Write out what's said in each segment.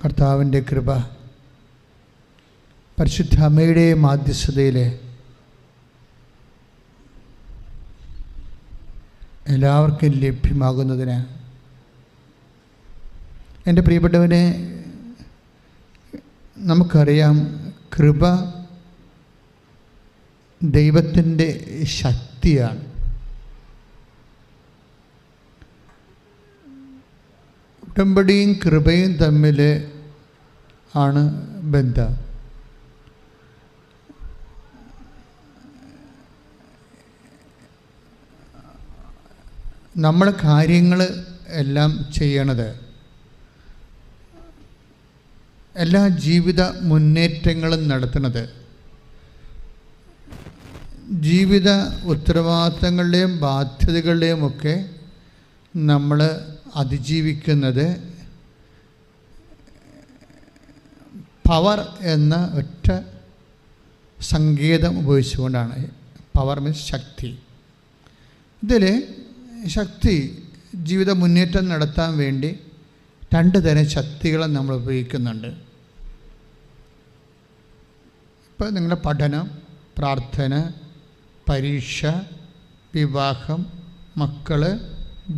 കർത്താവിൻ്റെ കൃപ പരിശുദ്ധ അമ്മയുടെ മാധ്യസ്ഥതയിൽ എല്ലാവർക്കും ലഭ്യമാകുന്നതിന് എൻ്റെ പ്രിയപ്പെട്ടവനെ, നമുക്കറിയാം കൃപ ദൈവത്തിൻ്റെ ശക്തിയാണ്. ഉടമ്പടിയും കൃപയും തമ്മിൽ ആണ് ബന്ധം. നമ്മൾ കാര്യങ്ങൾ എല്ലാം ചെയ്യണത്, എല്ലാ ജീവിത മുന്നേറ്റങ്ങളും നടത്തുന്നത്, ജീവിത ഉത്തരവാദിത്തങ്ങളുടെയും ബാധ്യതകളുടെയും ഒക്കെ നമ്മൾ അതിജീവിക്കുന്നത് പവർ എന്ന ഒറ്റ സങ്കേതം ഉപയോഗിച്ചുകൊണ്ടാണ്. പവർ മീൻസ് ശക്തി. ഇതിൽ ശക്തി ജീവിത മുന്നേറ്റം നടത്താൻ വേണ്ടി രണ്ട് തരം ശക്തികളെ നമ്മൾ ഉപയോഗിക്കുന്നുണ്ട്. ഇപ്പോൾ നിങ്ങളുടെ പഠനം, പ്രാർത്ഥന, പരീക്ഷ, വിവാഹം, മക്കൾ,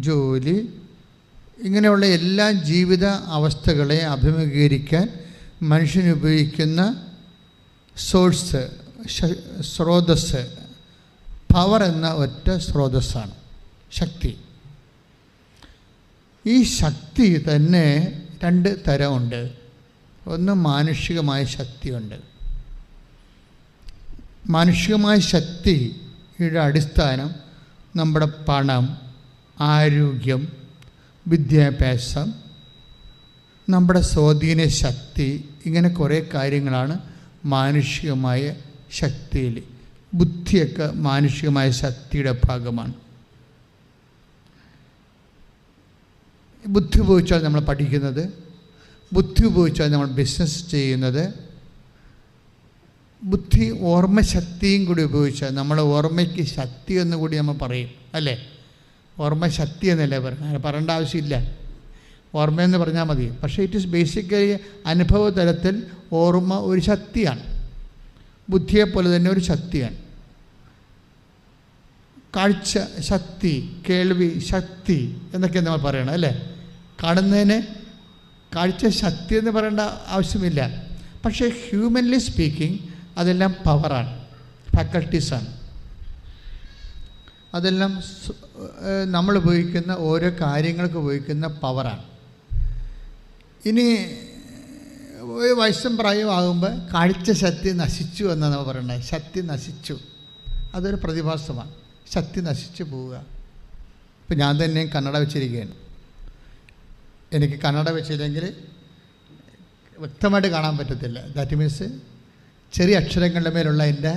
ജോലി, ഇങ്ങനെയുള്ള എല്ലാ ജീവിത അവസ്ഥകളെ അഭിമുഖീകരിക്കാൻ മനുഷ്യന് ഉപയോഗിക്കുന്ന സോഴ്സ്, സ്രോതസ്സ് പവർ എന്ന ഒറ്റ സ്രോതസ്സാണ് ശക്തി. ഈ ശക്തി തന്നെ രണ്ട് തരമുണ്ട്. ഒന്ന് മാനുഷികമായ ശക്തിയുണ്ട്. മാനുഷികമായ ശക്തിയുടെ അടിസ്ഥാനം നമ്മുടെ പണം, ആരോഗ്യം, വിദ്യാഭ്യാസം, നമ്മുടെ സ്വാധീന ശക്തി, ഇങ്ങനെ കുറേ കാര്യങ്ങളാണ് മാനുഷികമായ ശക്തിയിൽ. ബുദ്ധിയൊക്കെ മാനുഷികമായ ശക്തിയുടെ ഭാഗമാണ്. ബുദ്ധി ഉപയോഗിച്ചാൽ നമ്മൾ പഠിക്കുന്നത്, ബുദ്ധി ഉപയോഗിച്ചാൽ നമ്മൾ ബിസിനസ് ചെയ്യുന്നത്, ബുദ്ധി ഓർമ്മശക്തിയും കൂടി ഉപയോഗിച്ചാൽ നമ്മുടെ ഓർമ്മയ്ക്ക് ശക്തി എന്ന് കൂടി നമ്മൾ പറയും, അല്ലേ? ഓർമ്മശക്തി എന്നല്ലേ പറയും, പറയേണ്ട ആവശ്യമില്ല, ഓർമ്മയെന്ന് പറഞ്ഞാൽ മതി. പക്ഷേ ഇറ്റ് ഈസ് ബേസിക്കലി അനുഭവ തലത്തിൽ ഓർമ്മ ഒരു ശക്തിയാണ്, ബുദ്ധിയെപ്പോലെ തന്നെ ഒരു ശക്തിയാണ്. കാഴ്ച ശക്തി, കേൾവി ശക്തി എന്നൊക്കെ നമ്മൾ പറയണം, അല്ലേ? കാണുന്നതിന് കാഴ്ച ശക്തി എന്ന് പറയേണ്ട ആവശ്യമില്ല. പക്ഷേ ഹ്യൂമൻലി സ്പീക്കിംഗ് അതെല്ലാം പവറാണ്, ഫാക്കൽറ്റീസാണ്. അതെല്ലാം നമ്മൾ ഉപയോഗിക്കുന്ന ഓരോ കാര്യങ്ങൾക്ക് ഉപയോഗിക്കുന്ന പവറാണ്. ഇനി വയസ്സും പ്രായമാകുമ്പോൾ കാഴ്ച ശക്തി നശിച്ചു എന്നാണ് നമ്മൾ പറയണത്. ശക്തി നശിച്ചു, അതൊരു പ്രതിഭാസമാണ്. ശക്തി നശിച്ചു പോവുക. ഇപ്പം ഞാൻ തന്നെ കണ്ണട വെച്ചിരിക്കുകയാണ്. എനിക്ക് കണ്ണട വെച്ചില്ലെങ്കിൽ വ്യക്തമായിട്ട് കാണാൻ പറ്റത്തില്ല. ദാറ്റ് മീൻസ് ചെറിയ അക്ഷരങ്ങളുടെ മേലുള്ള എൻ്റെ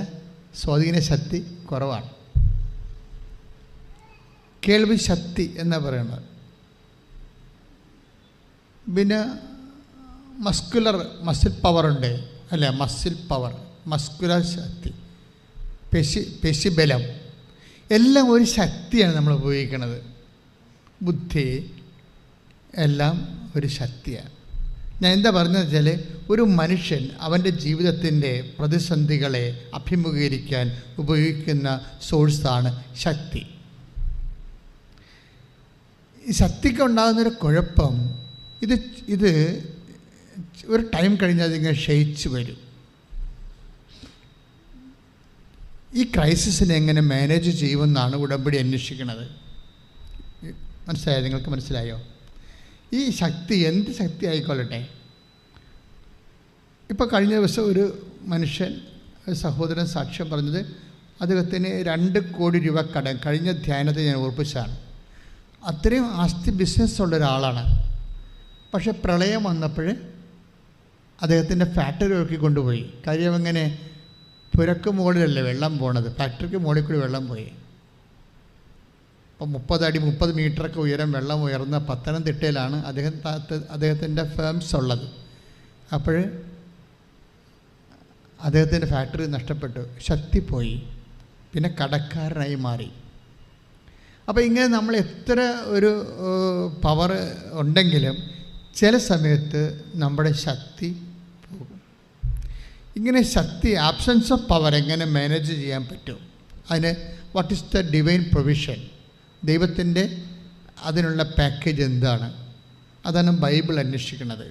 സ്വാധീന ശക്തി കുറവാണ്. കേൾവി ശക്തി എന്നാണ് പറയുന്നത്. പിന്നെ മസിൽ പവറുണ്ട്, അല്ലേ? മസിൽ പവർ, മസ്കുലർ ശക്തി, പേശിബലം, എല്ലാം ഒരു ശക്തിയാണ് നമ്മൾ ഉപയോഗിക്കുന്നത്. ബുദ്ധി എല്ലാം ഒരു ശക്തിയാണ്. ഞാൻ എന്താ പറഞ്ഞതെന്ന് വെച്ചാൽ, ഒരു മനുഷ്യൻ അവൻ്റെ ജീവിതത്തിൻ്റെ പ്രതിസന്ധികളെ അഭിമുഖീകരിക്കാൻ ഉപയോഗിക്കുന്ന സോഴ്സാണ് ശക്തി. ഈ ശക്തിക്ക് ഉണ്ടാകുന്നൊരു കുഴപ്പം, ഇത് ഒരു ടൈം കഴിഞ്ഞാൽ അതിങ്ങനെ ക്ഷയിച്ചു വരും. ഈ ക്രൈസിസിനെ എങ്ങനെ മാനേജ് ചെയ്യുമെന്നാണ് ഉടമ്പടി അന്വേഷിക്കുന്നത്. മനസ്സിലായോ? നിങ്ങൾക്ക് മനസ്സിലായോ? ഈ ശക്തി എന്ത് ശക്തി ആയിക്കൊള്ളട്ടെ. ഇപ്പോൾ കഴിഞ്ഞ ദിവസം ഒരു മനുഷ്യൻ, ഒരു സഹോദരൻ സാക്ഷ്യം പറഞ്ഞത്, അദ്ദേഹത്തിന് 2 കോടി രൂപ കടം. കഴിഞ്ഞ ധ്യാനത്തെ ഞാൻ ഓർപ്പിച്ചാണ്. അത്രയും ആസ്തി ബിസിനസ് ഉള്ള ഒരാളാണ്. പക്ഷെ പ്രളയം വന്നപ്പോൾ അദ്ദേഹത്തിൻ്റെ ഫാക്ടറി ഒരുക്കി കൊണ്ടുപോയി. കാര്യം എങ്ങനെ, പുരക്ക് മുകളിലല്ലേ വെള്ളം പോണത്, ഫാക്ടറിക്ക് മുകളിൽ കൂടി വെള്ളം പോയി. അപ്പോൾ 30 അടി 30 മീറ്ററൊക്കെ ഉയരം വെള്ളം ഉയർന്ന പത്തനംതിട്ടയിലാണ് അദ്ദേഹത്തിൻ്റെ ഫേംസ് ഉള്ളത്. അപ്പോൾ അദ്ദേഹത്തിൻ്റെ ഫാക്ടറി നഷ്ടപ്പെട്ടു, ശക്തി പോയി, പിന്നെ കടക്കാരനായി മാറി. അപ്പോൾ ഇങ്ങനെ നമ്മൾ എത്ര ഒരു പവർ ഉണ്ടെങ്കിലും ചില സമയത്ത് നമ്മുടെ ശക്തി പോകും. ഇങ്ങനെ ശക്തി, ആബ്സെൻസ് ഓഫ് പവർ എങ്ങനെ മാനേജ് ചെയ്യാൻ പറ്റും? അതിന് what is the divine provision? ദൈവത്തിൻ്റെ അതിനുള്ള പാക്കേജ് എന്താണ്? അതാണ് ബൈബിൾ അന്വേഷിക്കുന്നത്.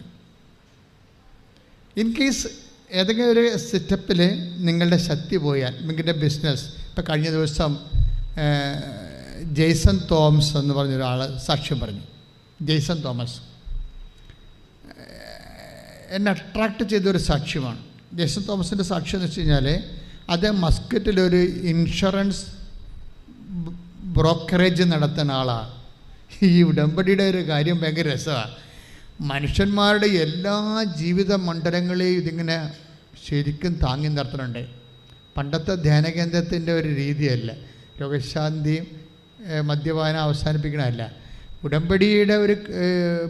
ഇൻ കേസ് ഏതെങ്കിലും ഒരു സെറ്റപ്പിൽ നിങ്ങളുടെ ശക്തി പോയാൽ, നിങ്ങളുടെ ബിസിനസ്, ഇപ്പോൾ കഴിഞ്ഞ ദിവസം ജെയ്സൺ തോമസ് എന്ന് പറഞ്ഞൊരാൾ സാക്ഷ്യം പറഞ്ഞു. ജെയ്സൺ തോമസ് എന്നെ അട്രാക്റ്റ് ചെയ്തൊരു സാക്ഷ്യമാണ്. ജെയ്സൺ തോമസിൻ്റെ സാക്ഷ്യം എന്ന് വെച്ച് കഴിഞ്ഞാൽ, അത് മസ്കറ്റിലൊരു ഇൻഷുറൻസ് ബ്രോക്കറേജ് നടത്തുന്ന ആളാണ്. ഈ ഉടമ്പടിയുടെ ഒരു കാര്യം ഭയങ്കര രസമാണ്. മനുഷ്യന്മാരുടെ എല്ലാ ജീവിത മണ്ഡലങ്ങളെയും ഇതിങ്ങനെ ശരിക്കും താങ്ങി നിർത്തുന്നുണ്ട്. പണ്ടത്തെ ധ്യാന കേന്ദ്രത്തിൻ്റെ ഒരു രീതിയല്ല, രോഗശാന്തിയും മദ്യപാനം അവസാനിപ്പിക്കണമല്ല. ഉടമ്പടിയുടെ ഒരു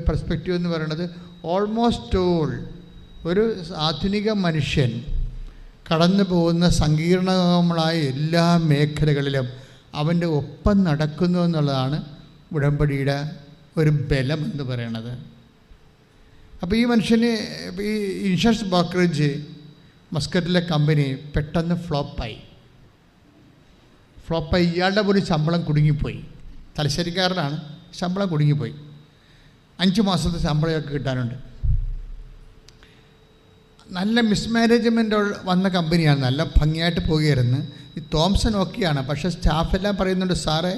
പെർസ്പെക്റ്റീവ് എന്ന് പറയുന്നത് ഓൾമോസ്റ്റ് ഓൾ ഒരു ആധുനിക മനുഷ്യൻ കടന്നു പോകുന്ന സങ്കീർണമായ എല്ലാ മേഖലകളിലും അവൻ്റെ ഒപ്പം നടക്കുന്നു എന്നുള്ളതാണ് ഉടമ്പടിയുടെ ഒരു ബലം എന്ന് പറയുന്നത്. അപ്പോൾ ഈ മനുഷ്യന് ഈ ഇൻഷുറൻസ് ബ്രോക്കറേജ് മസ്കറ്റിലെ കമ്പനി പെട്ടെന്ന് ഫ്ലോപ്പായി. ഇയാളുടെ പോലും ശമ്പളം കുടുങ്ങിപ്പോയി. തലശ്ശേരിക്കാരനാണ്, ശമ്പളം കുടുങ്ങിപ്പോയി. 5 മാസത്തെ ശമ്പളമൊക്കെ കിട്ടാനുണ്ട്. നല്ല മിസ്മാനേജ്മെൻ്റ് വന്ന കമ്പനിയാണ്, നല്ല ഭംഗിയായിട്ട് പോകുകയായിരുന്നു. ഈ തോംസൺ ഓക്കെയാണ്, പക്ഷേ സ്റ്റാഫെല്ലാം പറയുന്നുണ്ട്, സാറേ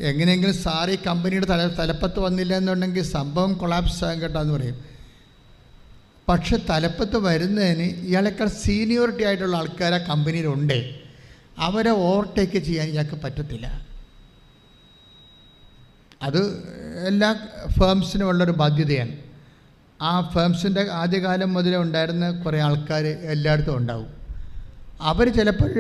എങ്ങനെയെങ്കിലും സാറ് ഈ കമ്പനിയുടെ തലപ്പത്ത് വന്നില്ല എന്നുണ്ടെങ്കിൽ സംഭവം കൊളാപ്സ് ആകും കേട്ടോ എന്ന് പറയും. പക്ഷെ തലപ്പത്ത് വരുന്നതിന് ഇയാളെക്കാൾ സീനിയോറിറ്റി ആയിട്ടുള്ള ആൾക്കാർ ആ കമ്പനിയിലുണ്ട്. അവരെ ഓവർടേക്ക് ചെയ്യാൻ ഇയാൾക്ക് പറ്റത്തില്ല. അത് എല്ലാ ഫേംസിനും ഉള്ളൊരു ബാധ്യതയാണ്. ആ ഫേംസിൻ്റെ ആദ്യകാലം മുതലേ ഉണ്ടായിരുന്ന കുറേ ആൾക്കാർ എല്ലായിടത്തും ഉണ്ടാവും. അവർ ചിലപ്പോൾ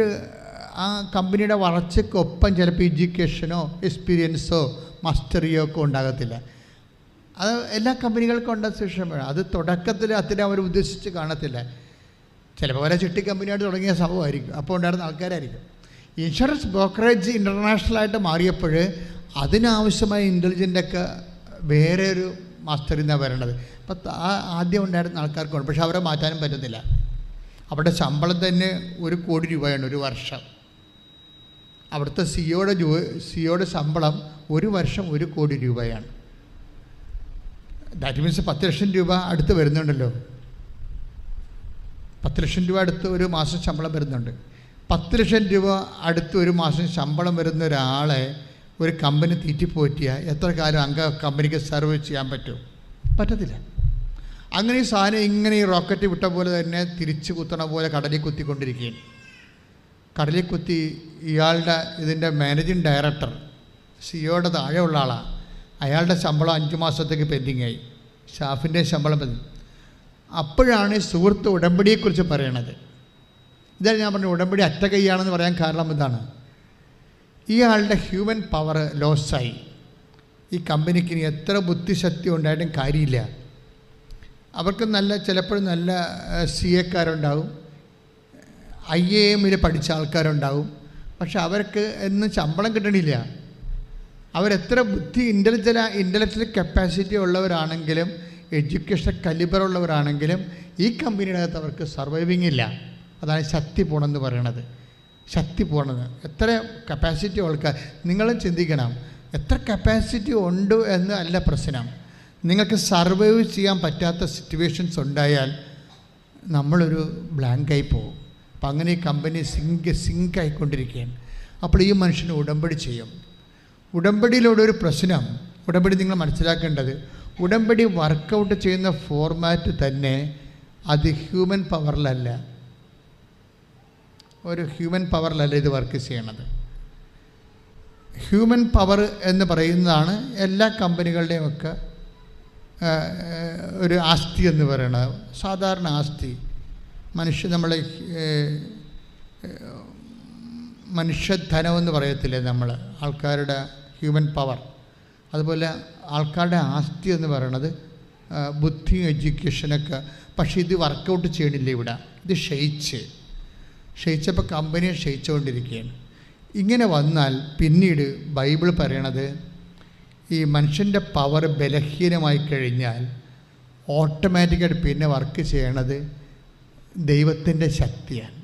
ആ കമ്പനിയുടെ വളർച്ചയ്ക്കൊപ്പം ചിലപ്പോൾ എഡ്യൂക്കേഷനോ എക്സ്പീരിയൻസോ മാസ്റ്ററിയോ ഒക്കെ ഉണ്ടാകത്തില്ല. അത് എല്ലാ കമ്പനികൾക്കും ഉണ്ട ശേഷമാണ്. അത് തുടക്കത്തിൽ അത്ര അവർ ഉദ്ദേശിച്ച് കാണത്തില്ല. ചിലപ്പോൾ വരെ ചിട്ടി കമ്പനിയായിട്ട് തുടങ്ങിയ സംഭവമായിരിക്കും, അപ്പോൾ ഉണ്ടായിരുന്ന ആൾക്കാരായിരിക്കും. ഇൻഷുറൻസ് ബ്രോക്കറേജ് ഇൻ്റർനാഷണലായിട്ട് മാറിയപ്പോൾ അതിനാവശ്യമായ ഇൻ്റലിജൻ്റൊക്കെ വേറെ ഒരു മാസ്റ്ററിൽ നിന്നാണ് വരേണ്ടത്. അപ്പം ആദ്യം ഉണ്ടായിരുന്ന ആൾക്കാർക്കുണ്ട്, പക്ഷെ അവരെ മാറ്റാനും പറ്റത്തില്ല. അവിടെ ശമ്പളം തന്നെ 1 കോടി രൂപയാണ് ഒരു വർഷം. അവിടുത്തെ സിഒയുടെ ശമ്പളം ഒരു വർഷം 1 കോടി രൂപയാണ്. ദാറ്റ് മീൻസ് 10 ലക്ഷം രൂപ അടുത്ത് വരുന്നുണ്ടല്ലോ. 10 ലക്ഷം രൂപ അടുത്ത് ഒരു മാസം ശമ്പളം വരുന്നുണ്ട്. 10 ലക്ഷം രൂപ അടുത്ത് ഒരു മാസം ശമ്പളം വരുന്ന ഒരാളെ ഒരു കമ്പനി തീറ്റിപ്പോറ്റിയാൽ എത്ര കാലം കമ്പനിക്ക് സർവ് ചെയ്യാൻ പറ്റും? പറ്റത്തില്ല. അങ്ങനെ ഈ സാധനം ഇങ്ങനെ ഈ റോക്കറ്റ് വിട്ട പോലെ തന്നെ തിരിച്ചു കുത്തണ പോലെ കടലിൽ കുത്തിക്കൊണ്ടിരിക്കുകയാണ്. കടലിൽ കുത്തി ഇയാളുടെ ഇതിൻ്റെ മാനേജിങ് ഡയറക്ടർ സിഒയുടെ താഴെയുള്ള ആളാണ്. അയാളുടെ ശമ്പളം 5 മാസത്തേക്ക് പെൻഡിങ്ങായി. സ്റ്റാഫിൻ്റെ ശമ്പളം പെൻഡിങ്. അപ്പോഴാണ് ഈ സുഹൃത്ത് ഉടമ്പടിയെക്കുറിച്ച് പറയണത്. ഇതാണ് ഞാൻ പറഞ്ഞത്, ഉടമ്പടി അറ്റ കൈയാണെന്ന് പറയാൻ കാരണം എന്താണ്? ഇയാളുടെ ഹ്യൂമൻ പവർ ലോസായി. ഈ കമ്പനിക്ക് ഇനി എത്ര ബുദ്ധിശക്തി ഉണ്ടായിട്ടും കാര്യമില്ല. അവർക്ക് ചിലപ്പോൾ നല്ല CA IAM പഠിച്ച ആൾക്കാരുണ്ടാവും. പക്ഷെ അവർക്ക് എന്നും ശമ്പളം കിട്ടണില്ല. അവരെത്ര ഇൻ്റലക്ച്വൽ കപ്പാസിറ്റി ഉള്ളവരാണെങ്കിലും എഡ്യൂക്കേഷൻ കലിബറുള്ളവരാണെങ്കിലും ഈ കമ്പനിയുടെ അകത്ത് അവർക്ക് സർവൈവിങ് ഇല്ല. അതാണ് ശക്തി പോണെന്ന് പറയണത്. ശക്തി പോണത് എത്ര കപ്പാസിറ്റി ആൾക്കാർ, നിങ്ങളും ചിന്തിക്കണം. എത്ര കപ്പാസിറ്റി ഉണ്ട് എന്ന് അല്ല പ്രശ്നം. നിങ്ങൾക്ക് സർവൈവ് ചെയ്യാൻ പറ്റാത്ത സിറ്റുവേഷൻസ് ഉണ്ടായാൽ നമ്മളൊരു ബ്ലാങ്കായി പോകും. അപ്പം അങ്ങനെ ഈ കമ്പനി സിങ്കായിക്കൊണ്ടിരിക്കുകയാണ്. അപ്പോൾ ഈ മനുഷ്യന് ഉടമ്പടി ചെയ്യും. ഉടമ്പടിയിലൂടെ ഒരു പ്രശ്നം, ഉടമ്പടി നിങ്ങൾ മനസ്സിലാക്കേണ്ടത്, ഉടമ്പടി വർക്കൗട്ട് ചെയ്യുന്ന ഫോർമാറ്റ് തന്നെ അത് ഹ്യൂമൻ പവറിലല്ല. ഒരു ഹ്യൂമൻ പവറിലല്ല ഇത് വർക്ക് ചെയ്യണത്. ഹ്യൂമൻ പവർ എന്ന് പറയുന്നതാണ് എല്ലാ കമ്പനികളുടെയും ഒക്കെ ഒരു ആസ്തി എന്ന് പറയുന്നത്. സാധാരണ ആസ്തി നമ്മളെ മനുഷ്യധനം എന്ന് പറയത്തില്ലേ നമ്മൾ, ആൾക്കാരുടെ ഹ്യൂമൻ പവർ. അതുപോലെ ആൾക്കാരുടെ ആസ്തി എന്ന് പറയണത് ബുദ്ധിയും എഡ്യൂക്കേഷനൊക്കെ. പക്ഷേ ഇത് വർക്കൗട്ട് ചെയ്യണില്ല ഇവിടെ. ഇത് ക്ഷയിച്ചപ്പോൾ കമ്പനിയെ ക്ഷയിച്ചുകൊണ്ടിരിക്കുകയാണ്. ഇങ്ങനെ വന്നാൽ പിന്നീട് ബൈബിൾ പറയണത് ഈ മനുഷ്യൻ്റെ പവർ ബലഹീനമായി കഴിഞ്ഞാൽ ഓട്ടോമാറ്റിക്കായിട്ട് പിന്നെ വർക്ക് ചെയ്യണത് ദൈവത്തിൻ്റെ ശക്തിയാണ്.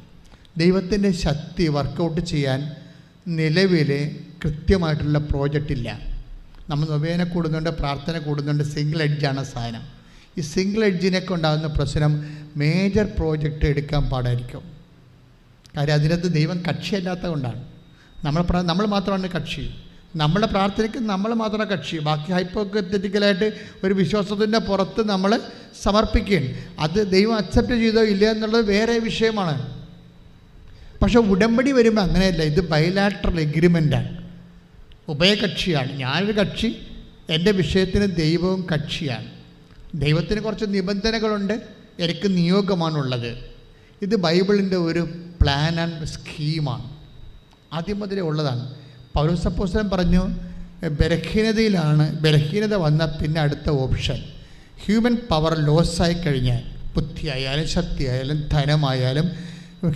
ദൈവത്തിൻ്റെ ശക്തി വർക്കൗട്ട് ചെയ്യാൻ നിലവിൽ കൃത്യമായിട്ടുള്ള പ്രോജക്റ്റ് ഇല്ല. നമ്മൾ നൊവേന കൂടുന്നുണ്ട്, പ്രാർത്ഥന കൂടുന്നുണ്ട്, സിംഗിൾ എഡ്ജാണ് സാധനം. ഈ സിംഗിൾ എഡ്ജിനൊക്കെ ഉണ്ടാകുന്ന പ്രശ്നം മേജർ പ്രോജക്റ്റ് എടുക്കാൻ പാടായിരിക്കും. കാര്യം അതിനകത്ത് ദൈവം കക്ഷിയല്ലാത്തത് കൊണ്ടാണ്. നമ്മൾ മാത്രമാണ് കക്ഷി. നമ്മളെ പ്രാർത്ഥനയ്ക്ക് നമ്മൾ മാത്രമാണ് കക്ഷി. ബാക്കി ഹൈപ്പോത്തറ്റിക്കലായിട്ട് ഒരു വിശ്വാസത്തിൻ്റെ പുറത്ത് നമ്മൾ സമർപ്പിക്കുകയാണ്. അത് ദൈവം അക്സെപ്റ്റ് ചെയ്തോ ഇല്ല എന്നുള്ളത് വേറെ വിഷയമാണ്. പക്ഷേ ഉടമ്പടി വരുമ്പോൾ അങ്ങനെയല്ല. ഇത് ബൈലാറ്ററൽ എഗ്രിമെൻ്റാണ്, ഉഭയകക്ഷിയാണ്. ഞാനൊരു കക്ഷി, എൻ്റെ വിഷയത്തിന് ദൈവവും കക്ഷിയാണ്. ദൈവത്തിന് കുറച്ച് നിബന്ധനകളുണ്ട്, എനിക്ക് നിയോഗമാണുള്ളത്. ഇത് ബൈബിളിൻ്റെ ഒരു പ്ലാൻ ആൻഡ് സ്കീമാണ്, ആദ്യം മുതലേ ഉള്ളതാണ്. പൗലോസ് അപ്പോസ്തലൻ പറഞ്ഞു, ബലഹീനത വന്ന പിന്നെ അടുത്ത ഓപ്ഷൻ ഹ്യൂമൻ പവർ ലോസായി കഴിഞ്ഞാൽ, ബുദ്ധിയായാലും ശക്തിയായാലും ധനമായാലും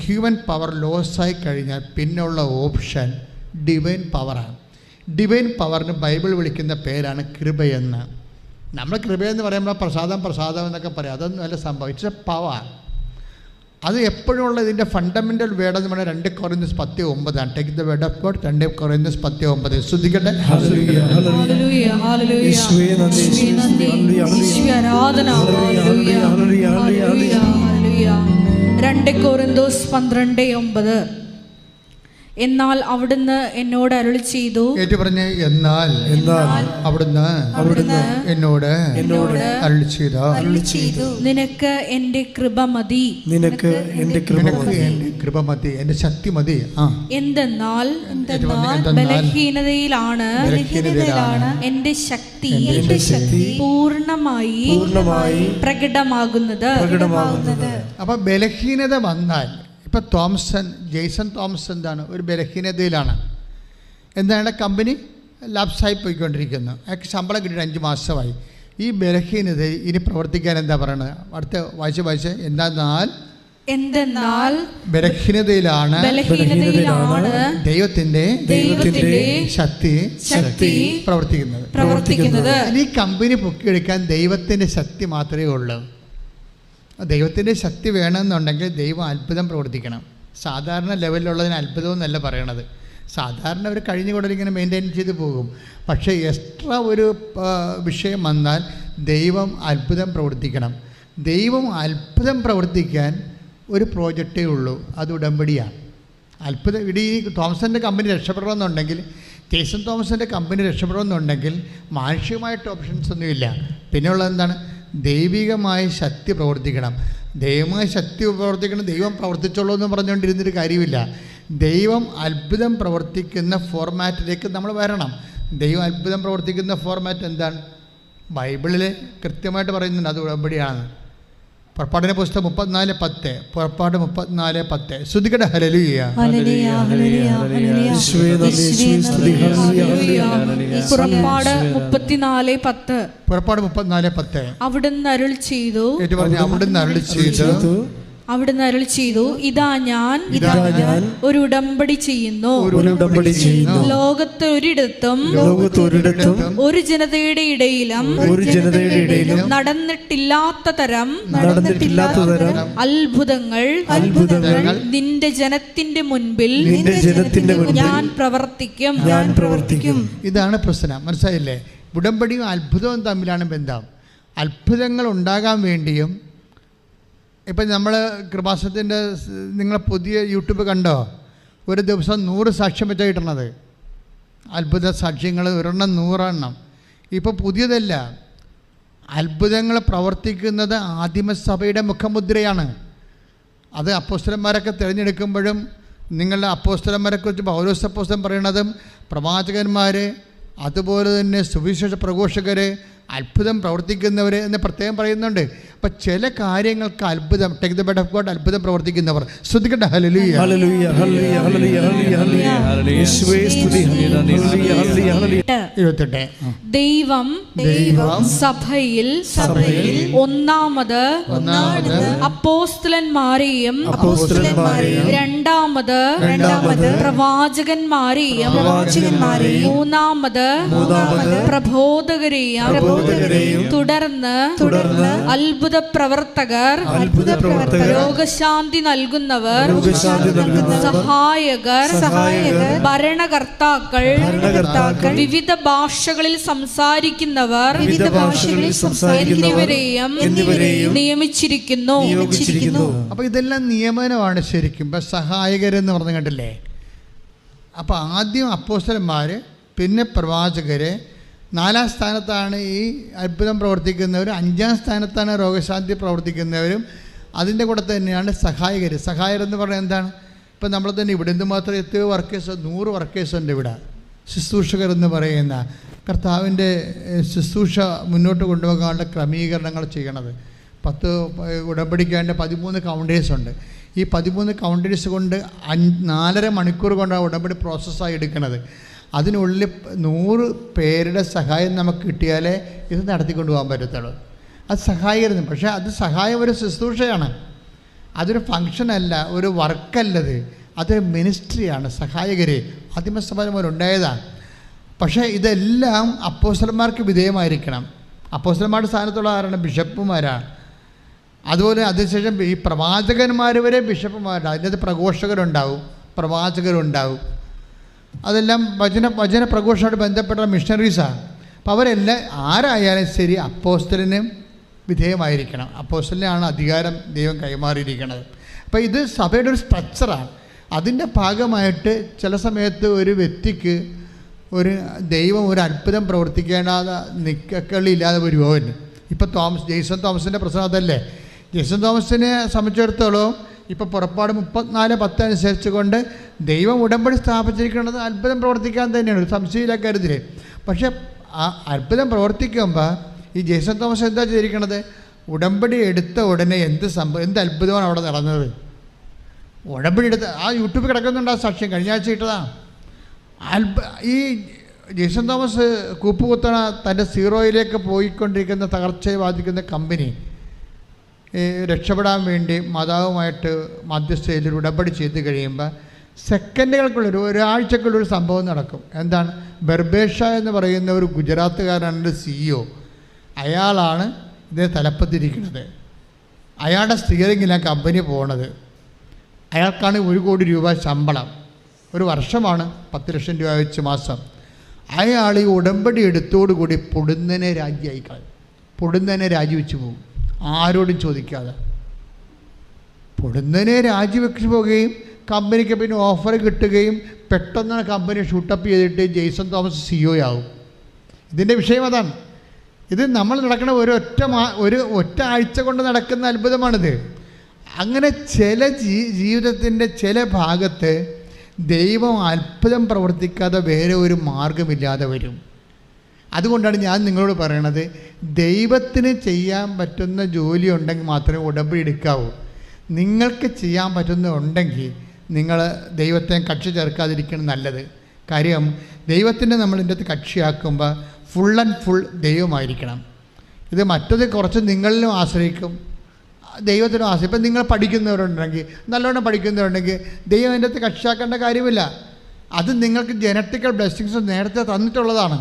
ഹ്യൂമൻ പവർ ലോസായി കഴിഞ്ഞാൽ പിന്നെയുള്ള ഓപ്ഷൻ ഡിവൈൻ പവറാണ്. ഡിവൈൻ പവറിന് ബൈബിൾ വിളിക്കുന്ന പേരാണ് കൃപയെന്ന്. നമ്മൾ കൃപയെന്ന് പറയുമ്പോൾ പ്രസാദം എന്നൊക്കെ പറയാം. അതൊന്നും അല്ല സംഭവം. It's A power. അത് എപ്പോഴുള്ള ഇതിൻ്റെ ഫണ്ടമെൻ്റൽ വേർഡ് എന്ന് പറഞ്ഞാൽ 2 കൊറിന്ത്യസ് 10:9. Take the word of God. 2 കൊറിന്ത്യസ് 10:9 ശ്രദ്ധിക്കട്ടെ. കൊരിന്തോസ് 12:9. എന്നാൽ അവിടുന്ന് എന്നോട് അരുളി ചെയ്തു. ഏറ്റു പറഞ്ഞേ, എന്നാൽ അവിടുന്ന് എന്നോട് അരുളി ചെയ്തു, നിനക്ക് എൻ്റെ കൃപ മതി, എൻ്റെ ശക്തി മതി. എന്തെന്നാൽ ബലഹീനതയിലാണ് എൻ്റെ ശക്തി പൂർണ്ണമായി പ്രകടമാകുന്നത്. അപ്പൊ ബലഹീനത വന്നാൽ, ഇപ്പോൾ ജെയ്സൺ തോമസ് എന്താണ്, ഒരു ബലഹീനതയിലാണ്. എന്താണ്, കമ്പനി ലാപ്സായി പോയിക്കൊണ്ടിരിക്കുന്നു. അയാൾക്ക് ശമ്പളം കിട്ടിയിട്ട് 5 മാസമായി. ഈ ബലഹീനത ഇനി പ്രവർത്തിക്കാൻ എന്താ പറയണത്? അടുത്ത വായിച്ച് എന്തെന്നാൽ ബലഹീനതയിലാണ് ദൈവത്തിന്റെ ശക്തി പ്രവർത്തിക്കുന്നത്. ഈ കമ്പനി പൊക്കിയെടുക്കാൻ ദൈവത്തിന്റെ ശക്തി മാത്രമേ ഉള്ളൂ. ദൈവത്തിൻ്റെ ശക്തി വേണമെന്നുണ്ടെങ്കിൽ ദൈവം അത്ഭുതം പ്രവർത്തിക്കണം. സാധാരണ ലെവലിലുള്ളതിന് അത്ഭുതം എന്നല്ല പറയണത്. സാധാരണ അവർ കഴിഞ്ഞ കൂടെ ഇങ്ങനെ മെയിൻറ്റെയിൻ ചെയ്ത് പോകും. പക്ഷേ എക്സ്ട്രാ ഒരു വിഷയം വന്നാൽ ദൈവം അത്ഭുതം പ്രവർത്തിക്കണം. ദൈവം അത്ഭുതം പ്രവർത്തിക്കാൻ ഒരു പ്രോജക്റ്റേ ഉള്ളൂ, അത് ഉടമ്പടിയാണ്. അത്ഭുതം ഈ തോമസിൻ്റെ കമ്പനി രക്ഷപ്പെടണമെന്നുണ്ടെങ്കിൽ, ജെയ്സൺ തോമസിൻ്റെ കമ്പനി രക്ഷപ്പെടണമെന്നുണ്ടെങ്കിൽ മാനുഷികമായിട്ട് ഓപ്ഷൻസ് ഒന്നുമില്ല. പിന്നെയുള്ളത് എന്താണ്? ദൈവികമായ ശക്തി പ്രവർത്തിക്കണം. ദൈവമായ ശക്തി പ്രവർത്തിക്കണം. ദൈവം പ്രവർത്തിച്ചോളൂ എന്ന് പറഞ്ഞുകൊണ്ടിരുന്നൊരു കാര്യമില്ല. ദൈവം അത്ഭുതം പ്രവർത്തിക്കുന്ന ഫോർമാറ്റിലേക്ക് നമ്മൾ വരണം. ദൈവം അത്ഭുതം പ്രവർത്തിക്കുന്ന ഫോർമാറ്റ് എന്താണ്? ബൈബിളിൽ കൃത്യമായിട്ട് പറയുന്നുണ്ട്, അത് ഉടമ്പടിയാണ്. പുറപ്പാടിൻ്റെ പുസ്തകം 34:10. പുറപ്പാട് 34:10. ശ്രുതിക്കട്ടെ. ഹല്ലേലൂയ. പുറപ്പാട് 34:10. പുറപ്പാട് 34:10. അവിടുന്ന് അരുളി ചെയ്തു. അവിടുന്ന് അരുളി ചെയ്തു, ഇതാ ഞാൻ ഒരു ഉടമ്പടി ചെയ്യുന്നു. ലോകത്ത് ഒരിടത്തും ഒരു ജനതയുടെ ഇടയിലും നടന്നിട്ടില്ലാത്ത തരം അത്ഭുതങ്ങൾ നിന്റെ ജനത്തിന്റെ മുൻപിൽ ഞാൻ പ്രവർത്തിക്കും. ഇതാണ് പ്രശ്നം. മനസ്സിലായില്ലേ? ഉടമ്പടിയും അത്ഭുതവും തമ്മിലാണ് ബന്ധം. അത്ഭുതങ്ങൾ ഉണ്ടാകാൻ വേണ്ടിയും, ഇപ്പം നമ്മൾ കൃപാസനത്തിൻ്റെ നിങ്ങൾ പുതിയ യൂട്യൂബ് കണ്ടോ? ഒരു ദിവസം 100 സാക്ഷ്യം വെച്ചാൽ കിട്ടണത്. അത്ഭുത സാക്ഷ്യങ്ങൾ 100 ഇപ്പോൾ പുതിയതല്ല. അത്ഭുതങ്ങൾ പ്രവർത്തിക്കുന്നത് ആദിമസഭയുടെ മുഖമുദ്രയാണ്. അത് അപ്പോസ്തലന്മാരൊക്കെ തിരഞ്ഞെടുക്കുമ്പോഴും, നിങ്ങളുടെ അപ്പോസ്തലന്മാരെക്കുറിച്ച് പൗലോസ് അപ്പോസ്തലൻ പറയണതും, പ്രവാചകന്മാർ, അതുപോലെ തന്നെ സുവിശേഷ പ്രഘോഷകർ, അത്ഭുതം പ്രവർത്തിക്കുന്നവർ എന്ന് പ്രത്യേകം പറയുന്നുണ്ട്. അപ്പം അപ്പം ചില കാര്യങ്ങൾക്ക് അത്ഭുതം, take the bed of God, അത്ഭുതം പ്രവർത്തിക്കുന്നവർ ശ്രദ്ധിക്കട്ടെ. Hallelujah, hallelujah, hallelujah, hallelujah, hallelujah, hallelujah. യേശുവേ സ്തുതി. Hallelujah, hallelujah, hallelujah. 28 ദൈവം സഭയിൽ ഒന്നാമത് അപ്പോസ്തലന്മാരെയും രണ്ടാമത് പ്രവാചകന്മാരെയും മൂന്നാമത് പ്രബോധകരെയും തുടർന്ന് അത്ഭുത പ്രവർത്തകർ, രോഗശാന്തി നൽകുന്നവർ, സഹായകർ, ഭരണകർത്താക്കൾ, വിവിധ ഭാഷകളിൽ സംസാരിക്കുന്നവർ എന്നിവരെയും നിയമിച്ചിരിക്കുന്നു. അപ്പൊ ഇതെല്ലാം നിയമനമാണ് ശരിക്കും. ഇപ്പം സഹായകരെന്ന് പറഞ്ഞു കണ്ടില്ലേ. അപ്പോൾ ആദ്യം അപ്പോസ്തലന്മാർ, പിന്നെ പ്രവാചകർ, 4ാം സ്ഥാനത്താണ് ഈ അത്ഭുതം പ്രവർത്തിക്കുന്നവർ, 5ാം സ്ഥാനത്താണ് രോഗശാന്തി പ്രവർത്തിക്കുന്നവരും, അതിൻ്റെ കൂടെ തന്നെയാണ് സഹായകർ. സഹായകരെന്ന് പറഞ്ഞാൽ എന്താണ്? ഇപ്പം നമ്മൾ തന്നെ ഇവിടെ എന്തുമാത്രം എത്രയോ വർക്കേഴ്സ്, 100 വർക്കേഴ്സ് ഉണ്ട് ഇവിടെ. ശുശ്രൂഷകർ എന്ന് പറയുന്ന കർത്താവിൻ്റെ ശുശ്രൂഷ മുന്നോട്ട് കൊണ്ടുപോകാനുള്ള ക്രമീകരണങ്ങൾ ചെയ്യണത്. 10 ഉടമ്പടിക്കേണ്ട 13 കൗണ്ടേഴ്സ് ഉണ്ട്. ഈ 13 കൗണ്ടേഴ്സ് കൊണ്ട് 4.5 മണിക്കൂർ കൊണ്ടാണ് ഉടമ്പടി പ്രോസസ്സായി എടുക്കുന്നത്. അതിനുള്ളിൽ 100 പേരുടെ സഹായം നമുക്ക് കിട്ടിയാലേ ഇത് നടത്തിക്കൊണ്ടു പോകാൻ പറ്റത്തുള്ളൂ. അത് സഹായിക്കരുത്. പക്ഷേ അത് സഹായം ഒരു ശുശ്രൂഷയാണ്, അതൊരു ഫങ്ഷനല്ല, ഒരു വർക്കല്ലത്, അതൊരു മിനിസ്ട്രിയാണ്. സഹായകരെ ആദിമസഭയിലുണ്ടായതാണ്. പക്ഷേ ഇതെല്ലാം അപ്പോസ്തലന്മാർക്ക് വിധേയമായിരിക്കണം. അപ്പോസ്തലന്മാരുടെ സ്ഥാനത്തുള്ള ആരാണ്? ബിഷപ്പുമാരാണ്. അതുപോലെ അതിനുശേഷം ഈ പ്രവാചകന്മാർ വരെ ബിഷപ്പുമാരാണ്. അതിനകത്ത് പ്രഘോഷകരുണ്ടാവും, പ്രവാചകരുണ്ടാവും. അതെല്ലാം വചന പ്രഘോഷമായിട്ട് ബന്ധപ്പെട്ട മിഷണറീസാണ്. അപ്പോൾ അവരെല്ലാം ആരായാലും ശരി അപ്പോസ്തലന് വിധേയമായിരിക്കണം. അപ്പോസ്തലനാണ് അധികാരം ദൈവം കൈമാറിയിരിക്കുന്നത്. അപ്പോൾ ഇത് സഭയുടെ ഒരു സ്ട്രക്ചറാണ്. അതിൻ്റെ ഭാഗമായിട്ട് ചില സമയത്ത് ഒരു വ്യക്തിക്ക് ഒരു ദൈവം ഒരു അത്ഭുതം പ്രവർത്തിക്കേണ്ടാതെ നിക്കക്കളില്ലാതെ വരുമോ. ഇപ്പോൾ ജെയ്സൺ തോമസിൻ്റെ പ്രശ്നം അതല്ലേ. ജെയ്സൺ തോമസിനെ സംബന്ധിച്ചിടത്തോളം ഇപ്പോൾ പുറപ്പാട് 34:10 അനുസരിച്ച് കൊണ്ട് ദൈവം ഉടമ്പടി സ്ഥാപിച്ചിരിക്കുന്നത് അത്ഭുതം പ്രവർത്തിക്കാൻ തന്നെയാണ്, ഒരു സംശയമില്ല കരുതിൽ. പക്ഷേ ആ അത്ഭുതം പ്രവർത്തിക്കുമ്പോൾ ഈ ജെയ്സൺ തോമസ് എന്താ ചെയ്തിരിക്കണത്? ഉടമ്പടി എടുത്ത ഉടനെ എന്ത് അത്ഭുതമാണ് അവിടെ നടന്നത്. ഉടമ്പടി എടുത്ത് ആ യൂട്യൂബിൽ കിടക്കുന്നുണ്ട് ആ സാക്ഷ്യം, കഴിഞ്ഞ ആഴ്ച ഇട്ടതാണ്. ഈ ജെയ്സൺ തോമസ് കൂപ്പുകുത്തണ തൻ്റെ സീറോയിലേക്ക് പോയിക്കൊണ്ടിരിക്കുന്ന തകർച്ചയെ ബാധിക്കുന്ന കമ്പനി രക്ഷപ്പെടാൻ വേണ്ടി മാതാവുമായിട്ട് മധ്യസ്ഥയിൽ ഉടമ്പടി ചെയ്ത് കഴിയുമ്പോൾ സെക്കൻഡുകൾക്കുള്ളിൽ, ഒരാഴ്ചക്കുള്ളൊരു സംഭവം നടക്കും. എന്താണ്? ബർബേഷ എന്ന് പറയുന്ന ഒരു ഗുജറാത്തുകാരനാണ് CEO. അയാളാണ് ഇതിനെ തലപ്പത്തിരിക്കുന്നത്. അയാളുടെ സ്റ്റിയറിങ്ങിലാണ് കമ്പനി പോണത്. അയാൾക്കാണ് 1 കോടി രൂപ ശമ്പളം, ഒരു വർഷമാണ് 10 ലക്ഷം രൂപ വെച്ച് മാസം. അയാൾ ഈ ഉടമ്പടി എടുത്തോടുകൂടി പൊടുന്നനെ രാജിയായി കളയും. പൊടുന്നനെ രാജിവെച്ച് പോകും, ആരോടും ചോദിക്കാതെ പൊടുന്നനെ രാജിവെച്ച് പോവുകയും കമ്പനിക്ക് പിന്നെ ഓഫർ കിട്ടുകയും പെട്ടെന്ന് കമ്പനി ഷൂട്ടപ്പ് ചെയ്തിട്ട് ജെയ്സൺ തോമസ് CEO ആവും. ഇതിൻ്റെ വിഷയം അതാണ്. ഇത് നമ്മൾ നടക്കുന്ന ഒറ്റ ആഴ്ച കൊണ്ട് നടക്കുന്ന അത്ഭുതമാണിത്. അങ്ങനെ ചില ജീവിതത്തിൻ്റെ ചില ഭാഗത്ത് ദൈവം അത്ഭുതം പ്രവർത്തിക്കാതെ വേറെ ഒരു മാർഗമില്ലാതെ വരും. അതുകൊണ്ടാണ് ഞാൻ നിങ്ങളോട് പറയണത്, ദൈവത്തിന് ചെയ്യാൻ പറ്റുന്ന ജോലി ഉണ്ടെങ്കിൽ മാത്രമേ ഉടമ്പടി എടുക്കാവൂ. നിങ്ങൾക്ക് ചെയ്യാൻ പറ്റുന്നുണ്ടെങ്കിൽ നിങ്ങൾ ദൈവത്തെ കക്ഷി ചേർക്കാതിരിക്കണം നല്ലത്. കാര്യം ദൈവത്തിൻ്റെ നമ്മളിൻ്റെ അകത്ത് കക്ഷിയാക്കുമ്പോൾ ഫുൾ ആൻഡ് ഫുൾ ദൈവമായിരിക്കണം. ഇത് മറ്റത് കുറച്ച് നിങ്ങളിലും ആശ്രയിക്കും, ദൈവത്തിനും ആശ്രയിക്കും. ഇപ്പം നിങ്ങൾ പഠിക്കുന്നവരുണ്ടെങ്കിൽ, നല്ലോണം പഠിക്കുന്നവരുണ്ടെങ്കിൽ ദൈവം അതിൻ്റെ അകത്ത് കക്ഷിയാക്കേണ്ട കാര്യമില്ല. അത് നിങ്ങൾക്ക് ജനറ്റിക്കൽ ബ്ലെസ്സിങ്സ് നേരത്തെ തന്നിട്ടുള്ളതാണ്.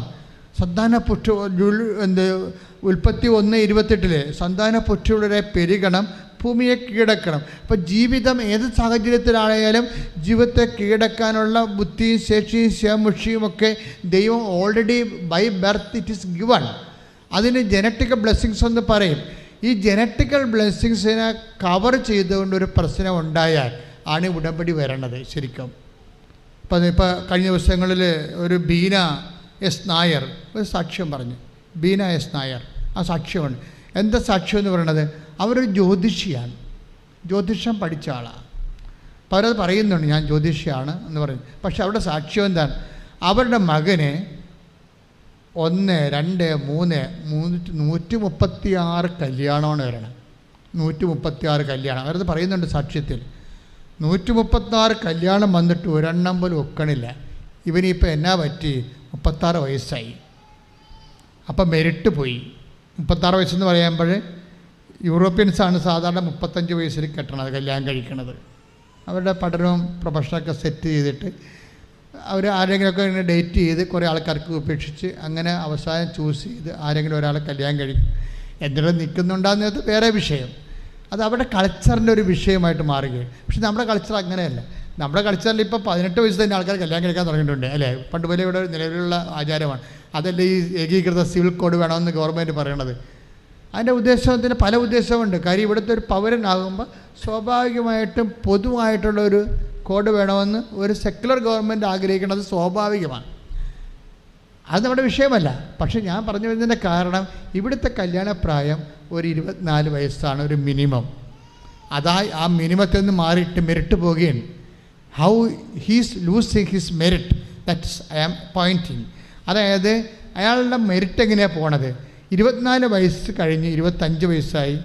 ഉൽപ്പത്തി 1:28 സന്താനപുഷ്ടിയുടെ പെരുകണം, ഭൂമിയെ കീഴടക്കണം. അപ്പോൾ ജീവിതം ഏത് സാഹചര്യത്തിലായാലും ജീവിതത്തെ കീഴടക്കാനുള്ള ബുദ്ധിയും ശേഷിയും ശേമുഷിയും ഒക്കെ ദൈവം already by birth it is given. അതിന് ജനറ്റിക്കൽ ബ്ലെസ്സിങ്സ് എന്ന് പറയും. ഈ ജനറ്റിക്കൽ ബ്ലെസ്സിങ്സിനെ കവർ ചെയ്തുകൊണ്ടൊരു പ്രശ്നം ഉണ്ടായാൽ ആണ് ഉടമ്പടി വരണത് ശരിക്കും. ഇപ്പോൾ കഴിഞ്ഞ ദിവസങ്ങളിൽ ഒരു ബീന എസ് നായർ ഒരു സാക്ഷ്യം പറഞ്ഞു. ബീന എസ് നായർ ആ സാക്ഷ്യമുണ്ട്. എന്താ സാക്ഷ്യം എന്ന് പറയണത്? അവരൊരു ജ്യോതിഷിയാണ്, ജ്യോതിഷം പഠിച്ച ആളാണ്. അപ്പോൾ അവരത് പറയുന്നുണ്ട്, ഞാൻ ജ്യോതിഷിയാണ് എന്ന് പറയുന്നു. പക്ഷെ അവരുടെ സാക്ഷ്യം എന്താണ്? അവരുടെ മകന് 1, 2, 3, 136 കല്യാണമാണ് വരണം. 136 കല്യാണം. അവരത് പറയുന്നുണ്ട് സാക്ഷ്യത്തിൽ. 136 കല്യാണം വന്നിട്ട് ഒരെണ്ണം പോലും ഒക്കണില്ല. ഇവനിപ്പോൾ എന്നാ പറ്റി? 36 വയസ്സായി. അപ്പം മെരിറ്റ് പോയി. 36 വയസ്സെന്ന് പറയുമ്പോൾ യൂറോപ്യൻസാണ് സാധാരണ 35 വയസ്സിൽ കെട്ടണത്, കല്യാണം കഴിക്കണത്. അവരുടെ പഠനവും പ്രൊഫഷനൊക്കെ സെറ്റ് ചെയ്തിട്ട് അവർ ആരെങ്കിലുമൊക്കെ ഇങ്ങനെ ഡേറ്റ് ചെയ്ത് കുറേ ആൾക്കാർക്ക് ഉപേക്ഷിച്ച് അങ്ങനെ അവസാനം ചൂസ് ചെയ്ത് ആരെങ്കിലും ഒരാളെ കല്യാണം കഴിക്കും. എന്തെങ്കിലും നിൽക്കുന്നുണ്ടാകുന്നത് വേറെ വിഷയം. അത് അവരുടെ കൾച്ചറിൻ്റെ ഒരു വിഷയമായിട്ട് മാറുകയാണ്. പക്ഷെ നമ്മുടെ കൾച്ചർ അങ്ങനെയല്ല. നമ്മുടെ കൾച്ചറിൽ ഇപ്പോൾ 18 വയസ്സ് തന്നെ ആൾക്കാർ കല്യാണം കഴിക്കാൻ തുടങ്ങിയിട്ടുണ്ട്, അല്ലേ? പണ്ട് പോലെ ഇവിടെ നിലവിലുള്ള ആചാരമാണ്. അതല്ലേ ഈ ഏകീകൃത സിവിൽ കോഡ് വേണമെന്ന് ഗവൺമെൻറ് പറയണത്. അതിൻ്റെ ഉദ്ദേശത്തിന് പല ഉദ്ദേശമുണ്ട്. കാര്യം ഇവിടുത്തെ ഒരു പൗരനാകുമ്പോൾ സ്വാഭാവികമായിട്ടും പൊതുവായിട്ടുള്ള ഒരു കോഡ് വേണമെന്ന് ഒരു സെക്യുലർ ഗവൺമെൻറ് ആഗ്രഹിക്കുന്നത് സ്വാഭാവികമാണ്. അത് നമ്മുടെ വിഷയമല്ല. പക്ഷെ ഞാൻ പറഞ്ഞു വരുന്നതിൻ്റെ കാരണം ഇവിടുത്തെ കല്യാണപ്രായം ഒരു 24 വയസ്സാണ് ഒരു മിനിമം. അതായി ആ മിനിമത്തിൽ നിന്ന് മാറിയിട്ട് മെറിറ്റ് പോവുകയാണ്. How he's losing his merit, that's I am pointing. അതായത് അയാളുടെ മെറിറ്റ് എങ്ങനെയാണ് പോണത്? 24 വയസ്സ് കഴിഞ്ഞ് 25 വയസ്സായി,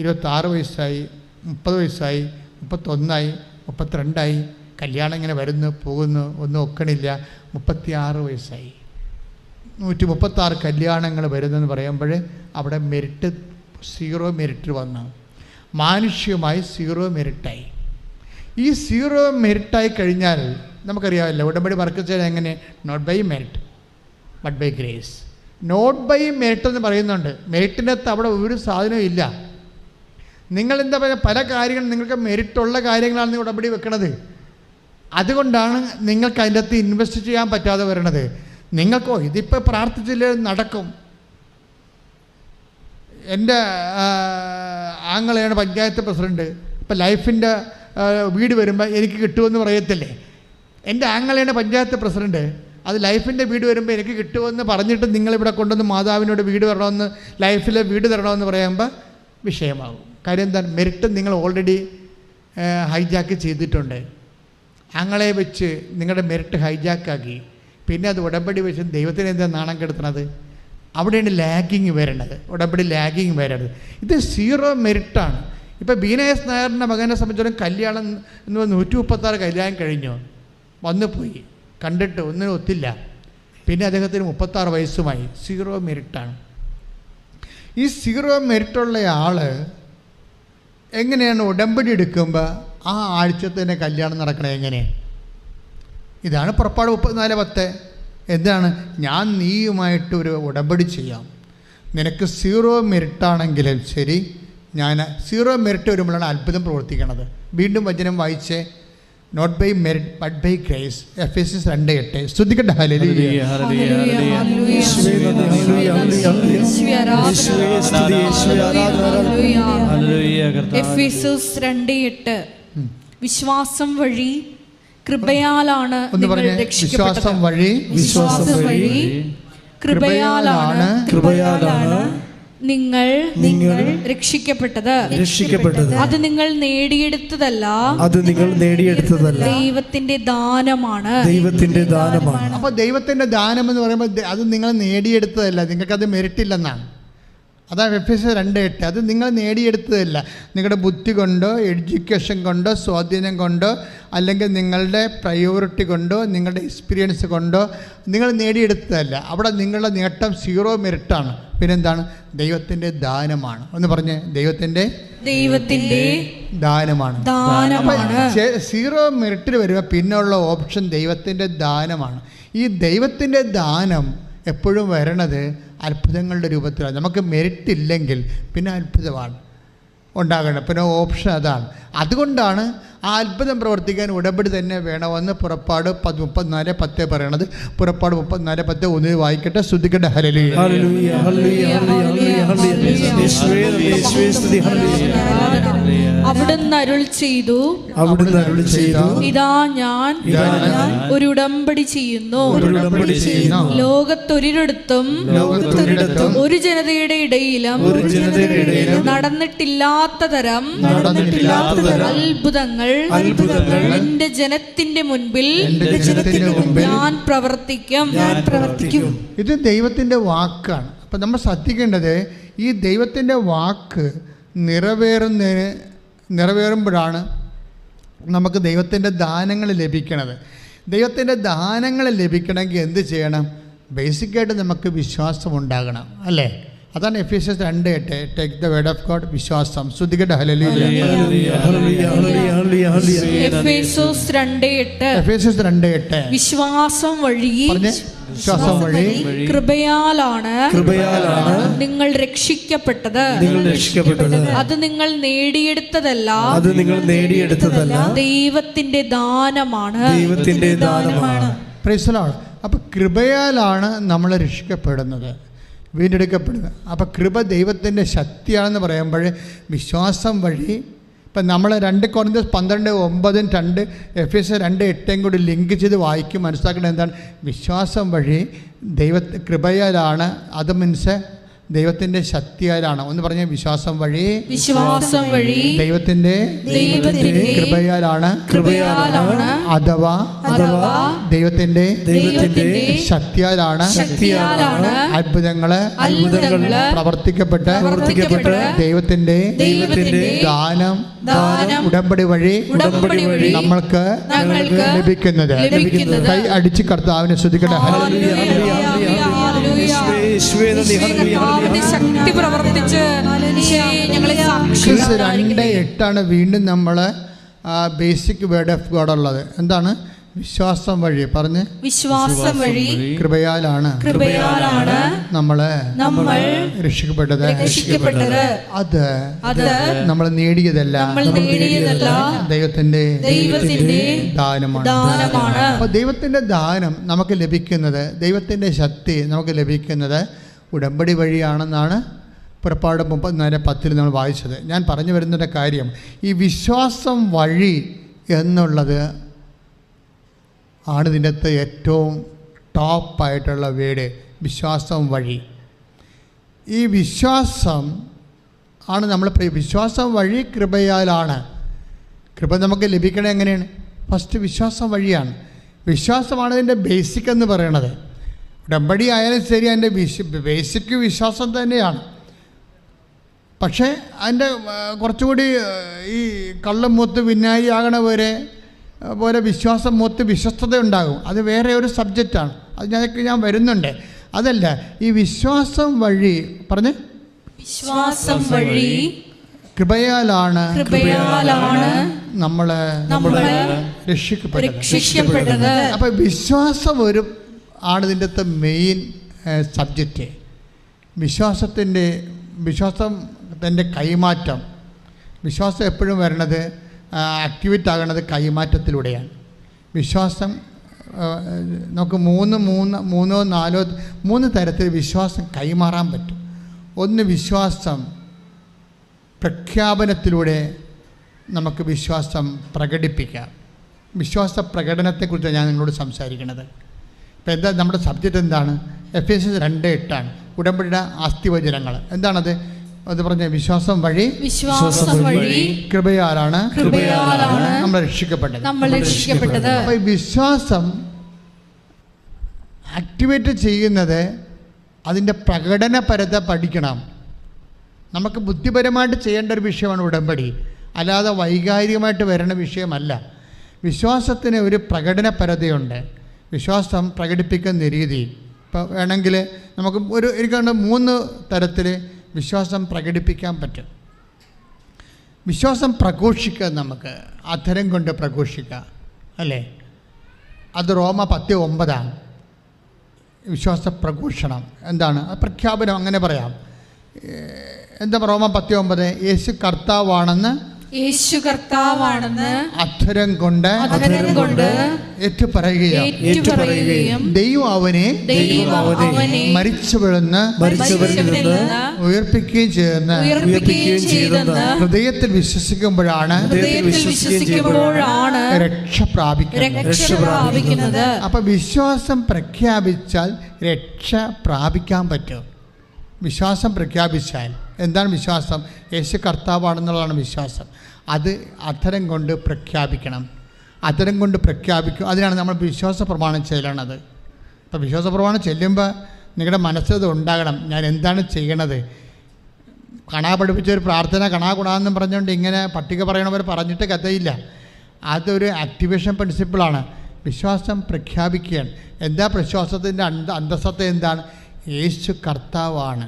26 വയസ്സായി, 30 വയസ്സായി, 31ആയി, 32ആയി, കല്യാണം ഇങ്ങനെ വരുന്നു പോകുന്നു, ഒന്നും ഒക്കണില്ല. 36 വയസ്സായി, 136 കല്യാണങ്ങൾ വരുന്നെന്ന് പറയുമ്പോൾ അവിടെ മെറിറ്റ് 0 മെറിറ്റ് വന്നു. മാനുഷ്യമായി 0 മെറിറ്റായി. ഈ 0 മെറിറ്റായി കഴിഞ്ഞാൽ നമുക്കറിയാമല്ലോ, ഉടമ്പടി വർക്ക് ചെയ്താൽ എങ്ങനെ? Not by merit but by grace. Not by merit എന്ന് പറയുന്നുണ്ട്. മെറിറ്റിനകത്ത് അവിടെ ഒരു സാധനവും ഇല്ല. നിങ്ങളെന്താ പറയുക, പല കാര്യങ്ങളും നിങ്ങൾക്ക് മെറിറ്റുള്ള കാര്യങ്ങളാണ് ഉടമ്പടി വെക്കണത്. അതുകൊണ്ടാണ് നിങ്ങൾക്ക് അതിൻ്റെ അകത്ത് ഇൻവെസ്റ്റ് ചെയ്യാൻ പറ്റാതെ വരണത്. നിങ്ങൾക്കോ ഇതിപ്പോൾ പ്രാർത്ഥിച്ചില്ല നടക്കും. എൻ്റെ ആങ്ങളെയാണ് പഞ്ചായത്ത് പ്രസിഡൻറ്റ്. ഇപ്പം ലൈഫിൻ്റെ വീട് വരുമ്പോൾ എനിക്ക് കിട്ടുമെന്ന് പറയത്തില്ലേ? എൻ്റെ ആങ്ങളെയാണ് പഞ്ചായത്ത് പ്രസിഡൻറ്റ്, അത് ലൈഫിൻ്റെ വീട് വരുമ്പോൾ എനിക്ക് കിട്ടുമെന്ന് പറഞ്ഞിട്ട് നിങ്ങളിവിടെ കൊണ്ടുവന്ന് മാതാവിനോട് വീട് തരണമെന്ന്, ലൈഫിലെ വീട് തരണമെന്ന് പറയുമ്പോൾ വിഷയമാകും. കാര്യം എന്താണ്? മെറിറ്റ് നിങ്ങൾ ഓൾറെഡി ഹൈജാക്ക് ചെയ്തിട്ടുണ്ട്. ആങ്ങളെ വെച്ച് നിങ്ങളുടെ മെറിറ്റ് ഹൈജാക്കാക്കി. പിന്നെ അത് ഉടമ്പടി വെച്ച് ദൈവത്തിന് എന്താ നാണം കെടുത്തണത്? അവിടെയാണ് ലാഗിങ് വരണത്. ഉടമ്പടി ലാഗിങ് വരരുത്. ഇത് 0 മെറിറ്റാണ്. ഇപ്പോൾ ബീനേസ് നായറിൻ്റെ മകനെ സംബന്ധിച്ചിടത്തോളം കല്യാണം എന്ന് 136 കല്യാണം കഴിഞ്ഞു, വന്നു പോയി, കണ്ടിട്ട് ഒന്നിനും ഒത്തില്ല. പിന്നെ അദ്ദേഹത്തിന് 36 വയസ്സുമായി. 0 മെറിറ്റാണ്. ഈ 0 മെറിറ്റുള്ള ആൾ എങ്ങനെയാണ് ഉടമ്പടി എടുക്കുമ്പോൾ ആ ആഴ്ചത്തെ തന്നെ കല്യാണം നടക്കണത് എങ്ങനെയാണ്? ഇതാണ് പുറപ്പാട് 34:10. എന്താണ്? ഞാൻ നീയുമായിട്ടൊരു ഉടമ്പടി ചെയ്യാം. നിനക്ക് 0 മെറിറ്റാണെങ്കിലും ശരി, ഞാൻ 0 മെറിറ്റ് വരുമ്പോഴാണ് അത്ഭുതം പ്രവർത്തിക്കണത്. വീണ്ടും വചനം വായിച്ചേ. Not by merit but by grace. Ephesians 2:8. സ്തുതിക്കട്ടെ. ഹല്ലേലൂയ. എഫേസ്യസ് 2:8. വിശ്വാസം വഴി കൃപയാലാണ് വിശ്വാസം വഴി കൃപയാലാണ് നിങ്ങൾ രക്ഷിക്കപ്പെട്ടത്. അത് നിങ്ങൾ നേടിയെടുത്തതല്ല, ദൈവത്തിന്റെ ദാനമാണ്. അപ്പൊ ദൈവത്തിന്റെ ദാനം എന്ന് പറയുമ്പോൾ അത് നിങ്ങൾ നേടിയെടുത്തതല്ല, നിങ്ങൾക്കത് മെറിറ്റില്ലെന്നാണ്. അതാണ് എഫേസ്യസ് 2:8. അത് നിങ്ങൾ നേടിയെടുത്തതല്ല. നിങ്ങളുടെ ബുദ്ധി കൊണ്ടോ എഡ്യൂക്കേഷൻ കൊണ്ടോ സ്വാധീനം കൊണ്ടോ അല്ലെങ്കിൽ നിങ്ങളുടെ പ്രയോറിറ്റി കൊണ്ടോ നിങ്ങളുടെ എക്സ്പീരിയൻസ് കൊണ്ടോ നിങ്ങൾ നേടിയെടുത്തതല്ല. അവിടെ നിങ്ങളുടെ നേട്ടം 0 മെറിറ്റാണ്. പിന്നെന്താണ്? ദൈവത്തിൻ്റെ ദാനമാണ്. ഒന്ന് പറഞ്ഞേ. ദൈവത്തിൻ്റെ ദാനമാണ്. 0 മെറിറ്റിൽ വരുമ്പോൾ പിന്നെയുള്ള ഓപ്ഷൻ ദൈവത്തിൻ്റെ ദാനമാണ്. ഈ ദൈവത്തിൻ്റെ ദാനം എപ്പോഴും വരണത് അത്ഭുതങ്ങളുടെ രൂപത്തിലാണ്. നമുക്ക് മെറിറ്റ് ഇല്ലെങ്കിൽ പിന്നെ അത്ഭുതമാണ് ഉണ്ടാകണം. പിന്നെ ഓപ്ഷൻ അതാണ്. അതുകൊണ്ടാണ് ആ അത്ഭുതം പ്രവർത്തിക്കാൻ ഉടമ്പടി തന്നെ വേണമെന്ന് പുറപ്പാട് 34:10 പറയണത്. പുറപ്പാട് 34:10 ഒന്ന് വായിക്കട്ടെ. ശ്രദ്ധിക്കട്ടെ. ഹല്ലേലൂയ. അവിടുന്ന് അരുൾ ചെയ്തു, ഇതാ ഞാൻ ഒരു ഉടമ്പടി ചെയ്യുന്നു. ലോകത്തൊരിടത്തും ഒരു ജനതയുടെ ഇടയിലും നടന്നിട്ടില്ലാത്ത തരം അത്ഭുതങ്ങൾ എന്റെ ജനത്തിന്റെ മുൻപിൽ ഞാൻ പ്രവർത്തിക്കും. ഇത് ദൈവത്തിന്റെ വാക്കാണ്. അപ്പം നമ്മൾ ശ്രദ്ധിക്കേണ്ടത് ഈ ദൈവത്തിൻ്റെ വാക്ക് നിറവേറുമ്പോഴാണ് നമുക്ക് ദൈവത്തിൻ്റെ ദാനങ്ങൾ ലഭിക്കണത്. ദൈവത്തിൻ്റെ ദാനങ്ങൾ ലഭിക്കണമെങ്കിൽ എന്ത് ചെയ്യണം? ബേസിക്കായിട്ട് നമുക്ക് വിശ്വാസം ഉണ്ടാകണം, അല്ലേ? അതാണ് എഫേസ്യസ് 2:8, take the word of God. വിശ്വാസം. ശ്രുതികട്ടെ ഹല്ലേലൂയ. എഫേസ്യസ് 2:8 വിശ്വാസം വഴി കൃപയാലാണ് നിങ്ങൾ രക്ഷിക്കപ്പെട്ടത്. അത് നിങ്ങൾ നേടിയെടുത്തതല്ല, ദൈവത്തിന്റെ ദാനമാണ്. Praise the Lord. അപ്പോൾ കൃപയാലാണ് നമ്മൾ രക്ഷിക്കപ്പെടുന്നത്, വീണ്ടെടുക്കപ്പെടുന്നത്. അപ്പോൾ കൃപ ദൈവത്തിൻ്റെ ശക്തിയാണെന്ന് പറയുമ്പോൾ വിശ്വാസം വഴി ഇപ്പം നമ്മൾ 2 കൊരിന്ത്യർ 12:9, 2 എഫേസ്യർ 2:8 കൂടി ലിങ്ക് ചെയ്ത് വായിക്കും. മനസ്സിലാക്കേണ്ടത് എന്താണ്? വിശ്വാസം വഴി കൃപയാലാണ്. അത് മീൻസ് ദൈവത്തിൻ്റെ ശക്തിയാലാണ്. ഒന്ന് പറഞ്ഞ വിശ്വാസം വഴി ദൈവത്തിൻ്റെ കൃപയാലാണ്, അഥവാ ദൈവത്തിൻ്റെ ശക്തിയാലാണ് അത്ഭുതങ്ങള് പ്രവർത്തിക്കപ്പെട്ട് ദൈവത്തിൻ്റെ ദാനം ഉടമ്പടി വഴി നമ്മൾക്ക് ലഭിക്കുന്നത്. കൈ അടിച്ച് കർത്താവിനെ സ്തുതിക്കട്ടെ. ശക്തി പ്രവർത്തിച്ച് 2:8 വീണ്ടും നമ്മൾ ബേസിക് വേർഡ് ഓഫ് ഗോഡ് ഉള്ളത്. എന്താണ്? വിശ്വാസം വഴി. പറഞ്ഞ് വിശ്വാസം വഴി കൃപയാലാണ് നമ്മൾ രക്ഷിക്കപ്പെട്ടത്. അത് നമ്മൾ നേടിയതല്ല, ദൈവത്തിന്റെ ദാനമാണ്. അപ്പോൾ ദൈവത്തിന്റെ ദാനം നമുക്ക് ലഭിക്കുന്നത്, ദൈവത്തിന്റെ ശക്തി നമുക്ക് ലഭിക്കുന്നത് ഉടമ്പടി വഴിയാണെന്നാണ് പുറപ്പാട് 34:10 നമ്മൾ വായിച്ചത്. ഞാൻ പറഞ്ഞു വരുന്നൊരു കാര്യം, ഈ വിശ്വാസം വഴി എന്നുള്ളത് ആണ് ഇതിൻ്റെ അകത്ത് ഏറ്റവും ടോപ്പായിട്ടുള്ള വേഡ്. വിശ്വാസം വഴി. ഈ വിശ്വാസം ആണ് നമ്മൾ വിശ്വാസം വഴി കൃപയാലാണ്. കൃപ നമുക്ക് ലഭിക്കണത് എങ്ങനെയാണ്? ഫസ്റ്റ് വിശ്വാസം വഴിയാണ്. വിശ്വാസമാണ് ഇതിൻ്റെ ബേസിക് എന്ന് പറയണത്. ഉടമ്പടി ആയാലും ശരി, അതിൻ്റെ ബേസിക് വിശ്വാസം തന്നെയാണ്. പക്ഷേ അതിൻ്റെ കുറച്ചുകൂടി ഈ കള്ളം മൂത്ത് വിനായി ആകണ പോലെ വിശ്വാസം മൂത്ത് വിശ്വസ്തത ഉണ്ടാകും. അത് വേറെ ഒരു സബ്ജക്റ്റാണ്. അത് ഞാൻ വരുന്നുണ്ട്. അതല്ല, ഈ വിശ്വാസം വഴി പറഞ്ഞ് വിശ്വാസം വഴി കൃപയാലാണ് നമ്മൾ രക്ഷിക്കപ്പെട്ടത്. അപ്പം വിശ്വാസം ആണ് ഇതിൻ്റെ അകത്ത് മെയിൻ സബ്ജക്റ്റ്. വിശ്വാസത്തിൻ്റെ കൈമാറ്റം. വിശ്വാസം എപ്പോഴും വരണത്, ആക്ടിവേറ്റ് ആകണത് കൈമാറ്റത്തിലൂടെയാണ്. വിശ്വാസം നമുക്ക് മൂന്നോ നാലോ തരത്തിൽ വിശ്വാസം കൈമാറാൻ പറ്റും. ഒന്ന്, വിശ്വാസം പ്രഖ്യാപനത്തിലൂടെ നമുക്ക് വിശ്വാസം പ്രകടിപ്പിക്കാം. വിശ്വാസ പ്രകടനത്തെക്കുറിച്ചാണ് ഞാൻ നിങ്ങളോട് സംസാരിക്കുന്നത്. ഇപ്പം എന്താ നമ്മുടെ സബ്ജക്റ്റ് എന്താണ്? എഫേസ്യസ് 2:8 ഉടമ്പടിയുടെ അസ്ഥിവചനങ്ങൾ. എന്താണത്? അത് പറഞ്ഞ വിശ്വാസം വഴി കൃപയാലാണ് നമ്മൾ രക്ഷിക്കപ്പെട്ടത്. അപ്പോൾ ഈ വിശ്വാസം ആക്ടിവേറ്റ് ചെയ്യുന്നത് അതിൻ്റെ പ്രകടനപരത പഠിക്കണം. നമുക്ക് ബുദ്ധിപരമായിട്ട് ചെയ്യേണ്ട ഒരു വിഷയമാണ് ഉടമ്പടി, അല്ലാതെ വൈകാരികമായിട്ട് വരുന്ന വിഷയമല്ല. വിശ്വാസത്തിന് ഒരു പ്രകടനപരതയുണ്ട്. വിശ്വാസം പ്രകടിപ്പിക്കുന്ന രീതി. ഇപ്പോൾ വേണമെങ്കിൽ നമുക്ക് എനിക്ക് 3 തരത്തിൽ വിശ്വാസം പ്രകടിപ്പിക്കാൻ പറ്റും. വിശ്വാസം പ്രഘോഷിക്കുക, നമുക്ക് അധരം കൊണ്ട് പ്രഘോഷിക്കുക, അല്ലേ? അത് റോമ 10:9 വിശ്വാസ പ്രഘോഷണം. എന്താണ്? പ്രഖ്യാപനം, അങ്ങനെ പറയാം. എന്താ റോമ 10:9? യേശു കർത്താവാണെന്ന് അധരം കൊണ്ട് ഏറ്റുപറയുകയും ദൈവം അവനെ മരിച്ചവരെന്ന് ഉയർപ്പിക്കുകയും ചെയ്യുന്ന ഹൃദയത്തിൽ വിശ്വസിക്കുമ്പോഴാണ് രക്ഷ പ്രാപിക്കുന്നത്. അപ്പൊ വിശ്വാസം പ്രഖ്യാപിച്ചാൽ രക്ഷ പ്രാപിക്കാൻ പറ്റും. വിശ്വാസം പ്രഖ്യാപിച്ചാൽ എന്താണ് വിശ്വാസം? യേശു കർത്താവാണെന്നുള്ളതാണ് വിശ്വാസം. അത് അധരം കൊണ്ട് പ്രഖ്യാപിക്കണം. അധരം കൊണ്ട് പ്രഖ്യാപിക്കും. അതിനാണ് നമ്മൾ വിശ്വാസ പ്രമാണം ചെല്ലണത്. അപ്പോൾ വിശ്വാസ പ്രമാണം ചെല്ലുമ്പോൾ നിങ്ങളുടെ മനസ്സത് ഉണ്ടാകണം. ഞാൻ എന്താണ് ചെയ്യണത്? കണാ പഠിപ്പിച്ച ഒരു പ്രാർത്ഥന കണാ ഗുണാന്നും പറഞ്ഞുകൊണ്ട് ഇങ്ങനെ പട്ടിക പറയണവർ പറഞ്ഞിട്ട് കഥയില്ല. അതൊരു ആക്ടിവേഷൻ പ്രിൻസിപ്പിളാണ്. വിശ്വാസം പ്രഖ്യാപിക്കുകയാണ്. എന്താ വിശ്വാസത്തിൻ്റെ അന്തസത്ത എന്താണ്? യേശു കർത്താവാണ്.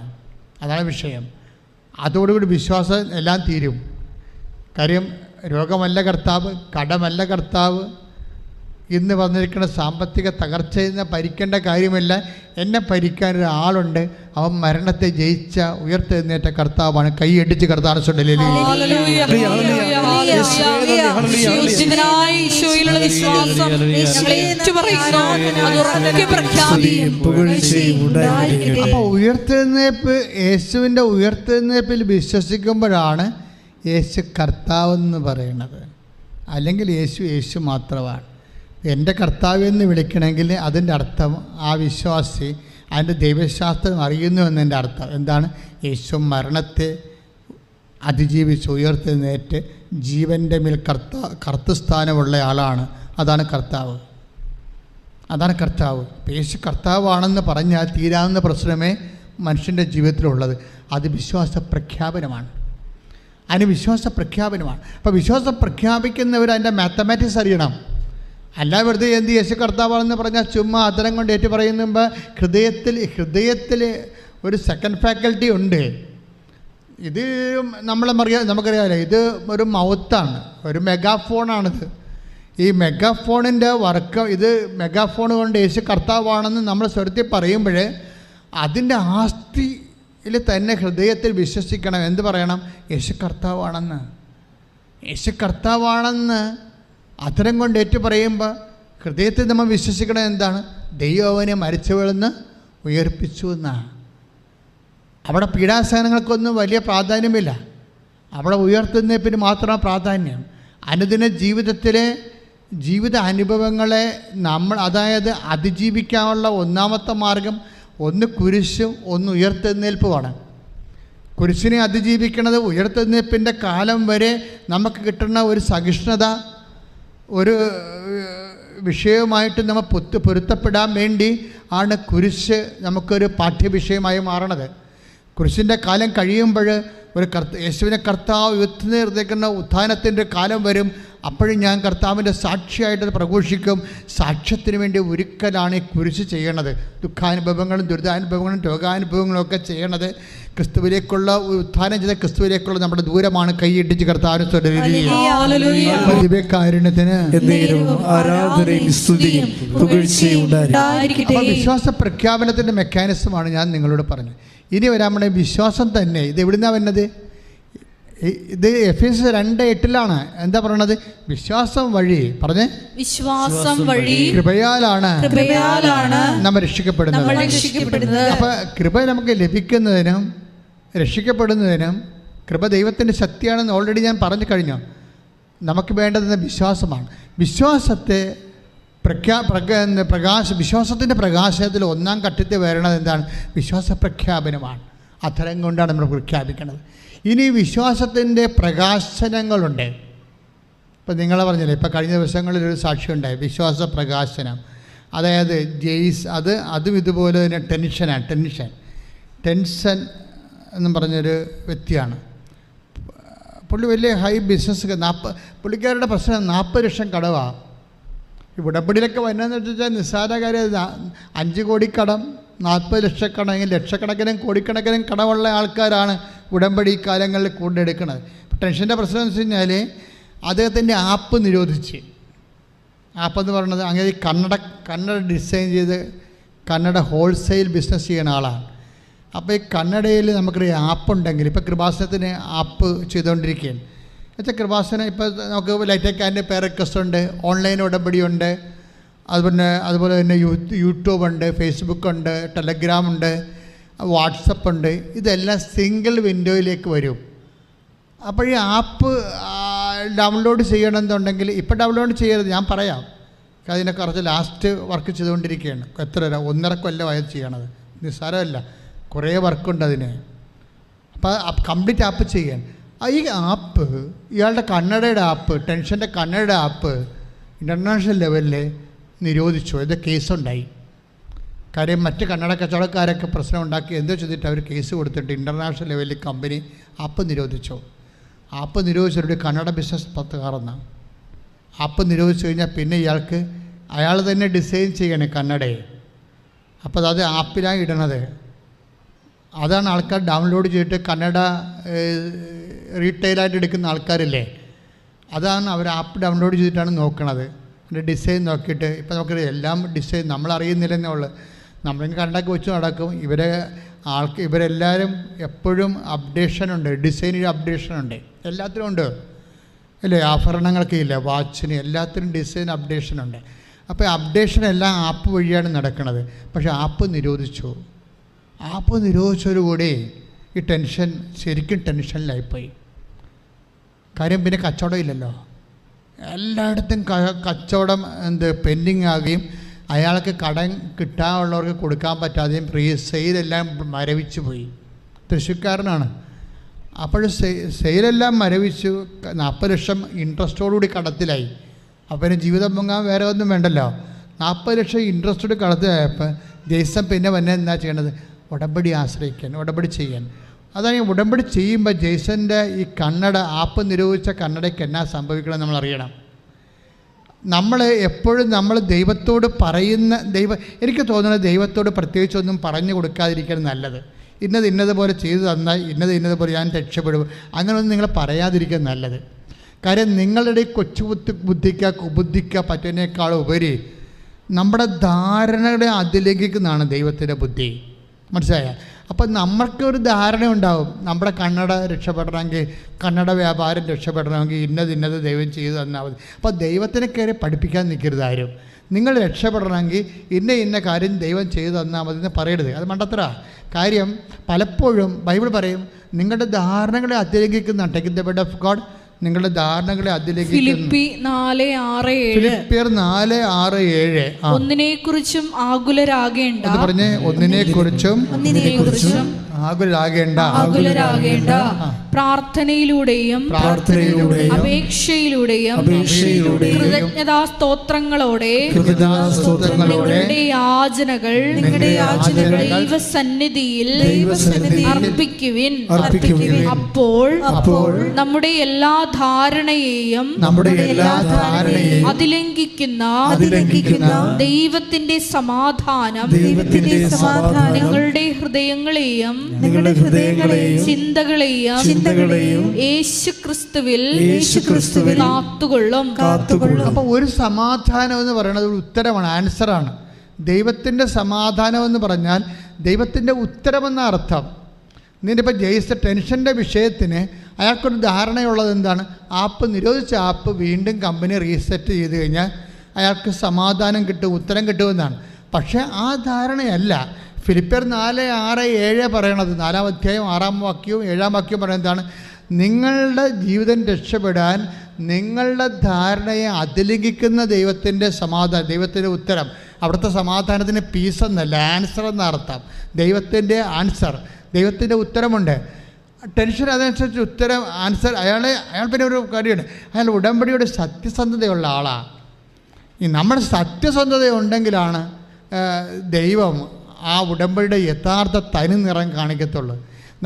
അതാണ് വിഷയം. അതോടുകൂടി വിശ്വാസം എല്ലാം തീരും. കാര്യം രോഗമല്ല കർത്താവ്, കടമല്ല കർത്താവ്, ഇന്ന് വന്നിരിക്കുന്ന സാമ്പത്തിക തകർച്ചയിൽ നിന്ന് ഭരിക്കേണ്ട കാര്യമില്ല. എന്നെ ഭരിക്കാനൊരാളുണ്ട്. അവൻ മരണത്തെ ജയിച്ച ഉയർത്തെഴുന്നേറ്റ കർത്താവാണ്. കൈയടിച്ച് കർത്താവ് അപ്പോൾ ഉയർത്തെഴുന്നേൽപ്പ്, യേശുവിൻ്റെ ഉയർത്തെഴുന്നേൽപ്പിൽ വിശ്വസിക്കുമ്പോഴാണ് യേശു കർത്താവെന്ന് പറയുന്നത്. അല്ലെങ്കിൽ യേശു മാത്രമാണ്. എൻ്റെ കർത്താവ് എന്ന് വിളിക്കണമെങ്കിൽ അതിൻ്റെ അർത്ഥം ആ വിശ്വാസി അതിൻ്റെ ദൈവശാസ്ത്രം അറിയുന്നു എന്നതിൻ്റെ അർത്ഥം എന്താണ്? യേശു മരണത്തെ അതിജീവിച്ച് ഉയർത്തെഴുന്നേറ്റ് ജീവൻ്റെ മേൽ കർത്തൃസ്ഥാനമുള്ള ആളാണ്. അതാണ് കർത്താവ്. യേശു കർത്താവാണെന്ന് പറഞ്ഞാൽ തീരാവുന്ന പ്രശ്നമേ മനുഷ്യൻ്റെ ജീവിതത്തിലുള്ളത്. അത് വിശ്വാസ പ്രഖ്യാപനമാണ്. അപ്പോൾ വിശ്വാസം പ്രഖ്യാപിക്കുന്നവർ അതിൻ്റെ മാത്തമാറ്റിക്സ് അറിയണം. അല്ല വെറുതെ എന്ത് യേശു കർത്താവാണെന്ന് പറഞ്ഞാൽ ചുമ്മാ അതരം കൊണ്ട് ഏറ്റു പറയുമ്പോൾ ഹൃദയത്തിൽ ഒരു സെക്കൻഡ് ഫാക്കൽറ്റി ഉണ്ട്. ഇത് നമുക്കറിയാമല്ലോ, ഇത് ഒരു മൗത്താണ്, ഒരു മെഗാഫോണാണിത്. ഈ മെഗാഫോണിൻ്റെ വർക്ക്, ഇത് മെഗാഫോൺ കൊണ്ട് യേശു കർത്താവാണെന്ന് നമ്മൾ സ്വരത്തിൽ പറയുമ്പോൾ അതിൻ്റെ ആസ്തിയിൽ തന്നെ ഹൃദയത്തിൽ വിശ്വസിക്കണം. എന്ത് പറയണം? യേശു കർത്താവാണെന്ന് അത്തരം കൊണ്ട് ഏറ്റു പറയുമ്പോൾ ഹൃദയത്തിൽ നമ്മൾ വിശ്വസിക്കണം. എന്താണ്? ദൈവം അവനെ മരിച്ചവളിൽ നിന്ന് ഉയർപ്പിച്ചു എന്നാണ്. അവിടെ പീഡാസഹനങ്ങൾക്കൊന്നും വലിയ പ്രാധാന്യമില്ല. അവിടെ ഉയർത്തുന്നതിന് മാത്രമാണ് പ്രാധാന്യം. അനുദിന ജീവിത അനുഭവങ്ങളെ അതായത് അതിജീവിക്കാനുള്ള ഒന്നാമത്തെ മാർഗം ഒന്ന് കുരിശും ഒന്ന് ഉയർത്തെഴുന്നേൽപ്പുമാണ്. കുരിശിനെ അതിജീവിക്കുന്നത് ഉയർത്തെഴുന്നേൽപ്പിൻ്റെ കാലം വരെ നമുക്ക് കിട്ടുന്ന ഒരു സഹിഷ്ണുത, ഒരു വിഷയവുമായിട്ട് നമ്മൾ പൊരുത്തപ്പെടാൻ വേണ്ടി ആണ് കുരിശ് നമുക്കൊരു പാഠ്യവിഷയമായി മാറണത്. കുരിശിൻ്റെ കാലം കഴിയുമ്പോൾ യേശുവിനെ കർത്താവ് ഉയർത്തുന്ന ഉത്ഥാനത്തിൻ്റെ കാലം വരും. അപ്പോഴും ഞാൻ കർത്താവിൻ്റെ സാക്ഷിയായിട്ട് പ്രഘോഷിക്കും. സാക്ഷ്യത്തിന് വേണ്ടി ഒരുക്കലാണ് ഈ കുരിശ് ചെയ്യണത്. ദുഃഖാനുഭവങ്ങളും ദുരിതാനുഭവങ്ങളും രോഗാനുഭവങ്ങളും ഒക്കെ ചെയ്യണത് ക്രിസ്തുവിലേക്കുള്ള ഉത്ഥാനം ചെയ്ത ക്രിസ്തുവിലേക്കുള്ള നമ്മുടെ ദൂരമാണ്. കൈയിട്ടിച്ച് കർത്താവിന് വിശ്വാസ പ്രഖ്യാപനത്തിൻ്റെ മെക്കാനിസമാണ് ഞാൻ നിങ്ങളോട് പറഞ്ഞത്. ഇനി വരാൻ വിശ്വാസം തന്നെ ഇത് എവിടുന്നാണ് വരുന്നത്? ഇത് എഫേസ്യർ 2:8 എന്താ പറയണത്? വിശ്വാസം വഴി കൃപയാലാണ് നമ്മൾ രക്ഷിക്കപ്പെടുന്നത്. അപ്പൊ കൃപ നമുക്ക് ലഭിക്കുന്നതിനും രക്ഷിക്കപ്പെടുന്നതിനും കൃപ ദൈവത്തിൻ്റെ ശക്തിയാണെന്ന് ഓൾറെഡി ഞാൻ പറഞ്ഞു കഴിഞ്ഞു. നമുക്ക് വേണ്ടത് വിശ്വാസമാണ്. വിശ്വാസത്തിൻ്റെ പ്രകാശത്തിൽ ഒന്നാം ഘട്ടത്തിൽ വരണത് എന്താണ്? വിശ്വാസ പ്രഖ്യാപനമാണ്. അത്തരം കൊണ്ടാണ് നമ്മൾ പ്രഖ്യാപിക്കുന്നത്. ഇനി വിശ്വാസത്തിൻ്റെ പ്രകാശനങ്ങളുണ്ട്. ഇപ്പം നിങ്ങൾ പറഞ്ഞില്ലേ, ഇപ്പം കഴിഞ്ഞ ദിവസങ്ങളിലൊരു സാക്ഷി ഉണ്ടായി, വിശ്വാസ പ്രകാശനം. അതായത് അതും ഇതുപോലെ തന്നെ ടെൻഷൻ എന്നും പറഞ്ഞൊരു വ്യക്തിയാണ്. പുള്ളി വലിയ ഹൈ ബിസിനസ്, പുള്ളിക്കാരുടെ പ്രശ്നം 40 ലക്ഷം കടവാണ്. ഈ ഉടമ്പടിയിലൊക്കെ വരുന്നതെന്ന് വെച്ചാൽ നിസ്സാര കാര്യം. 5 കോടി കടം, 40 ലക്ഷക്കണക്കിന് ലക്ഷക്കണക്കിനും കോടിക്കണക്കിനും കടമുള്ള ആൾക്കാരാണ് ഉടമ്പടി കാലങ്ങളിൽ കൊണ്ടെടുക്കുന്നത്. ടെൻഷൻ്റെ പ്രശ്നം എന്ന് വെച്ച് കഴിഞ്ഞാൽ അദ്ദേഹത്തിൻ്റെ ആപ്പ് നിരോധിച്ച്. ആപ്പെന്ന് പറയുന്നത് അങ്ങനെ കന്നഡ ഡിസൈൻ ചെയ്ത് കന്നഡ ഹോൾസെയിൽ ബിസിനസ് ചെയ്യുന്ന ആളാണ്. അപ്പോൾ ഈ കന്നഡയിൽ നമുക്കൊരു ആപ്പുണ്ടെങ്കിൽ, ഇപ്പോൾ കൃപാസനത്തിന് ആപ്പ് ചെയ്തുകൊണ്ടിരിക്കുകയാണ്. എന്നുവെച്ചാൽ കൃപാസനം ഇപ്പോൾ നമുക്ക് ലൈറ്റേക്കാൻ്റെ പേരക്കസ് ഉണ്ട്, ഓൺലൈൻ ഉടമ്പടിയുണ്ട്, അതുപോലെ തന്നെ യൂട്യൂബുണ്ട്, ഫേസ്ബുക്കുണ്ട്, ടെലഗ്രാമുണ്ട്, വാട്സപ്പുണ്ട്. ഇതെല്ലാം സിംഗിൾ വിൻഡോയിലേക്ക് വരും. അപ്പോൾ ഈ ആപ്പ് ഡൗൺലോഡ് ചെയ്യണമെന്നുണ്ടെങ്കിൽ ഇപ്പോൾ ഡൗൺലോഡ് ചെയ്യരുത്, ഞാൻ പറയാം. അതിനെ കുറച്ച് ലാസ്റ്റ് വർക്ക് ചെയ്തുകൊണ്ടിരിക്കുകയാണ്. എത്ര 1.5 കൊല്ലമായി ചെയ്യണത്. നിസ്സാരമല്ല, കുറേ വർക്കുണ്ട് അതിന്. അപ്പോൾ കംപ്ലീറ്റ് ആപ്പ് ചെയ്യാൻ ഈ ആപ്പ്, ഇയാളുടെ കന്നഡയുടെ ആപ്പ്, ടെൻഷൻ്റെ കന്നഡയുടെ ആപ്പ് ഇൻ്റർനാഷണൽ ലെവലിൽ നിരോധിച്ചു. ഇത് കേസുണ്ടായി. കാര്യം മറ്റ് കന്നഡ കച്ചവടക്കാരൊക്കെ പ്രശ്നം ഉണ്ടാക്കി എന്തോ ചെയ്തിട്ട് അവർ കേസ് കൊടുത്തിട്ട് ഇൻ്റർനാഷണൽ ലെവലിൽ കമ്പനി ആപ്പ് നിരോധിച്ചു. ആപ്പ് നിരോധിച്ചൊരു കന്നഡ ബിസിനസ് പത്തുകാരെന്ന ആപ്പ് നിരോധിച്ചു കഴിഞ്ഞാൽ പിന്നെ ഇയാൾക്ക് അയാൾ തന്നെ ഡിസൈൻ ചെയ്യണേ കന്നഡയെ. അപ്പോൾ അത് ആപ്പിലാണ് ഇടണത്. അതാണ് ആൾക്കാർ ഡൗൺലോഡ് ചെയ്തിട്ട് കന്നഡ റീറ്റെയിലായിട്ട് എടുക്കുന്ന ആൾക്കാരില്ലേ, അതാണ് അവർ ആപ്പ് ഡൗൺലോഡ് ചെയ്തിട്ടാണ് നോക്കണത്. അതിൻ്റെ ഡിസൈൻ നോക്കിയിട്ട് ഇപ്പോൾ നമുക്ക് എല്ലാം ഡിസൈൻ നമ്മളറിയുന്നില്ലെന്നേ ഉള്ളു. നമ്മളെങ്കിൽ കണ്ടൊക്കെ വെച്ച് നടക്കും. ഇവരെല്ലാവരും എപ്പോഴും അപ്ഡേഷനുണ്ട്, ഡിസൈനിൽ അപ്ഡേഷനുണ്ട്, എല്ലാത്തിനും ഉണ്ട് അല്ലേ. ആഭരണങ്ങൾക്ക് ഇല്ല, വാച്ചിന് എല്ലാത്തിനും ഡിസൈൻ അപ്ഡേഷനുണ്ട്. അപ്പോൾ അപ്ഡേഷനെല്ലാം ആപ്പ് വഴിയാണ് നടക്കുന്നത്. പക്ഷേ ആപ്പ് നിരോധിച്ചു. ആപ്പ് നിരോധിച്ചതോടുകൂടി ഈ ടെൻഷൻ ശരിക്കും ടെൻഷനിലായിപ്പോയി. കാര്യം പിന്നെ കച്ചവടം ഇല്ലല്ലോ. എല്ലായിടത്തും കച്ചവടം പെൻഡിങ് ആകുകയും അയാൾക്ക് കടം കിട്ടാനുള്ളവർക്ക് കൊടുക്കാൻ പറ്റാതെയും സെയിലെല്ലാം മരവിച്ചു പോയി. തൃശ്ശൂർക്കാരനാണ്. അപ്പോൾ സെയിലെല്ലാം മരവിച്ചു. 40 ലക്ഷം ഇൻട്രസ്റ്റോടുകൂടി കടത്തിലായി. അപ്പം ജീവിതം പൊങ്ങാൻ വേറെ ഒന്നും വേണ്ടല്ലോ. 40 ലക്ഷം ഇൻട്രസ്റ്റോട് കടത്തിലായപ്പോൾ ജെയ്സൺ പിന്നെ എന്താ ചെയ്യേണ്ടത്? ഉടമ്പടി ആശ്രയിക്കാൻ, ഉടമ്പടി ചെയ്യാൻ. അതാണ് ഈ ഉടമ്പടി ചെയ്യുമ്പോൾ ജെയ്സൻ്റെ ഈ കന്നഡ ആപ്പ് നിരോധിച്ച കന്നഡയ്ക്ക് എന്നാ സംഭവിക്കണം നമ്മളറിയണം. നമ്മൾ എപ്പോഴും നമ്മൾ ദൈവത്തോട് പറയുന്ന എനിക്ക് തോന്നുന്നത് ദൈവത്തോട് പ്രത്യേകിച്ചൊന്നും പറഞ്ഞു കൊടുക്കാതിരിക്കാൻ നല്ലത്. ഇന്നതുപോലെ ചെയ്തു തന്നാൽ ഇന്നതുപോലെ ഞാൻ രക്ഷപ്പെടും, അങ്ങനെയൊന്നും നിങ്ങൾ പറയാതിരിക്കാൻ നല്ലത്. കാര്യം നിങ്ങളുടെ കൊച്ചു ബുദ്ധിക്ക പറ്റുന്നതിനേക്കാൾ ഉപരി നമ്മുടെ ധാരണയുടെ അതിലേക്കുന്നതാണ് ദൈവത്തിൻ്റെ ബുദ്ധി. മനസ്സിലായ? അപ്പം നമ്മൾക്കൊരു ധാരണ ഉണ്ടാവും. നമ്മുടെ കന്നഡ രക്ഷപ്പെടണമെങ്കിൽ, കന്നഡ വ്യാപാരം രക്ഷപ്പെടണമെങ്കിൽ ഇന്നത് ദൈവം ചെയ്തു തന്നാൽ മതി. അപ്പോൾ ദൈവത്തിനെ കയറി പഠിപ്പിക്കാൻ നിൽക്കരുത് ആരും. നിങ്ങൾ രക്ഷപ്പെടണമെങ്കിൽ ഇന്ന കാര്യം ദൈവം ചെയ്തു തന്നാൽ മതി എന്ന് പറയരുത്. അത് മണ്ടത്തര കാര്യം. പലപ്പോഴും ബൈബിൾ പറയും നിങ്ങളുടെ ധാരണകളെ അതിലേക്കുന്ന take the word of God, നിങ്ങളുടെ ധാരണകളെ അതിലേക്ക്. ഫിലിപ്പിയർ 4:6-7 ഒന്നിനെക്കുറിച്ചും ആകുലരാകേണ്ട. അത് പറഞ്ഞേ, ഒന്നിനെക്കുറിച്ചും ആകുലരാകേണ്ട. പ്രാർത്ഥനയിലൂടെയും അപേക്ഷയിലൂടെയും കൃതജ്ഞതാ സ്തോത്രങ്ങളോടെ നിങ്ങളുടെ യാചനകൾ ദൈവസന്നിധിയിൽ അർപ്പിക്കുവിൻ. അപ്പോൾ നമ്മുടെ എല്ലാ ധാരണയെയും അതിലംഘിക്കുന്ന ദൈവത്തിന്റെ സമാധാനം നിങ്ങളുടെ ഹൃദയങ്ങളെയും ചിന്തകളെയും യേശുക്രിസ്തുവിൽ കാത്തുകൊള്ളും. അപ്പൊ ഒരു സമാധാനം എന്ന് പറയുന്നത് ഒരു ഉത്തരമാണ്, ആൻസറാണ്. ദൈവത്തിൻ്റെ സമാധാനം എന്ന് പറഞ്ഞാൽ ദൈവത്തിൻ്റെ ഉത്തരമെന്ന അർത്ഥം. നിന്നിപ്പോൾ ജയിച്ച ടെൻഷൻ്റെ വിഷയത്തിന് അയാൾക്കൊരു ധാരണയുള്ളത് എന്താണ്? ആപ്പ് നിരോധിച്ച ആപ്പ് വീണ്ടും കമ്പനി റീസെറ്റ് ചെയ്ത് കഴിഞ്ഞാൽ അയാൾക്ക് സമാധാനം കിട്ടും, ഉത്തരം കിട്ടുമെന്നാണ്. പക്ഷേ ആ ധാരണയല്ല ഫിലിപ്പിയർ 4:6-7 പറയണത്. 4-ാം അധ്യായം 6-ാം വാക്യവും 7-ാം വാക്യവും പറയുന്നതാണ്, നിങ്ങളുടെ ജീവിതം രക്ഷപ്പെടാൻ നിങ്ങളുടെ ധാരണയെ അതിലംഘിക്കുന്ന ദൈവത്തിൻ്റെ സമാധാനം, ദൈവത്തിൻ്റെ ഉത്തരം. അവിടുത്തെ സമാധാനത്തിന് പീസ് എന്നല്ല, ആൻസർ എന്ന അർത്ഥം. ദൈവത്തിൻ്റെ ആൻസർ, ദൈവത്തിൻ്റെ ഉത്തരമുണ്ട്. ടെൻഷൻ അതനുസരിച്ച് ഉത്തരം, ആൻസർ. അയാൾ പിന്നെ ഒരു കാര്യമുണ്ട്, അയാൾ ഉടമ്പടിയുടെ സത്യസന്ധതയുള്ള ആളാണ്. ഈ നമ്മുടെ സത്യസന്ധത ഉണ്ടെങ്കിലാണ് ദൈവം ആ ഉടമ്പടിയുടെ യഥാർത്ഥ തനി നിറം കാണിക്കത്തുള്ളൂ.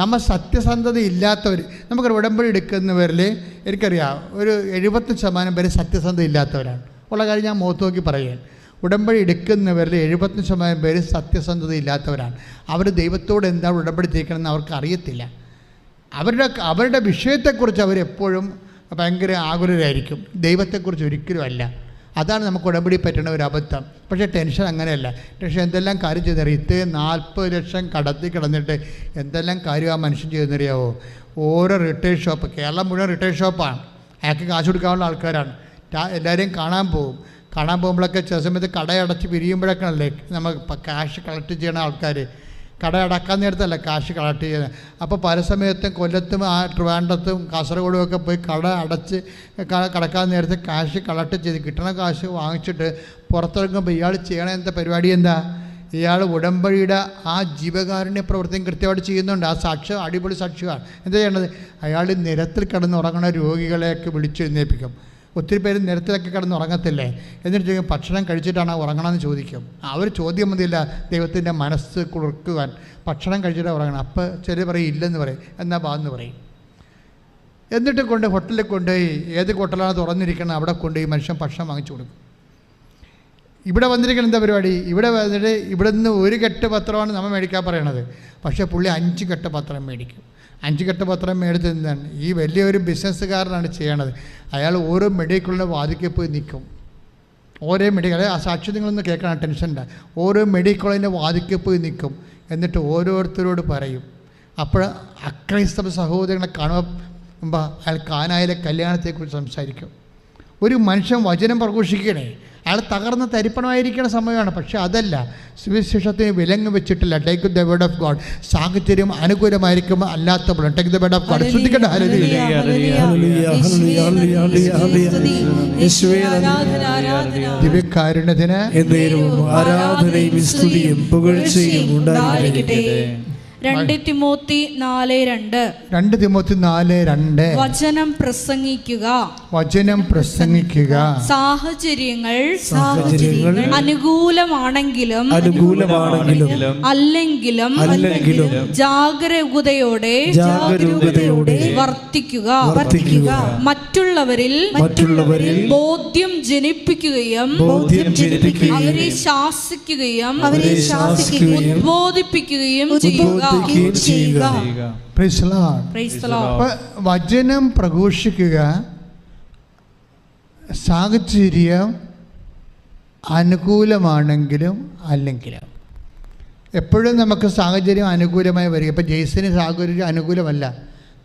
നമ്മൾ സത്യസന്ധത ഇല്ലാത്തവർ, നമുക്കൊരു ഉടമ്പടി എടുക്കുന്നവരിൽ എനിക്കറിയാം ഒരു 70% പേര് സത്യസന്ധത ഇല്ലാത്തവരാണ് ഉള്ള കാര്യം ഞാൻ മുഖത്ത് നോക്കി പറയുകയാണ്. ഉടമ്പടി എടുക്കുന്നവരിൽ 70% പേര് സത്യസന്ധത ഇല്ലാത്തവരാണ്. അവർ ദൈവത്തോട് എന്താണ് ഉടമ്പടി ചെയ്യിക്കണമെന്ന് അവർക്ക് അറിയത്തില്ല. അവരുടെ വിഷയത്തെക്കുറിച്ച് അവരെപ്പോഴും ഭയങ്കര ആകുലരായിരിക്കും, ദൈവത്തെക്കുറിച്ച് ഒരിക്കലും അല്ല. അതാണ് നമുക്ക് ഉടമ്പടി പറ്റുന്ന ഒരു അബദ്ധം. പക്ഷേ ടെൻഷൻ അങ്ങനെയല്ല. ടെൻഷൻ എന്തെല്ലാം കാര്യം ചെയ്തറിയാം. ഇത്രയും 40 ലക്ഷം കടത്തി കിടന്നിട്ട് എന്തെല്ലാം കാര്യം ആ മനുഷ്യൻ ചെയ്തെന്നറിയാവോ? ഓരോ റിട്ടയർ ഷോപ്പ്, കേരളം മുഴുവൻ റിട്ടയർ ഷോപ്പാണ്. അയാൾക്ക് കാശ് കൊടുക്കാനുള്ള ആൾക്കാരാണ്. എല്ലാവരെയും കാണാൻ പോകുമ്പോഴൊക്കെ ചില സമയത്ത് കടയടച്ച് പിരിയുമ്പോഴൊക്കെ അല്ലേ നമ്മൾ കാശ് കളക്ട് ചെയ്യണ ആൾക്കാർ. കട അടക്കാൻ നേരത്തല്ല കാശ് കളക്ട് ചെയ്യുന്നത്. അപ്പോൾ പല സമയത്തും കൊല്ലത്തും ട്രിവാൻഡ്രത്തും കാസർഗോഡും ഒക്കെ പോയി കട അടച്ച് കടക്കാൻ നേരത്തെ കാശ് കളക്ട് ചെയ്ത് കിട്ടണ കാശ് വാങ്ങിച്ചിട്ട് പുറത്തിറങ്ങുമ്പോൾ ഇയാൾ ചെയ്യണ എന്താ പരിപാടി? എന്താ ഇയാൾ ഉടമ്പടിയുടെ ആ ജീവകാരുണ്യ പ്രവർത്തനം കൃത്യമായിട്ട് ചെയ്യുന്നുണ്ട്. ആ സാക്ഷ്യം അടിപൊളി സാക്ഷ്യമാണ്. എന്താ ചെയ്യേണ്ടത്? അയാൾ നിരത്തിൽ കിടന്നുറങ്ങുന്ന രോഗികളെയൊക്കെ വിളിച്ചെഴുന്നേൽപ്പിക്കും. ഒത്തിരി പേര് നിരത്തിലൊക്കെ കിടന്ന് ഉറങ്ങത്തില്ലേ, എന്നിട്ട് ചോദിക്കും ഭക്ഷണം കഴിച്ചിട്ടാണ് ഉറങ്ങണമെന്ന് ചോദിക്കും. അവർ ചോദ്യം മതിയില്ല ദൈവത്തിൻ്റെ മനസ്സ് കുറുക്കുവാൻ, ഭക്ഷണം കഴിച്ചിട്ടാണ് ഉറങ്ങണം. അപ്പോൾ ചിലർ പറയും ഇല്ലെന്ന് പറയും, എന്നാൽ ബാന്ന് പറയും. എന്നിട്ട് ഹോട്ടലിൽ കൊണ്ടുപോയി, ഏത് ഹോട്ടലാണ് തുറന്നിരിക്കണം അവിടെ കൊണ്ടുപോയി മനുഷ്യൻ ഭക്ഷണം വാങ്ങിച്ചു കൊടുക്കും. ഇവിടെ വന്നിരിക്കണം എന്താ പരിപാടി? ഇവിടെ വന്നിട്ട് ഇവിടെ നിന്ന് 1 കെട്ട് പത്രമാണ് നമ്മൾ മേടിക്കാൻ പറയണത്. പക്ഷേ പുള്ളി 5 കെട്ട് പത്രം മേടിക്കും. 5 കെട്ട് പത്രം മേടിച്ച് എന്താണ് ഈ വലിയൊരു ബിസിനസ്സുകാരനാണ് ചെയ്യണത്. അയാൾ ഓരോ മെഡിക്കലിൻ്റെ വാതിക്കൽ പോയി നിൽക്കും. ഓരോ മെഡിക്കൽ, ആ സാക്ഷി നിങ്ങളൊന്ന് കേൾക്കണം, ടെൻഷൻ്റെ. ഓരോ മെഡിക്കലിൻ്റെ വാതിക്കൽ പോയി നിൽക്കും. എന്നിട്ട് ഓരോരുത്തരോട് പറയും. അപ്പോൾ അക്രൈസ്തവ സഹോദരങ്ങളെ കാണുമ്പോൾ അയാൾ കാനായിലെ കല്യാണത്തെക്കുറിച്ച് സംസാരിക്കും. ഒരു മനുഷ്യൻ വചനം പ്രഘോഷിക്കണേ, അയാൾ തകർന്ന് തരിപ്പണമായിരിക്കുന്ന സമയമാണ്. പക്ഷെ അതല്ല, സുവിശേഷത്തിന് വിലങ്ങ് വെച്ചിട്ടില്ല. Take the word of God. സാഹചര്യം അനുകൂലമായിരിക്കും, അല്ലാത്തപ്പോൾ take the word of God. ശ്രദ്ധിക്കട്ടെ. ദിവ്യകാരുണ്യത്തിന് ആരാധനയും സ്തുതിയും പുകഴ്ചയും ഉണ്ടായിരിക്കട്ടെ. 2 തിമോത്തി 4:2 വചനം പ്രസംഗിക്കുക. സാഹചര്യങ്ങൾ അനുകൂലമാണെങ്കിലും അല്ലെങ്കിലും ജാഗരൂകതയോടെ വർത്തിക്കുക. മറ്റുള്ളവരിൽ ബോധ്യം ജനിപ്പിക്കുകയും അവരെ ശാസിക്കുകയും ഉദ്ബോധിപ്പിക്കുകയും ചെയ്യുക. വചനം പ്രഘോഷിക്കുക. സാഹചര്യം അനുകൂലമാണെങ്കിലും അല്ലെങ്കിലും. എപ്പോഴും നമുക്ക് സാഹചര്യം അനുകൂലമായി വരിക. ഇപ്പം ജെയ്സിന് സാഹചര്യം അനുകൂലമല്ല.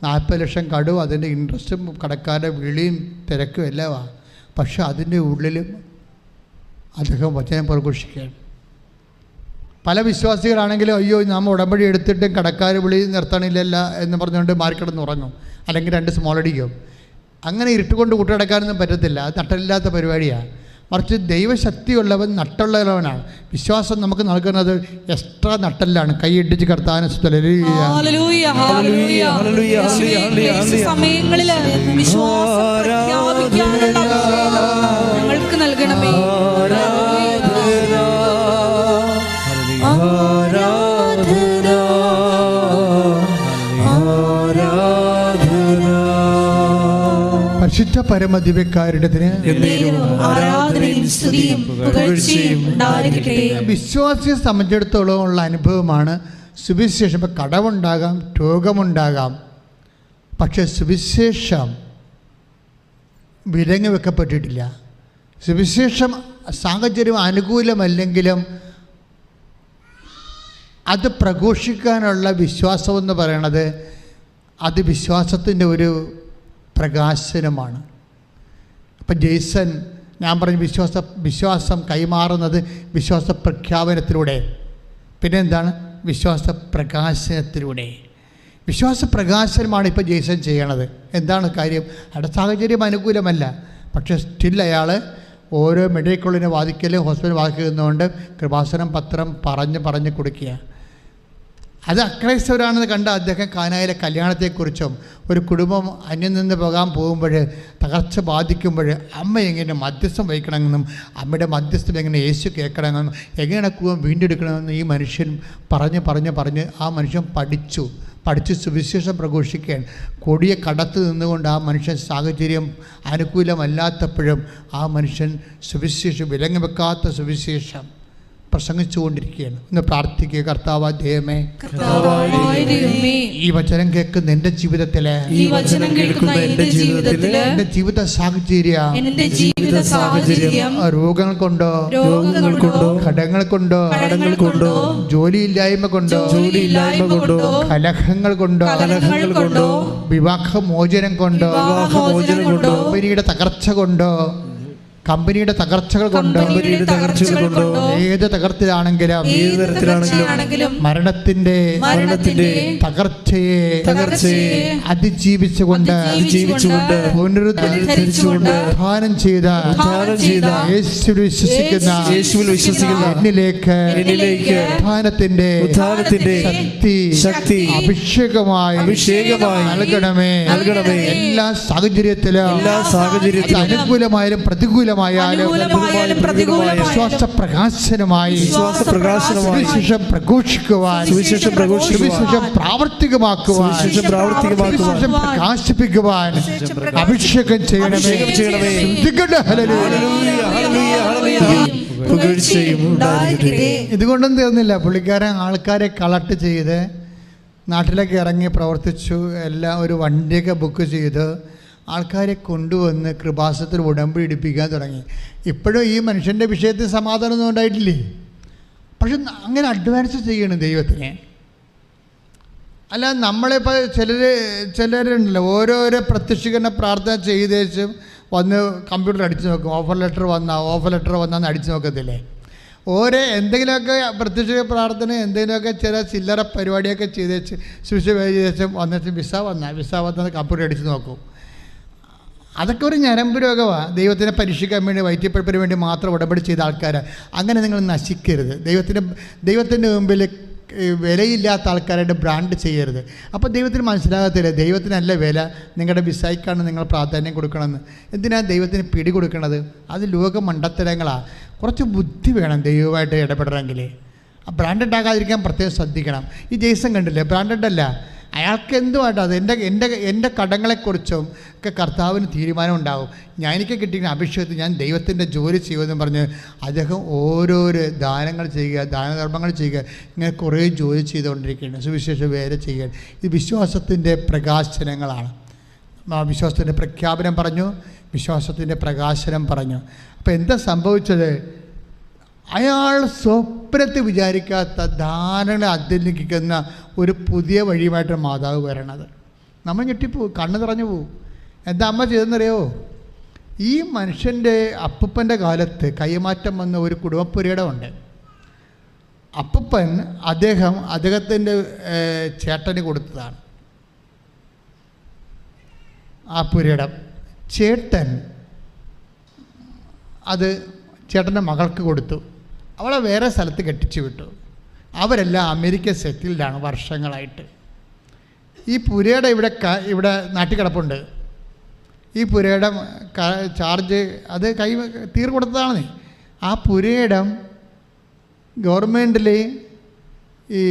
40 ലക്ഷം കടവും അതിൻ്റെ ഇൻട്രസ്റ്റും കടക്കാരുടെ വിളിയും തിരക്കും എല്ലാമാണ്. പക്ഷെ അതിൻ്റെ ഉള്ളിലും അദ്ദേഹം വചനം പ്രഘോഷിക്കുകയാണ്. പല വിശ്വാസികളാണെങ്കിലും അയ്യോ നാം ഉടമ്പടി എടുത്തിട്ടും കടക്കാർ വിളി നിർത്തണില്ലല്ല എന്ന് പറഞ്ഞുകൊണ്ട് മാറിക്കിടന്ന് ഉറങ്ങും, അല്ലെങ്കിൽ 2 സ്മോൾ അടിക്കും. അങ്ങനെ ഇരുട്ടുകൊണ്ട് കൂട്ടിടക്കാനൊന്നും പറ്റത്തില്ല. അത് നട്ടലില്ലാത്ത പരിപാടിയാണ്. മറിച്ച് ദൈവശക്തിയുള്ളവൻ നട്ടുള്ളവനാണ്. വിശ്വാസം നമുക്ക് നൽകുന്നത് എക്സ്ട്രാ നട്ടല്ലാണ്. കൈയിടിച്ച് കർത്താവിനെ സമയങ്ങളിൽ ഞങ്ങൾക്ക് നൽകണമേ. പരിശുദ്ധ പരമദിവ്യകാരുണ്യത്തിന് വിശ്വാസിയെ സംബന്ധിച്ചിടത്തോളം ഉള്ള അനുഭവമാണ് സുവിശേഷം. ഇപ്പം കടമുണ്ടാകാം, രോഗമുണ്ടാകാം, പക്ഷെ സുവിശേഷം വിലങ്ങ് വെക്കപ്പെട്ടിട്ടില്ല. സുവിശേഷം സാഹചര്യം അനുകൂലമല്ലെങ്കിലും അത് പ്രഘോഷിക്കാനുള്ള വിശ്വാസമെന്ന് പറയണത് അത് വിശ്വാസത്തിൻ്റെ ഒരു പ്രകാശനമാണ്. അപ്പം ജെയ്സൺ ഞാൻ പറഞ്ഞു വിശ്വാസം കൈമാറുന്നത് വിശ്വാസ പ്രഖ്യാപനത്തിലൂടെ, പിന്നെ എന്താണ് വിശ്വാസ പ്രകാശനത്തിലൂടെ. വിശ്വാസ പ്രകാശനമാണ് ഇപ്പോൾ ജെയ്സൺ ചെയ്യണത്. എന്താണ് കാര്യം? അവിടെ സാഹചര്യം അനുകൂലമല്ല, പക്ഷേ സ്റ്റിൽ അയാൾ ഓരോ മെഡിക്കലിനെ വാദിക്കലും ഹോസ്പിറ്റൽ വാദിക്കുന്നതുകൊണ്ട് കൃപാസനം പത്രം പറഞ്ഞ് കൊടുക്കുക. അത് അക്രൈസ്തവരാണെന്ന് കണ്ട അദ്ദേഹം കാനായിലെ കല്യാണത്തെക്കുറിച്ചും ഒരു കുടുംബം അന്യം നിന്ന് പോകാൻ പോകുമ്പോൾ തകർച്ച ബാധിക്കുമ്പോൾ അമ്മ എങ്ങനെ മധ്യസ്ഥം വഹിക്കണമെന്നും അമ്മയുടെ മധ്യസ്ഥം എങ്ങനെ യേശു കേൾക്കണമെന്നും എങ്ങനെ കുടുംബം വീണ്ടെടുക്കണമെന്നും ഈ മനുഷ്യൻ പറഞ്ഞ് ആ മനുഷ്യൻ പഠിച്ച് സുവിശേഷം പ്രഘോഷിക്കാൻ കൊടിയ കടത്ത് നിന്നുകൊണ്ട് ആ മനുഷ്യൻ സാഹചര്യം അനുകൂലമല്ലാത്തപ്പോഴും ആ മനുഷ്യൻ സുവിശേഷം വിലങ്ങ് വെക്കാത്ത സുവിശേഷം പ്രസംഗിച്ചുകൊണ്ടിരിക്കുകയാണ്. ഇന്ന് പ്രാർത്ഥിക്കുക. കർത്താവായ ദൈവമേ, ഈ വചനം കേൾക്കുന്ന എൻ്റെ ജീവിതത്തിലെ എൻ്റെ ജീവിത സാഹചര്യം രോഗങ്ങൾ കൊണ്ടോ കടങ്ങൾ കൊണ്ടോ ജോലിയില്ലായ്മ കൊണ്ടോ കലഹങ്ങൾ കൊണ്ടോ വിവാഹമോചനം കൊണ്ടോ ഉപരിയുടെ തകർച്ച കൊണ്ടോ കമ്പനിയുടെ തകർച്ചകൾ കൊണ്ട് ഏത് തകർച്ചയാണെങ്കിലും മരണത്തിന്റെ തകർച്ചയെ അതിജീവിച്ചുകൊണ്ട് പുനരുദ്ധാനം ചെയ്ത യേശുവിൽ വിശ്വസിക്കുന്ന എന്നിലേക്ക് ഉദ്ധാനത്തിന്റെ ശക്തി അഭിഷേകമായി നൽകണമേ. എല്ലാ സാഹചര്യത്തിലും അനുകൂലമായാലും പ്രതികൂലമായാലും വിശ്വാസ പ്രകാശനമായി സുവിശേഷം പ്രഘോഷിക്കുവാൻ, സുവിശേഷം പ്രാവർത്തികമാക്കുവാൻ, സുവിശേഷം പ്രകാശിപ്പിക്കുവാൻ അഭിഷേകം ചെയ്യണമേ. ഇതുകൊണ്ടും തീർന്നില്ല. പുള്ളിക്കാരൻ ആൾക്കാരെ കളക്ട് ചെയ്ത് നാട്ടിലേക്ക് ഇറങ്ങി പ്രവർത്തിച്ചു. എല്ലാം ഒരു വണ്ടിയൊക്കെ ബുക്ക് ചെയ്ത് ആൾക്കാരെ കൊണ്ടുവന്ന് കൃപാസനത്തിൽ ഉടമ്പടി എടുപ്പിക്കാൻ തുടങ്ങി. ഇപ്പോഴും ഈ മനുഷ്യൻ്റെ വിഷയത്തിൽ സമാധാനമൊന്നും ഉണ്ടായിട്ടില്ലേ? പക്ഷെ അങ്ങനെ അഡ്വാൻസ് ചെയ്യണം ദൈവത്തിനെ. അല്ല, നമ്മളിപ്പോൾ ചിലരുണ്ടല്ലോ ഓരോരോ പ്രത്യക്ഷീകരണ പ്രാർത്ഥന ചെയ്തേച്ചും വന്ന് കമ്പ്യൂട്ടർ അടിച്ചു നോക്കും. ഓഫർ ലെറ്റർ വന്നാന്ന് അടിച്ചു നോക്കത്തില്ലേ? ഓരോ എന്തെങ്കിലുമൊക്കെ പ്രത്യക്ഷ പ്രാർത്ഥന എന്തെങ്കിലുമൊക്കെ ചില ചില്ലറ പരിപാടിയൊക്കെ ചെയ്തേച്ച് ശുശ്രൂഷ വന്നിട്ട് വിസ വന്നാൽ കമ്പ്യൂട്ടർ അടിച്ചു നോക്കും. അതൊക്കെ ഒരു ഞരമ്പ് രോഗമാണ്. ദൈവത്തിനെ പരീക്ഷിക്കാൻ വേണ്ടി, വൈദ്യപ്പഴുപ്പിന് വേണ്ടി മാത്രം ഉടമ്പടി ചെയ്ത ആൾക്കാർ. അങ്ങനെ നിങ്ങൾ നശിക്കരുത്. ദൈവത്തിൻ്റെ മുമ്പിൽ വിലയില്ലാത്ത ആൾക്കാരായിട്ട് ബ്രാൻഡ് ചെയ്യരുത്. അപ്പോൾ ദൈവത്തിന് മനസ്സിലാകത്തില്ല, ദൈവത്തിനല്ല വില, നിങ്ങളുടെ വിസയ്ക്കാണ് നിങ്ങൾ പ്രാധാന്യം കൊടുക്കണമെന്ന്. എന്തിനാണ് ദൈവത്തിന് പിടി കൊടുക്കണത്? അത് ലോക മണ്ടത്തരങ്ങളാണ്. കുറച്ച് ബുദ്ധി വേണം ദൈവമായിട്ട് ഇടപെടണമെങ്കിൽ. ആ ബ്രാൻഡഡ് ആകാതിരിക്കാൻ പ്രത്യേകം ശ്രദ്ധിക്കണം. ഈ ജെയ്സൺ കണ്ടില്ലേ, ബ്രാൻഡഡ് അല്ല. അയാൾക്ക് എന്തുമായിട്ട് അത് എൻ്റെ കടങ്ങളെക്കുറിച്ചും ഒക്കെ കർത്താവിന് തീരുമാനം ഉണ്ടാവും. എനിക്ക് കിട്ടിയ അഭിഷേകത്തിൽ ഞാൻ ദൈവത്തിൻ്റെ ജോലി ചെയ്യുമെന്ന് പറഞ്ഞ് അദ്ദേഹം ഓരോരോ ദാനങ്ങൾ ചെയ്യുക, ദാനധർമ്മങ്ങൾ ചെയ്യുക, ഇങ്ങനെ കുറേ ജോലി ചെയ്തുകൊണ്ടിരിക്കുകയാണ്. സുവിശേഷ വേല ചെയ്യുക. ഇത് വിശ്വാസത്തിൻ്റെ പ്രകാശനങ്ങളാണ്. വിശ്വാസത്തിൻ്റെ പ്രഖ്യാപനം പറഞ്ഞു, വിശ്വാസത്തിൻ്റെ പ്രകാശനം പറഞ്ഞു. അപ്പോൾ എന്താ സംഭവിച്ചത്? അയാൾ സ്വപ്നത്തിൽ വിചാരിക്കാത്ത ധാരണ അധ്യയനിക്കുന്ന ഒരു പുതിയ വഴിയുമായിട്ട് മാതാവ് വരണത്. നമ്മൾ ഞെട്ടിപ്പോവും, കണ്ണ് നിറഞ്ഞു പോവും. എന്താ അമ്മ ചെയ്തെന്നറിയോ? ഈ മനുഷ്യൻ്റെ അപ്പൂപ്പൻ്റെ കാലത്ത് കൈമാറ്റം വന്ന ഒരു കുടുംബപ്പുരയിടമുണ്ട്. അപ്പൂപ്പൻ അദ്ദേഹത്തിൻ്റെ ചേട്ടന് കൊടുത്തതാണ് ആ പുരയിടം. ചേട്ടൻ അത് ചേട്ടൻ്റെ മകൾക്ക് കൊടുത്തു. അവളെ വേറെ സ്ഥലത്ത് കെട്ടിച്ചു വിട്ടു. അവരെല്ലാം അമേരിക്ക സെറ്റിൽഡാണ് വർഷങ്ങളായിട്ട്. ഈ പുരയുടെ ഇവിടെ നാട്ടിൽ കിടപ്പുണ്ട്. ഈ പുരയുടെ ചാർജ് അത് തീർ കൊടുത്തതാണ്. ആ പുരയിടം ഗവൺമെൻറ്റിൽ ഈ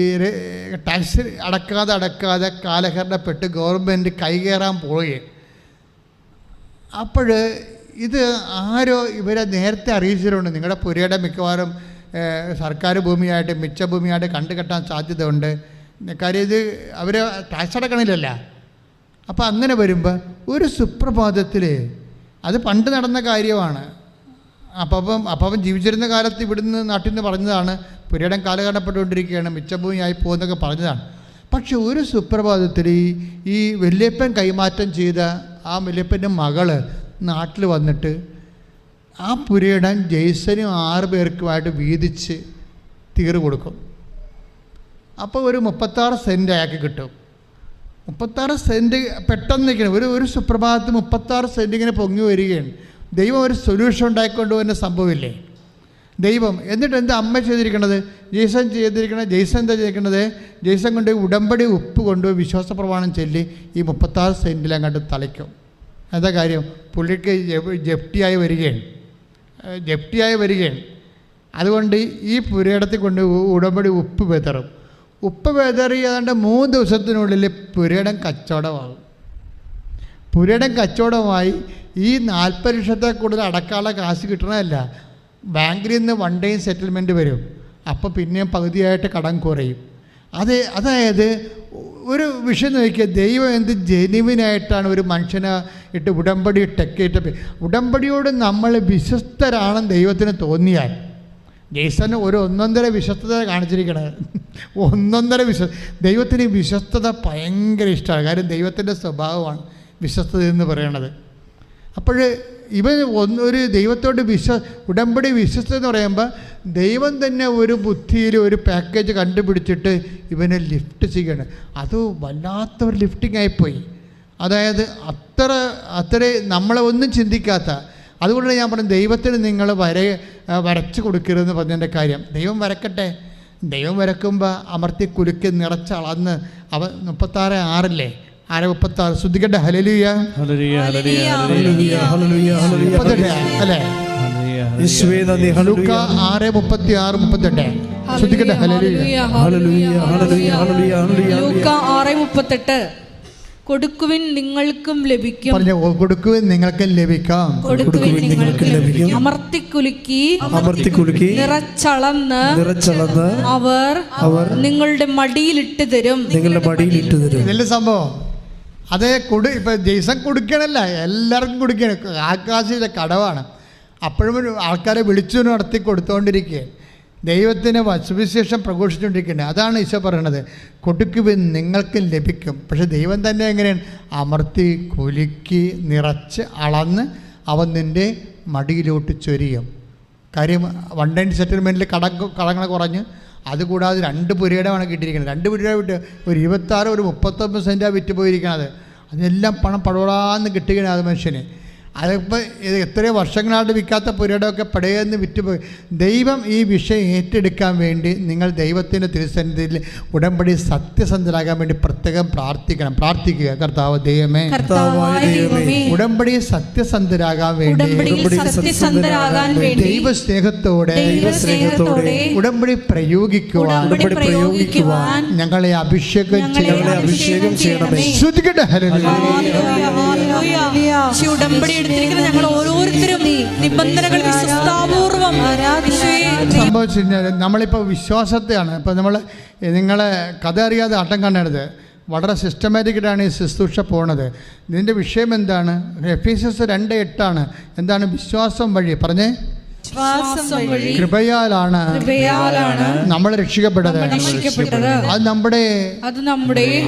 ടാക്സ് അടക്കാതെ കാലഹരണപ്പെട്ട് ഗവൺമെൻറ് കൈകയറാൻ പോയി. അപ്പോൾ ഇത് ആരോ ഇവരെ നേരത്തെ അറിയിച്ചിട്ടുണ്ട്, നിങ്ങളുടെ പുരയുടെ മിക്കവാറും സർക്കാർ ഭൂമിയായിട്ട് മിച്ചഭൂമിയായിട്ട് കണ്ടുകെട്ടാൻ സാധ്യതയുണ്ട്. കാര്യം ഇത് അവർ ടാക്സ് അടക്കണില്ലല്ല. അപ്പോൾ അങ്ങനെ വരുമ്പോൾ ഒരു സുപ്രഭാതത്തിൽ, അത് പണ്ട് നടന്ന കാര്യമാണ്. അപ്പം ജീവിച്ചിരുന്ന കാലത്ത് ഇവിടുന്ന് നാട്ടിൽ നിന്ന് പറഞ്ഞതാണ്, പുരയിടം കാലഹരണപ്പെട്ടുകൊണ്ടിരിക്കുകയാണ്, മിച്ചഭൂമിയായി പോകുന്നതൊക്കെ പറഞ്ഞതാണ്. പക്ഷെ ഒരു സുപ്രഭാതത്തിൽ ഈ വല്യപ്പൻ കൈമാറ്റം ചെയ്ത ആ വല്യപ്പൻ്റെ മകള് നാട്ടിൽ വന്നിട്ട് ആ പുരയിടം ജെയ്സനും 6 പേർക്കുമായിട്ട് വീതിച്ച് തീർ കൊടുക്കും. അപ്പോൾ ഒരു 36 സെൻറ്റ് അയാൾക്ക് കിട്ടും. 36 സെൻറ്റ് പെട്ടെന്ന് നിൽക്കണം. ഒരു സുപ്രഭാതത്തിൽ 36 സെൻറ്റ് ഇങ്ങനെ പൊങ്ങി വരികയാണ്. ദൈവം ഒരു സൊല്യൂഷൻ ഉണ്ടായിക്കൊണ്ട് വരുന്ന സംഭവമില്ലേ ദൈവം. എന്നിട്ട് എന്താ അമ്മ ചെയ്തിരിക്കണത്? ജെയ്സൺ എന്താ ചെയ്തിരിക്കണത്? ജെയ്സൺ കൊണ്ട് ഉടമ്പടി ഉപ്പ് കൊണ്ടുപോയി വിശ്വാസ പ്രമാണം ചൊല്ലി ഈ 36 സെൻറ്റിൽ അങ്ങോട്ട് തളിക്കും. എന്താ കാര്യം? പുള്ളിക്ക് ജപ്തിയായി വരികയാണ്. അതുകൊണ്ട് ഈ പുരയിടത്തിൽ കൊണ്ട് ഉടമ്പടി ഉപ്പ് വിതറും. ഉപ്പ് വിതറി ഏതാണ്ട് 3 ദിവസത്തിനുള്ളിൽ പുരയിടം കച്ചവടമാകും. പുരയിടം കച്ചവടമായി ഈ 40 ലക്ഷത്തെ കൂടുതൽ അടക്കാനുള്ള കാശ് കിട്ടണമല്ല, ബാങ്കിൽ നിന്ന് 1 day സെറ്റിൽമെൻറ്റ് വരും. അപ്പോൾ പിന്നെയും പകുതിയായിട്ട് കടം കുറയും. അതായത് ഒരു വിഷയം നോക്കിയാൽ ദൈവം എന്ത് ജെനുവിനായിട്ടാണ് ഒരു മനുഷ്യനെ ഇട്ട് ഉടമ്പടി ടെക്കേറ്റ്. ഉടമ്പടിയോട് നമ്മൾ വിശ്വസ്തരാണെന്ന് ദൈവത്തിന് തോന്നിയാൽ, ജെയ്സന് ഒരു 1.5 വിശ്വസ്തത കാണിച്ചിരിക്കണത്. 1.5 ദൈവത്തിന് വിശ്വസ്തത ഭയങ്കര ഇഷ്ടമാണ്. കാര്യം ദൈവത്തിൻ്റെ സ്വഭാവമാണ് വിശ്വസ്തത എന്ന് പറയണത്. അപ്പോൾ ഇവൻ ഒരു ദൈവത്തോട് ഉടമ്പടി വിശ്വസ്തത എന്ന് പറയുമ്പോൾ ദൈവം തന്നെ ഒരു ബുദ്ധിയിൽ ഒരു പാക്കേജ് കണ്ടുപിടിച്ചിട്ട് ഇവനെ ലിഫ്റ്റ് ചെയ്യണം. അത് വല്ലാത്തൊരു ലിഫ്റ്റിംഗ് ആയിപ്പോയി. അതായത് അത്ര നമ്മളെ ഒന്നും ചിന്തിക്കാത്ത. അതുകൊണ്ട് ഞാൻ പറഞ്ഞു, ദൈവത്തിന് നിങ്ങൾ വരച്ച് കൊടുക്കരുതെന്ന് പറഞ്ഞതിൻ്റെ കാര്യം. ദൈവം വരക്കട്ടെ. ദൈവം വരക്കുമ്പോൾ അമർത്തി കുലുക്കി നിറച്ചളന്ന് 36 6:36 ശ്രദ്ധിക്കട്ടെ. ഹല്ലേലൂയ അല്ലേ? ലൂക്ക 6:36-38 ശ്രദ്ധിക്കട്ടെ. ലൂക്ക 6:38 കൊടുക്കുവിൻ നിങ്ങൾക്കും ലഭിക്കും. പറഞ്ഞു, കൊടുക്കുവിൻ നിങ്ങൾക്കും ലഭിക്കാം. അമർത്തിക്കുലുക്കി നിറച്ചളന്ന് അവർ നിങ്ങളുടെ മടിയിലിട്ട് തരും. ഇതല്ലേ സംഭവം? അതേ ഇപ്പം ജെയ്സൺ കൊടുക്കണല്ല, എല്ലാവർക്കും കൊടുക്കണം. ആകാശിലെ കടവാണ്. അപ്പോഴും ആൾക്കാരെ വിളിച്ചു നടത്തി കൊടുത്തുകൊണ്ടിരിക്കുക. ദൈവത്തിന് സുവിശേഷം പ്രഘോഷിച്ചുകൊണ്ടിരിക്കുന്നത്. അതാണ് ഈശോ പറയണത്, കൊടുക്കുവിൻ നിങ്ങൾക്കും ലഭിക്കും. പക്ഷെ ദൈവം തന്നെ എങ്ങനെയാണ്? അമർത്തി കുലുക്കി നിറച്ച് അളന്ന് അവൻ നിൻ്റെ മടിയിലോട്ട് ചൊരിയും. കാര്യം 1 ടൈം സെറ്റിൽമെൻറ്റിൽ കടങ്ങൾ കുറഞ്ഞ്, അതുകൂടാതെ 2 പുരയിടമാണ് കിട്ടിയിരിക്കുന്നത്. 2 പുരയിടം വിട്ട് ഒരു 26 ഒരു 39 സെൻറ്റാണ് വിറ്റ് പോയിരിക്കുന്നത്. അതെല്ലാം പണം പടവടാന്ന് കിട്ടുകയാണ് അത് മനുഷ്യന്. അതിപ്പോൾ എത്രയോ വർഷങ്ങളായിട്ട് വിൽക്കാത്ത പുരയിടമൊക്കെ പടയെന്ന് വിറ്റുപോയി. ദൈവം ഈ വിഷയം ഏറ്റെടുക്കാൻ വേണ്ടി നിങ്ങൾ ദൈവത്തിൻ്റെ തിരുസന്നിധിയിൽ ഉടമ്പടി സത്യസന്ധരാകാൻ വേണ്ടി പ്രത്യേകം പ്രാർത്ഥിക്കുക. കർത്താവ് ദൈവമേ, ഉടമ്പടി സത്യസന്ധരാകാൻ വേണ്ടി ദൈവസ്നേഹത്തോടെ ഉടമ്പടി പ്രയോഗിക്കുവാൻ ഞങ്ങളെ അഭിഷേകം ചെയ്യണമേ. ശ്രദ്ധിക്കട്ടെ. ഞങ്ങൾ ഓരോരുത്തരും നിബന്ധനകൾ വിശ്വസ്താപൂർവം സംഭവിച്ചു കഴിഞ്ഞാൽ നമ്മളിപ്പോൾ വിശ്വാസത്തെയാണ്. ഇപ്പോൾ നിങ്ങളെ കഥ അറിയാതെ ആട്ടം കാണരുത്. വളരെ സിസ്റ്റമാറ്റിക്കായിട്ടാണ് ഈ ശുശ്രൂഷ പോണത്. ഇതിൻ്റെ വിഷയം എന്താണ്? എഫേസ്യസ് 2:8 എന്താണ്? വിശ്വാസം വഴി പറഞ്ഞേ, കൃപയാലാണ് നമ്മൾ രക്ഷിക്കപ്പെട്ടത്. അത് നമ്മുടെ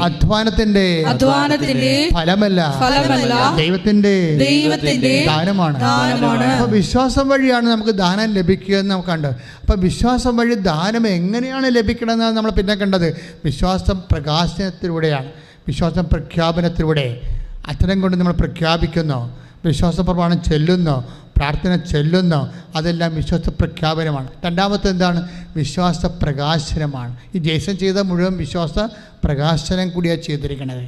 അധ്വാനത്തിന്റെ ഫലമല്ല, ദൈവത്തിന്റെ ദാനമാണ്. അപ്പൊ വിശ്വാസം വഴിയാണ് നമുക്ക് ദാനം ലഭിക്കുക എന്ന് നമുക്ക് കണ്ടത്. അപ്പൊ വിശ്വാസം വഴി ദാനം എങ്ങനെയാണ് ലഭിക്കണമെന്നാണ് നമ്മൾ പിന്നെ കണ്ടത്. വിശ്വാസം പ്രകാശനത്തിലൂടെയാണ്, വിശ്വാസം പ്രഖ്യാപനത്തിലൂടെ. അത്തരം കൊണ്ട് നമ്മൾ പ്രഖ്യാപിക്കുന്നു, വിശ്വാസ പ്രമാണം ചെല്ലുന്നു, പ്രാർത്ഥന ചെല്ലുന്നു. അതെല്ലാം വിശ്വാസ പ്രഖ്യാപനമാണ്. രണ്ടാമത്തെ എന്താണ്? വിശ്വാസ പ്രകാശനമാണ്. ഈ ജേസൺ ചെയ്ത മുഴുവൻ വിശ്വാസ പ്രകാശനം കൂടിയാണ് ചെയ്തിരിക്കുന്നത്.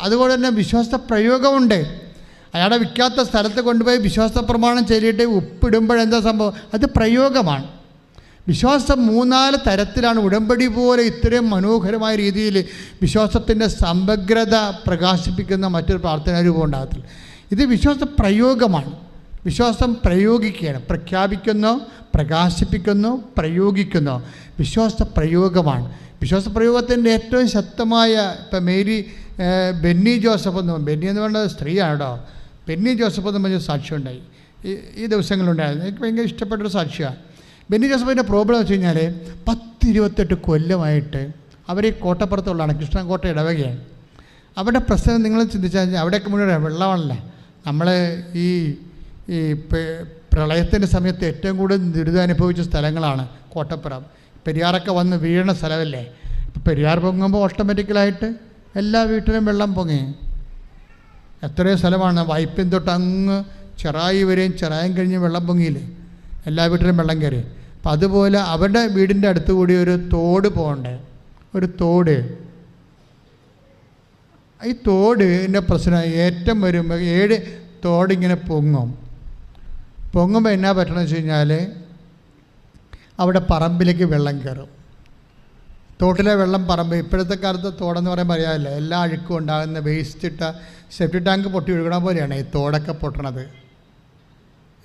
അതുപോലെ തന്നെ വിശ്വാസ പ്രയോഗമുണ്ട്. അയാളെ വിൽക്കാത്ത സ്ഥലത്ത് കൊണ്ടുപോയി വിശ്വാസ പ്രമാണം ചൊല്ലിയിട്ട് ഉപ്പിടുമ്പോഴെന്താ സംഭവം? അത് പ്രയോഗമാണ്. വിശ്വാസം 3-4 തരത്തിലാണ്. ഉടമ്പടി പോലെ ഇത്രയും മനോഹരമായ രീതിയിൽ വിശ്വാസത്തിൻ്റെ സമഗ്രത പ്രകാശിപ്പിക്കുന്ന മറ്റൊരു പ്രാർത്ഥനാ രൂപം ഉണ്ടാകത്തില്ല. ഇത് വിശ്വാസ പ്രയോഗമാണ്. വിശ്വാസം പ്രയോഗിക്കുകയാണ്. പ്രഖ്യാപിക്കുന്നു, പ്രകാശിപ്പിക്കുന്നു, പ്രയോഗിക്കുന്നു. വിശ്വാസ പ്രയോഗമാണ്. വിശ്വാസ പ്രയോഗത്തിൻ്റെ ഏറ്റവും ശക്തമായ ഇപ്പം ബെന്നി ജോസഫ് ബെന്നി എന്ന് പറയുന്നത് സ്ത്രീയാണ് കേട്ടോ. ബെന്നി ജോസഫ് എന്ന് പറഞ്ഞ സാക്ഷ്യമുണ്ടായി ഈ ദിവസങ്ങളുണ്ടായിരുന്നു. എനിക്ക് ഭയങ്കര ഇഷ്ടപ്പെട്ടൊരു സാക്ഷ്യമാണ്. ബെന്നി ജോസഫിൻ്റെ പ്രോബ്ലം വെച്ച് കഴിഞ്ഞാൽ 10-28 കൊല്ലമായിട്ട് അവർ കോട്ടപ്പുറത്തുള്ളതാണ്, കൃഷ്ണൻകോട്ട ഇടവകയാണ്. അവിടെ പ്രശ്നം നിങ്ങൾ ചിന്തിച്ചാൽ അവിടെയൊക്കെ മുഴുവൻ വെള്ളമാണല്ല. നമ്മൾ ഈ പ്രളയത്തിൻ്റെ സമയത്ത് ഏറ്റവും കൂടുതൽ ദുരിതം അനുഭവിച്ച സ്ഥലങ്ങളാണ് കോട്ടപ്പുറം. പെരിയാറൊക്കെ വന്ന് വീഴുന്ന സ്ഥലമല്ലേ. ഇപ്പോൾ പെരിയാർ പൊങ്ങുമ്പോൾ ഓട്ടോമാറ്റിക്കലായിട്ട് എല്ലാ വീട്ടിലും വെള്ളം പൊങ്ങി. എത്രയോ സ്ഥലമാണ് വൈപ്പിൻ തൊട്ട് അങ്ങ് ചെറായി വരെയും, ചെറായും കഴിഞ്ഞ് വെള്ളം പൊങ്ങിയില്ലേ, എല്ലാ വീട്ടിലും വെള്ളം കയറി. അപ്പം അതുപോലെ അവരുടെ വീടിൻ്റെ അടുത്ത് കൂടി ഒരു തോട് പോകണ്ടേ, ഒരു തോട്. ഈ തോടിൻ്റെ പ്രശ്നം ഏറ്റവും വരുമ്പോൾ 7 തോടിങ്ങനെ പൊങ്ങുമ്പോൾ എന്നാ പറ്റണമെന്ന് വെച്ച് കഴിഞ്ഞാൽ അവിടെ പറമ്പിലേക്ക് വെള്ളം കയറും. തോട്ടിലെ വെള്ളം പറമ്പ്. ഇപ്പോഴത്തെ കാലത്ത് തോടെന്ന് പറയുമ്പോൾ അറിയാമല്ലോ, എല്ലാ അഴുക്കും ഉണ്ടാകുന്ന വേസ്റ്റിട്ട സെപ്റ്റി ടാങ്ക് പൊട്ടി ഒഴുകണ പോലെയാണ് ഈ തോടൊക്കെ പൊട്ടണത്.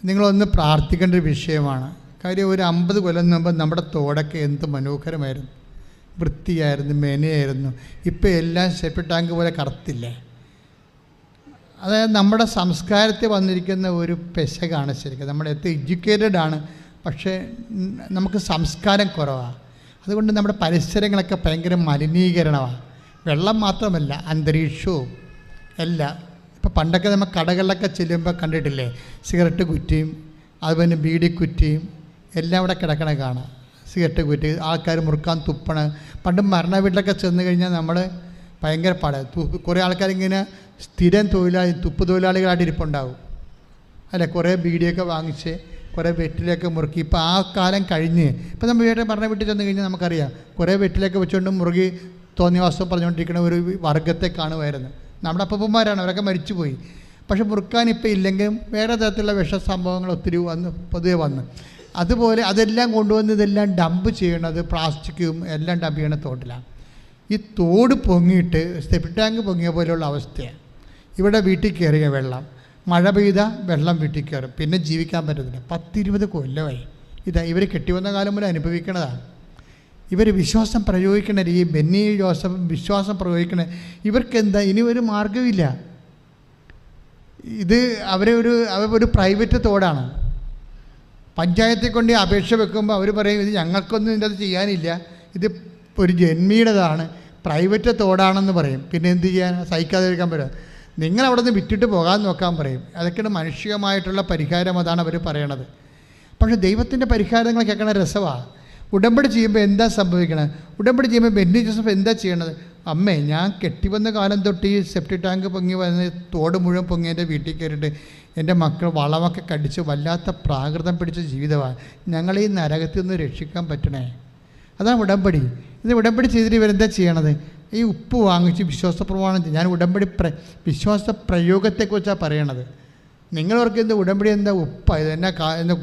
നിങ്ങളൊന്ന് പ്രാർത്ഥിക്കേണ്ട ഒരു വിഷയമാണ്. കാര്യം ഒരു 50 കൊല്ലം മുമ്പ് നമ്മുടെ തോടൊക്കെ എന്ത് മനോഹരമായിരുന്നു, വൃത്തിയായിരുന്നു, മെനയായിരുന്നു. ഇപ്പോൾ എല്ലാം സെപ്റ്റി ടാങ്ക് പോലെ കറുത്തില്ലേ. അതായത് നമ്മുടെ സംസ്കാരത്തിൽ വന്നിരിക്കുന്ന ഒരു പെശകാണ് ശരിക്കും. നമ്മൾ എത്ര എഡ്യൂക്കേറ്റഡ് ആണ്, പക്ഷേ നമുക്ക് സംസ്കാരം കുറവാണ്. അതുകൊണ്ട് നമ്മുടെ പരിസരങ്ങളൊക്കെ ഭയങ്കര മലിനീകരണമാണ്. വെള്ളം മാത്രമല്ല, അന്തരീക്ഷവും എല്ലാം. ഇപ്പോൾ ഇപ്പോൾ പണ്ടൊക്കെ നമ്മൾ കടകളിലൊക്കെ ചെല്ലുമ്പോൾ കണ്ടിട്ടില്ലേ, സിഗരറ്റ് കുറ്റിയും അതുപോലെ ബീഡി കുറ്റിയും എല്ലാം ഇവിടെ കിടക്കണ കാണാം. സിഗരറ്റ് കുറ്റി, ആൾക്കാർ മുറുക്കാൻ തുപ്പണ. പണ്ട് മരണ വീട്ടിലൊക്കെ ചെന്ന് കഴിഞ്ഞാൽ നമ്മൾ ഭയങ്കര കുറേ ആൾക്കാരിങ്ങനെ സ്ഥിരം തുപ്പ് തൊഴിലാളികളായിട്ട് ഇരിപ്പുണ്ടാവും അല്ലേ. കുറേ ബീഡിയൊക്കെ വാങ്ങിച്ച് കുറേ വെറ്റിലൊക്കെ മുറുക്കി. ഇപ്പോൾ ആ കാലം കഴിഞ്ഞ് ഇപ്പോൾ നമ്മൾ വീട്ടിൽ മരണ വീട്ടിൽ ചെന്ന് കഴിഞ്ഞാൽ നമുക്കറിയാം കുറേ വെറ്റിലൊക്കെ വെച്ചുകൊണ്ട് മുറുകി തോന്നിവാസം പറഞ്ഞുകൊണ്ടിരിക്കുന്ന ഒരു വർഗത്തെ കാണുമായിരുന്നു. നമ്മുടെ അപ്പൂപ്പന്മാരാണ്, അവരൊക്കെ മരിച്ചുപോയി. പക്ഷെ മുറുക്കാൻ ഇപ്പോൾ ഇല്ലെങ്കിലും വേറെ തരത്തിലുള്ള വിഷസംഭവങ്ങൾ ഒത്തിരി പൊതുവെ വന്ന്, അതുപോലെ അതെല്ലാം കൊണ്ടുവന്ന് ഇതെല്ലാം ഡംപ് ചെയ്യണത് പ്ലാസ്റ്റിക്കും എല്ലാം ഡംപ് ചെയ്യണ തോട്ടിലാണ്. ഈ തോട് പൊങ്ങിയിട്ട് സെപ്റ്റിക് ടാങ്ക് പൊങ്ങിയ പോലെയുള്ള അവസ്ഥയാണ്. ഇവിടെ വീട്ടിൽ കയറിയ വെള്ളം, മഴ പെയ്ത വെള്ളം വീട്ടിൽ കയറും, പിന്നെ ജീവിക്കാൻ പറ്റത്തില്ല. 10-20 കൊല്ലമായി ഇതാ ഇവർ കെട്ടിവന്ന കാലം മുതൽ അനുഭവിക്കണതാണ്. ഇവർ വിശ്വാസം പ്രയോഗിക്കണ ഈ ബെന്നി ജോസഫ് വിശ്വാസം പ്രയോഗിക്കണ ഇവർക്കെന്താ ഇനി ഒരു മാർഗമില്ല. ഇത് അവരൊരു പ്രൈവറ്റ് തോടാണ്. പഞ്ചായത്തിൽ കൊണ്ട് അപേക്ഷ വെക്കുമ്പോൾ അവർ പറയും ഇത് ഞങ്ങൾക്കൊന്നും ഇതിൻ്റെ അത് ചെയ്യാനില്ല, ഇത് ഒരു ജന്മിയുടേതാണ്, പ്രൈവറ്റ് തോടാണെന്ന് പറയും. പിന്നെ എന്ത് ചെയ്യാൻ, സഹിക്കാതെ ഇരിക്കാൻ പറ്റും. നിങ്ങളവിടെ നിന്ന് വിറ്റിട്ട് പോകാൻ നോക്കാൻ പറയും. അതൊക്കെയാണ് മനുഷ്യമായിട്ടുള്ള പരിഹാരം, അതാണ് അവർ പറയണത്. പക്ഷേ ദൈവത്തിൻ്റെ പരിഹാരങ്ങൾ കേൾക്കണ രസമാണ്. ഉടമ്പടി ചെയ്യുമ്പോൾ എന്താ സംഭവിക്കണത്? ഉടമ്പടി ചെയ്യുമ്പോൾ ബെന്നി ജോസഫ് എന്താ ചെയ്യണത്? അമ്മേ, ഞാൻ കെട്ടിവന്ന കാലം തൊട്ട് ഈ സെപ്റ്റിക് ടാങ്ക് പൊങ്ങി വന്ന് തോട് മുഴുവൻ പൊങ്ങി എൻ്റെ വീട്ടിൽ കയറിയിട്ട് എൻ്റെ മക്കൾ വളമൊക്കെ കടിച്ച് വല്ലാത്ത പ്രാകൃതം പിടിച്ച ജീവിതമാണ്. ഞങ്ങളീ നരകത്തിൽ നിന്ന് രക്ഷിക്കാൻ പറ്റണേ. അതാണ് ഉടമ്പടി. ഇത് ഉടമ്പടി ചെയ്തിട്ട് ഇവരെന്താ ചെയ്യണത്? ഈ ഉപ്പ് വാങ്ങിച്ച് വിശ്വാസ പ്രമാണം. ഞാൻ ഉടമ്പടി വിശ്വാസ പ്രയോഗത്തെക്കുറിച്ചാണ് പറയണത്. നിങ്ങളവർക്ക് എന്താ ഉടമ്പടി എന്താ ഉപ്പാണ്, ഇത് എന്നാ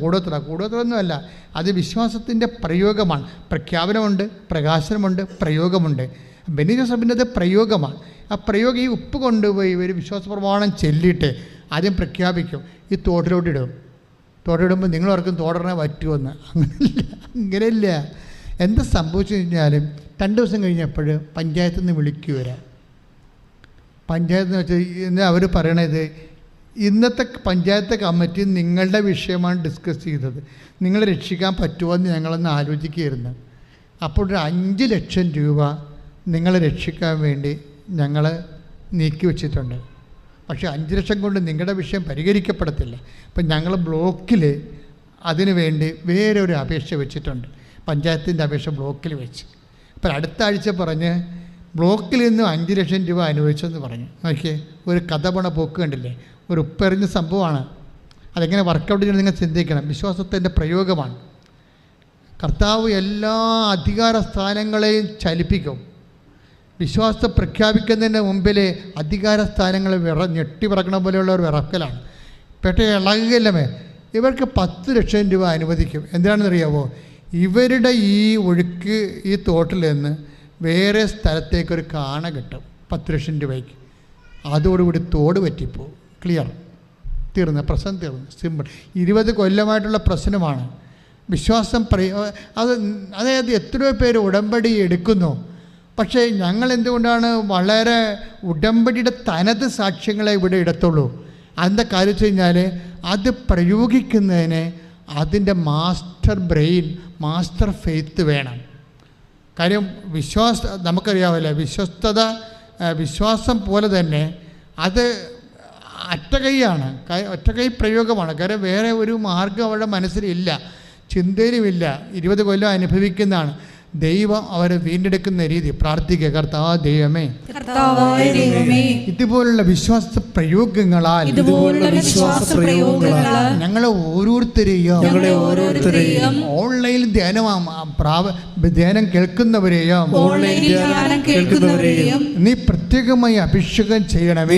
കൂടോത്രമൊന്നുമല്ല. അത് വിശ്വാസത്തിൻ്റെ പ്രയോഗമാണ്. പ്രഖ്യാപനമുണ്ട്, പ്രകാശനമുണ്ട്, പ്രയോഗമുണ്ട്. ബെന്നി ജോസഫിൻ്റെ അത് പ്രയോഗമാണ്. ആ പ്രയോഗം ഈ ഉപ്പ് കൊണ്ടുപോയി ഇവർ വിശ്വാസ പ്രമാണം ചെല്ലിയിട്ട് ആദ്യം പ്രഖ്യാപിക്കും, ഈ തോട്ടിലോട്ടിടും. തോട്ടിടുമ്പോൾ നിങ്ങളവർക്കും തോടറിനെ പറ്റുമെന്ന്. അങ്ങനെയില്ല. എന്താ സംഭവിച്ചു കഴിഞ്ഞാലും 2 ദിവസം കഴിഞ്ഞപ്പോൾ പഞ്ചായത്തിൽ നിന്ന് വിളിക്കുക. പഞ്ചായത്ത് എന്ന് വെച്ചാൽ എന്താ അവർ പറയണത്, ഇന്നത്തെ പഞ്ചായത്ത് കമ്മിറ്റി നിങ്ങളുടെ വിഷയമാണ് ഡിസ്കസ് ചെയ്തത്, നിങ്ങളെ രക്ഷിക്കാൻ പറ്റുമോ എന്ന് ഞങ്ങളൊന്ന് ആലോചിക്കുകയായിരുന്നു. അപ്പോൾ ഒരു 5 ലക്ഷം രൂപ നിങ്ങളെ രക്ഷിക്കാൻ വേണ്ടി ഞങ്ങൾ നീക്കി വച്ചിട്ടുണ്ട്. പക്ഷേ 5 ലക്ഷം കൊണ്ട് നിങ്ങളുടെ വിഷയം പരിഹരിക്കപ്പെടത്തില്ല. അപ്പം ഞങ്ങൾ ബ്ലോക്കിൽ അതിനു വേണ്ടി വേറെ ഒരു അപേക്ഷ വെച്ചിട്ടുണ്ട്. പഞ്ചായത്തിൻ്റെ അപേക്ഷ ബ്ലോക്കിൽ വെച്ച്. അപ്പോൾ അടുത്ത ആഴ്ച പറഞ്ഞ് ബ്ലോക്കിൽ നിന്ന് 5 ലക്ഷം രൂപ അനുവദിച്ചെന്ന് പറഞ്ഞു. നോക്കിയേ, ഒരു കഥ പണ പോക്ക് കണ്ടില്ലേ? ഒരു ഉപ്പെറിഞ്ഞ സംഭവമാണ്. അതെങ്ങനെ വർക്കൗട്ട് ചെയ്യണം നിങ്ങൾ ചിന്തിക്കണം. വിശ്വാസത്തിൻ്റെ പ്രയോഗമാണ്. കർത്താവ് എല്ലാ അധികാര സ്ഥാനങ്ങളെയും ചലിപ്പിക്കും. വിശ്വാസം പ്രഖ്യാപിക്കുന്നതിന് മുമ്പിൽ അധികാര സ്ഥാനങ്ങൾ ഞെട്ടി പറക്കണ പോലെയുള്ള ഒരു വിറക്കലാണ്. ഇളകുകയില്ലമേ. ഇവർക്ക് 10 ലക്ഷം രൂപ അനുവദിക്കും. എന്തിനാണെന്നറിയാമോ? ഇവരുടെ ഈ ഒഴുക്ക് ഈ തോട്ടിൽ നിന്ന് വേറെ സ്ഥലത്തേക്കൊരു കാണ കിട്ടും 10 ലക്ഷം രൂപയ്ക്ക്. അതോടുകൂടി തോട് പറ്റിപ്പോവും. ക്ലിയർ, തീർന്ന്, പ്രശ്നം തീർന്നു. സിമ്പിൾ. 20 കൊല്ലമായിട്ടുള്ള പ്രശ്നമാണ്. വിശ്വാസം അതായത് എത്രയോ പേര് ഉടമ്പടി എടുക്കുന്നു. പക്ഷേ ഞങ്ങൾ എന്തുകൊണ്ടാണ് വളരെ ഉടമ്പടിയുടെ തനത് സാക്ഷ്യങ്ങളെ ഇവിടെ ഇടത്തുള്ളൂ? അതിൻ്റെ കാര്യം വെച്ച് കഴിഞ്ഞാൽ അത് പ്രയോഗിക്കുന്നതിന് അതിൻ്റെ മാസ്റ്റർ ബ്രെയിൻ, മാസ്റ്റർ ഫെയ്ത്ത് വേണം. കാര്യം നമുക്കറിയാമല്ലോ, വിശ്വാസം പോലെ തന്നെ അത് ഒറ്റകൈയാണ്, ഒറ്റകൈ പ്രയോഗമാണ്. കാര്യം വേറെ ഒരു മാർഗം അവരുടെ മനസ്സിലില്ല, ചിന്തയിലുമില്ല. 20 കൊല്ലം അനുഭവിക്കുന്നതാണ്. ദൈവം അവരെ വീണ്ടെടുക്കുന്ന രീതി. പ്രാർത്ഥിക്കുക, കർത്താവായ ദൈവമേ, ഇതുപോലുള്ള വിശ്വാസ പ്രയോഗങ്ങളാൽ ഞങ്ങളെ ഓരോരുത്തരെയും ഓൺലൈൻ ധ്യാനം കേൾക്കുന്നവരെയും നീ പ്രത്യേകമായി അഭിഷേകം ചെയ്യണമേ.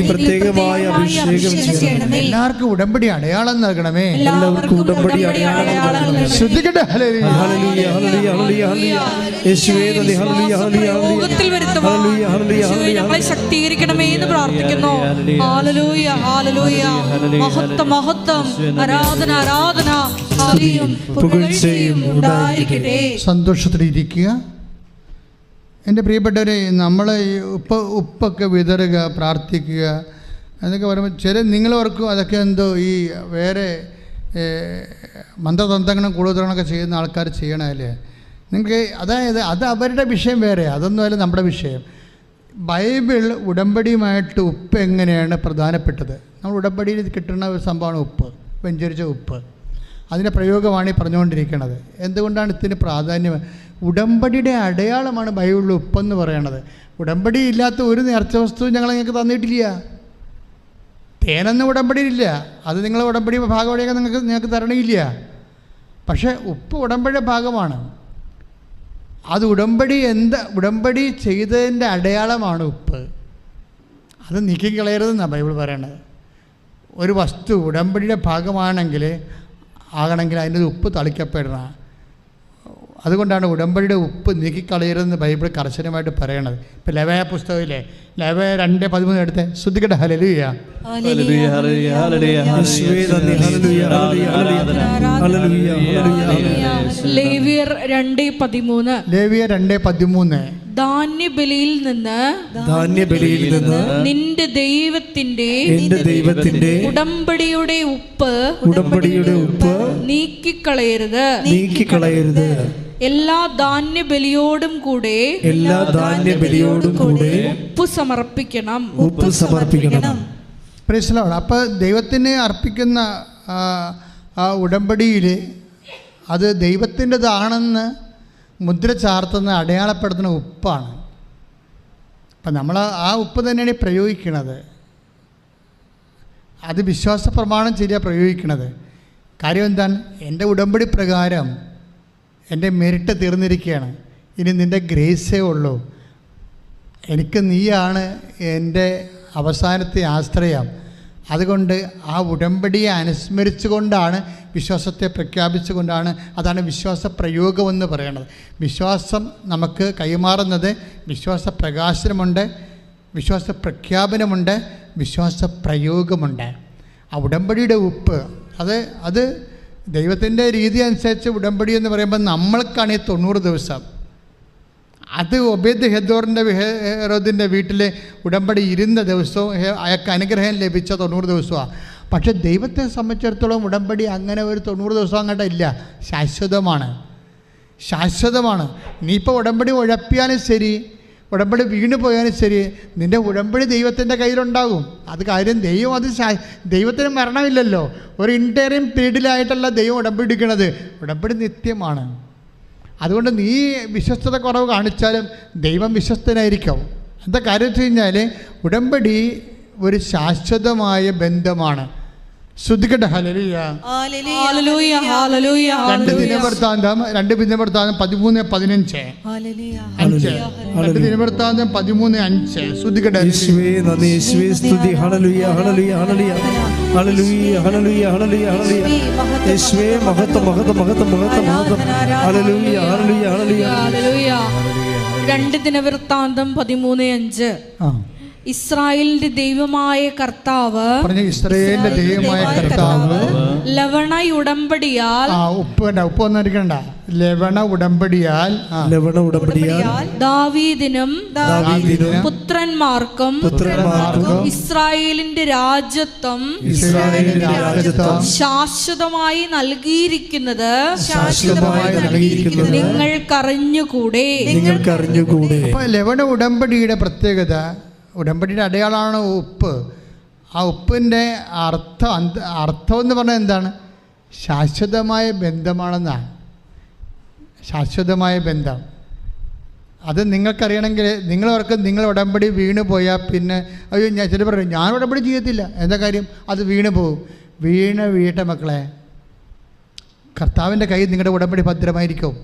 എല്ലാവർക്കും ഉടമ്പടി അടയാളം നൽകണമേ. ശ്രദ്ധിക്കട്ടെ. ഞങ്ങളെ ശക്തീകരിക്കണമേ എന്ന് പ്രാർത്ഥിക്കുന്നു. Hallelujah, hallelujah. മഹത്വം, മഹത്വം, ആരാധന, ആരാധന, സ്തുതിയും പുകഴ്ചയും ഉണ്ടായിരിക്കട്ടെ. സന്തോഷത്തിലിരിക്കുക എൻ്റെ പ്രിയപ്പെട്ടവരെ. നമ്മൾ ഉപ്പൊക്കെ വിതറുക, പ്രാർത്ഥിക്കുക എന്നൊക്കെ പറയുമ്പോൾ നിങ്ങളവർക്കും അതൊക്കെ എന്തോ ഈ വേറെ മന്ത്രതന്ത്രങ്ങളും കൂടുതലൊക്കെ ചെയ്യുന്ന ആൾക്കാർ ചെയ്യണമല്ലേ നിങ്ങൾക്ക്? അതായത് അത് അവരുടെ വിഷയം വേറെ, അതൊന്നുമല്ല നമ്മുടെ വിഷയം. ബൈബിൾ ഉടമ്പടിയുമായിട്ട് ഉപ്പ് എങ്ങനെയാണ് പ്രധാനപ്പെട്ടത്? നമ്മൾ ഉടമ്പടിയിൽ കിട്ടുന്ന ഒരു സംഭവമാണ് ഉപ്പ്, വെഞ്ചരിച്ച ഉപ്പ്. അതിൻ്റെ പ്രയോഗമാണ് ഈ പറഞ്ഞുകൊണ്ടിരിക്കുന്നത്. എന്തുകൊണ്ടാണ് ഇതിന് പ്രാധാന്യം? ഉടമ്പടിയുടെ അടയാളമാണ് ബൈബിളിൽ ഉപ്പെന്ന് പറയണത്. ഉടമ്പടി ഇല്ലാത്ത ഒരു നേർച്ച വസ്തുവും ഞങ്ങൾ നിങ്ങൾക്ക് തന്നിട്ടില്ല. തേനൊന്നും ഉടമ്പടിയിലില്ല, അത് നിങ്ങൾ ഉടമ്പടി ഭാഗമായിട്ട് നിങ്ങൾക്ക് തരണില്ല. പക്ഷേ ഉപ്പ് ഉടമ്പടിയുടെ ഭാഗമാണ്. അത് ഉടമ്പടി ചെയ്തതിൻ്റെ അടയാളമാണ് ഉപ്പ്. അത് നീക്കിക്കളയരുതെന്നാണ് ബൈബിൾ പറയണത്. ഒരു വസ്തു ഉടമ്പടിയുടെ ഭാഗമാണെങ്കിൽ അതിൻ്റെ ഉപ്പ് തളിക്കപ്പെടണം. അതുകൊണ്ടാണ് ഉടമ്പടിയുടെ ഉപ്പ് നീക്കിക്കളയരുതെന്ന് ബൈബിൾ കർശനമായിട്ട് പറയണത്. ഇപ്പം ലെവയ പുസ്തകമില്ലേ, ലെവയ 2:13 എടുത്ത് ശ്രദ്ധിക്കട്ടെ. ഹല്ലേലൂയ. ലേവ്യർ 2:13 ധാന്യബലിയിൽ നിന്ന് നിന്റെ ദൈവത്തിന്റെ ഉടമ്പടിയുടെ ഉപ്പ് നീക്കിക്കളയരുത്. എല്ലാ ധാന്യബലിയോടും കൂടെ ഉപ്പ് സമർപ്പിക്കണം. അപ്പോൾ ദൈവത്തിന് അർപ്പിക്കുന്ന ആ ഉടമ്പടിയിൽ അത് ദൈവത്തിൻ്റെതാണെന്ന് മുദ്ര ചാർത്തുന്ന അടയാളപ്പെടുത്തുന്ന ഉപ്പാണ്. അപ്പം നമ്മൾ ആ ഉപ്പ് തന്നെയാണ് പ്രയോഗിക്കുന്നത്. അത് വിശ്വാസ പ്രമാണം ശരിയാണ് പ്രയോഗിക്കുന്നത്. കാര്യം എന്താണ്? എൻ്റെ ഉടമ്പടി പ്രകാരം എൻ്റെ മെരിട്ട് തീർന്നിരിക്കുകയാണ്. ഇനി നിൻ്റെ ഗ്രേസേ ഉള്ളൂ. എനിക്ക് നീയാണ് എൻ്റെ അവസാനത്തെ ആശ്രയം. അതുകൊണ്ട് ആ ഉടമ്പടിയെ അനുസ്മരിച്ചുകൊണ്ടാണ്, വിശ്വാസത്തെ പ്രഖ്യാപിച്ചുകൊണ്ടാണ്, അതാണ് വിശ്വാസ പ്രയോഗമെന്ന് പറയുന്നത്. വിശ്വാസം നമുക്ക് കൈമാറുന്നത് വിശ്വാസ പ്രകാശനമുണ്ട്, വിശ്വാസ പ്രഖ്യാപനമുണ്ട്, വിശ്വാസ പ്രയോഗമുണ്ട്. ആ ഉടമ്പടിയുടെ ഉപ്പ് അത് ദൈവത്തിൻ്റെ രീതി അനുസരിച്ച് ഉടമ്പടി എന്ന് പറയുമ്പോൾ നമ്മൾക്കാണ് ഈ 90 ദിവസം. അത് ഒബേദ് ഹെറോദിൻ്റെ വീട്ടിൽ ഉടമ്പടി ഇരുന്ന ദിവസവും അയാൾക്ക് അനുഗ്രഹം ലഭിച്ച 90 ദിവസമാണ്. പക്ഷേ ദൈവത്തെ സംബന്ധിച്ചിടത്തോളം ഉടമ്പടി അങ്ങനെ ഒരു 90 ദിവസം അങ്ങോട്ട് ഇല്ല. ശാശ്വതമാണ്. നീ ഇപ്പോൾ ഉടമ്പടി ഉഴപ്പിയാലും ശരി, ഉടമ്പടി വീണ് പോയാലും ശരി, നിൻ്റെ ഉടമ്പടി ദൈവത്തിൻ്റെ കയ്യിലുണ്ടാകും. അത് കാര്യം ദൈവത്തിന് മരണമില്ലല്ലോ. ഒരു ഇൻറ്റേറിയം പീരീഡിലായിട്ടല്ല ദൈവം ഉടമ്പടി എടുക്കുന്നത്. ഉടമ്പടി നിത്യമാണ്. അതുകൊണ്ട് നീ വിശ്വസ്തത കുറവ് കാണിച്ചാലും ദൈവം വിശ്വസ്തനായിരിക്കും. എന്താ കാര്യം വെച്ച് കഴിഞ്ഞാൽ ഉടമ്പടി ഒരു ശാശ്വതമായ ബന്ധമാണ്. ശ്രദ്ധിക്കട്ടെ. ഹല്ലേലൂയ. 2 ദിനവൃത്താന്തം 13:15. 2 ദിനവൃത്താന്തം 13:5. ശ്രദ്ധിക്കട്ടെ. രണ്ട് ദിനവൃത്താന്തം 13:5. ഇസ്രായേലിന്റെ ദൈവമായ കർത്താവ് ലവണ ഉടമ്പടിയാൽ ദാവീദിനും പുത്രന്മാർക്കും ഇസ്രായേലിന്റെ രാജ്യത്വം ശാശ്വതമായി നൽകിയിരിക്കുന്നത് നിങ്ങൾക്കറിഞ്ഞുകൂടെ. ലവണ ഉടമ്പടിയുടെ പ്രത്യേകത, ഉടമ്പടിയുടെ അടയാളമാണ് ഉപ്പ്. ആ ഉപ്പിൻ്റെ അർത്ഥം എന്ന് പറഞ്ഞാൽ എന്താണ്? ശാശ്വതമായ ബന്ധമാണെന്നാണ്. ശാശ്വതമായ ബന്ധം അത് നിങ്ങൾക്കറിയണമെങ്കിൽ നിങ്ങൾ ഉടമ്പടി വീണ് പോയാൽ പിന്നെ അയ്യോ ചില പറയും ഞാൻ ഉടമ്പടി ചെയ്യത്തില്ല. എന്താ കാര്യം? അത് വീണ് പോകും. വീഴട്ടെ മക്കളെ, കർത്താവിൻ്റെ കയ്യിൽ നിങ്ങളുടെ ഉടമ്പടി ഭദ്രമായിരിക്കും.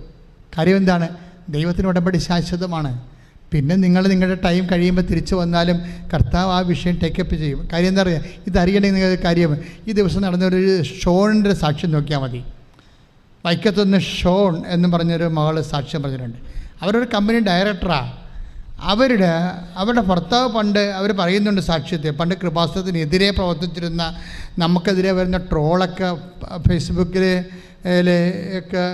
കാര്യം എന്താണ്? ദൈവത്തിന് ഉടമ്പടി ശാശ്വതമാണ്. പിന്നെ നിങ്ങളുടെ ടൈം കഴിയുമ്പോൾ തിരിച്ചു വന്നാലും കർത്താവ് ആ വിഷയം ടേക്കപ്പ് ചെയ്യും. കാര്യം എന്താ പറയുക? ഇതറിയണമെങ്കിൽ നിങ്ങൾ കാര്യം ഈ ദിവസം നടന്നൊരു ഷോണിൻ്റെ സാക്ഷ്യം നോക്കിയാൽ മതി. വൈക്കത്തുനിന്ന് ഷോൺ എന്നും പറഞ്ഞൊരു മകൾ സാക്ഷ്യം പറഞ്ഞിട്ടുണ്ട്. അവരൊരു കമ്പനി ഡയറക്ടറാണ്. അവരുടെ ഭർത്താവ് പണ്ട് അവർ പറയുന്നുണ്ട് സാക്ഷ്യത്തെ, പണ്ട് കൃപാസനത്തിനെതിരെ പ്രവർത്തിച്ചിരുന്ന, നമുക്കെതിരെ വരുന്ന ട്രോളൊക്കെ ഫേസ്ബുക്കിൽ ഒക്കെ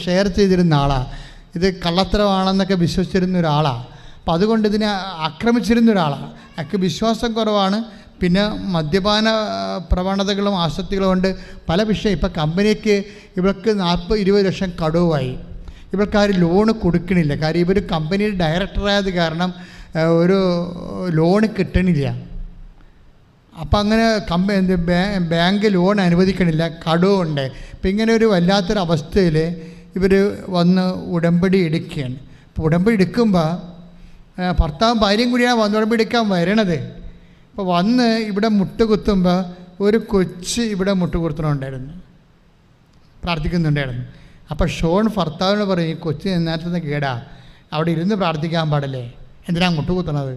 ഷെയർ ചെയ്തിരുന്ന ആളാണ്. ഇത് കള്ളത്തരമാണെന്നൊക്കെ വിശ്വസിച്ചിരുന്ന ഒരാളാണ്. അപ്പം അതുകൊണ്ട് ഇതിനെ ആക്രമിച്ചിരുന്ന ഒരാളാണ്. അയാൾക്ക് വിശ്വാസം കുറവാണ്. പിന്നെ മദ്യപാന പ്രവണതകളും ആസക്തികളും കൊണ്ട് പല വിഷയം. ഇപ്പം കമ്പനിക്ക് ഇവർക്ക് 40-20 ലക്ഷം കടവുമായി. ഇവർക്കാരും ലോണ് കൊടുക്കണില്ല. കാര്യം ഇവർ കമ്പനിയുടെ ഡയറക്ടറായത് കാരണം ഒരു ലോണ് കിട്ടണില്ല. അപ്പം അങ്ങനെ ബാങ്ക് ലോൺ അനുവദിക്കണില്ല, കടവുണ്ട്. അപ്പം ഇങ്ങനെ ഒരു വല്ലാത്തൊരു അവസ്ഥയിൽ ഇവർ വന്ന് ഉടമ്പടി എടുക്കുകയാണ്. അപ്പോൾ ഉടമ്പടി എടുക്കുമ്പോൾ ഭർത്താവും ഭാര്യയും കൂടിയാണ് വന്ന് ഉടമ്പടി എടുക്കാൻ വരണത്. അപ്പോൾ വന്ന് ഇവിടെ മുട്ടുകുത്തുമ്പോൾ ഒരു കൊച്ച് ഇവിടെ മുട്ടുകുത്തുന്നുണ്ടായിരുന്നു, പ്രാർത്ഥിക്കുന്നുണ്ടായിരുന്നു. അപ്പോൾ ഷോൺ ഭർത്താവിനോട് പറയും, ഈ കൊച്ച് നേരത്തെ കേടാ, അവിടെ ഇരുന്ന് പ്രാർത്ഥിക്കാൻ പാടല്ലേ, എന്തിനാണ് മുട്ടുകുത്തണത്?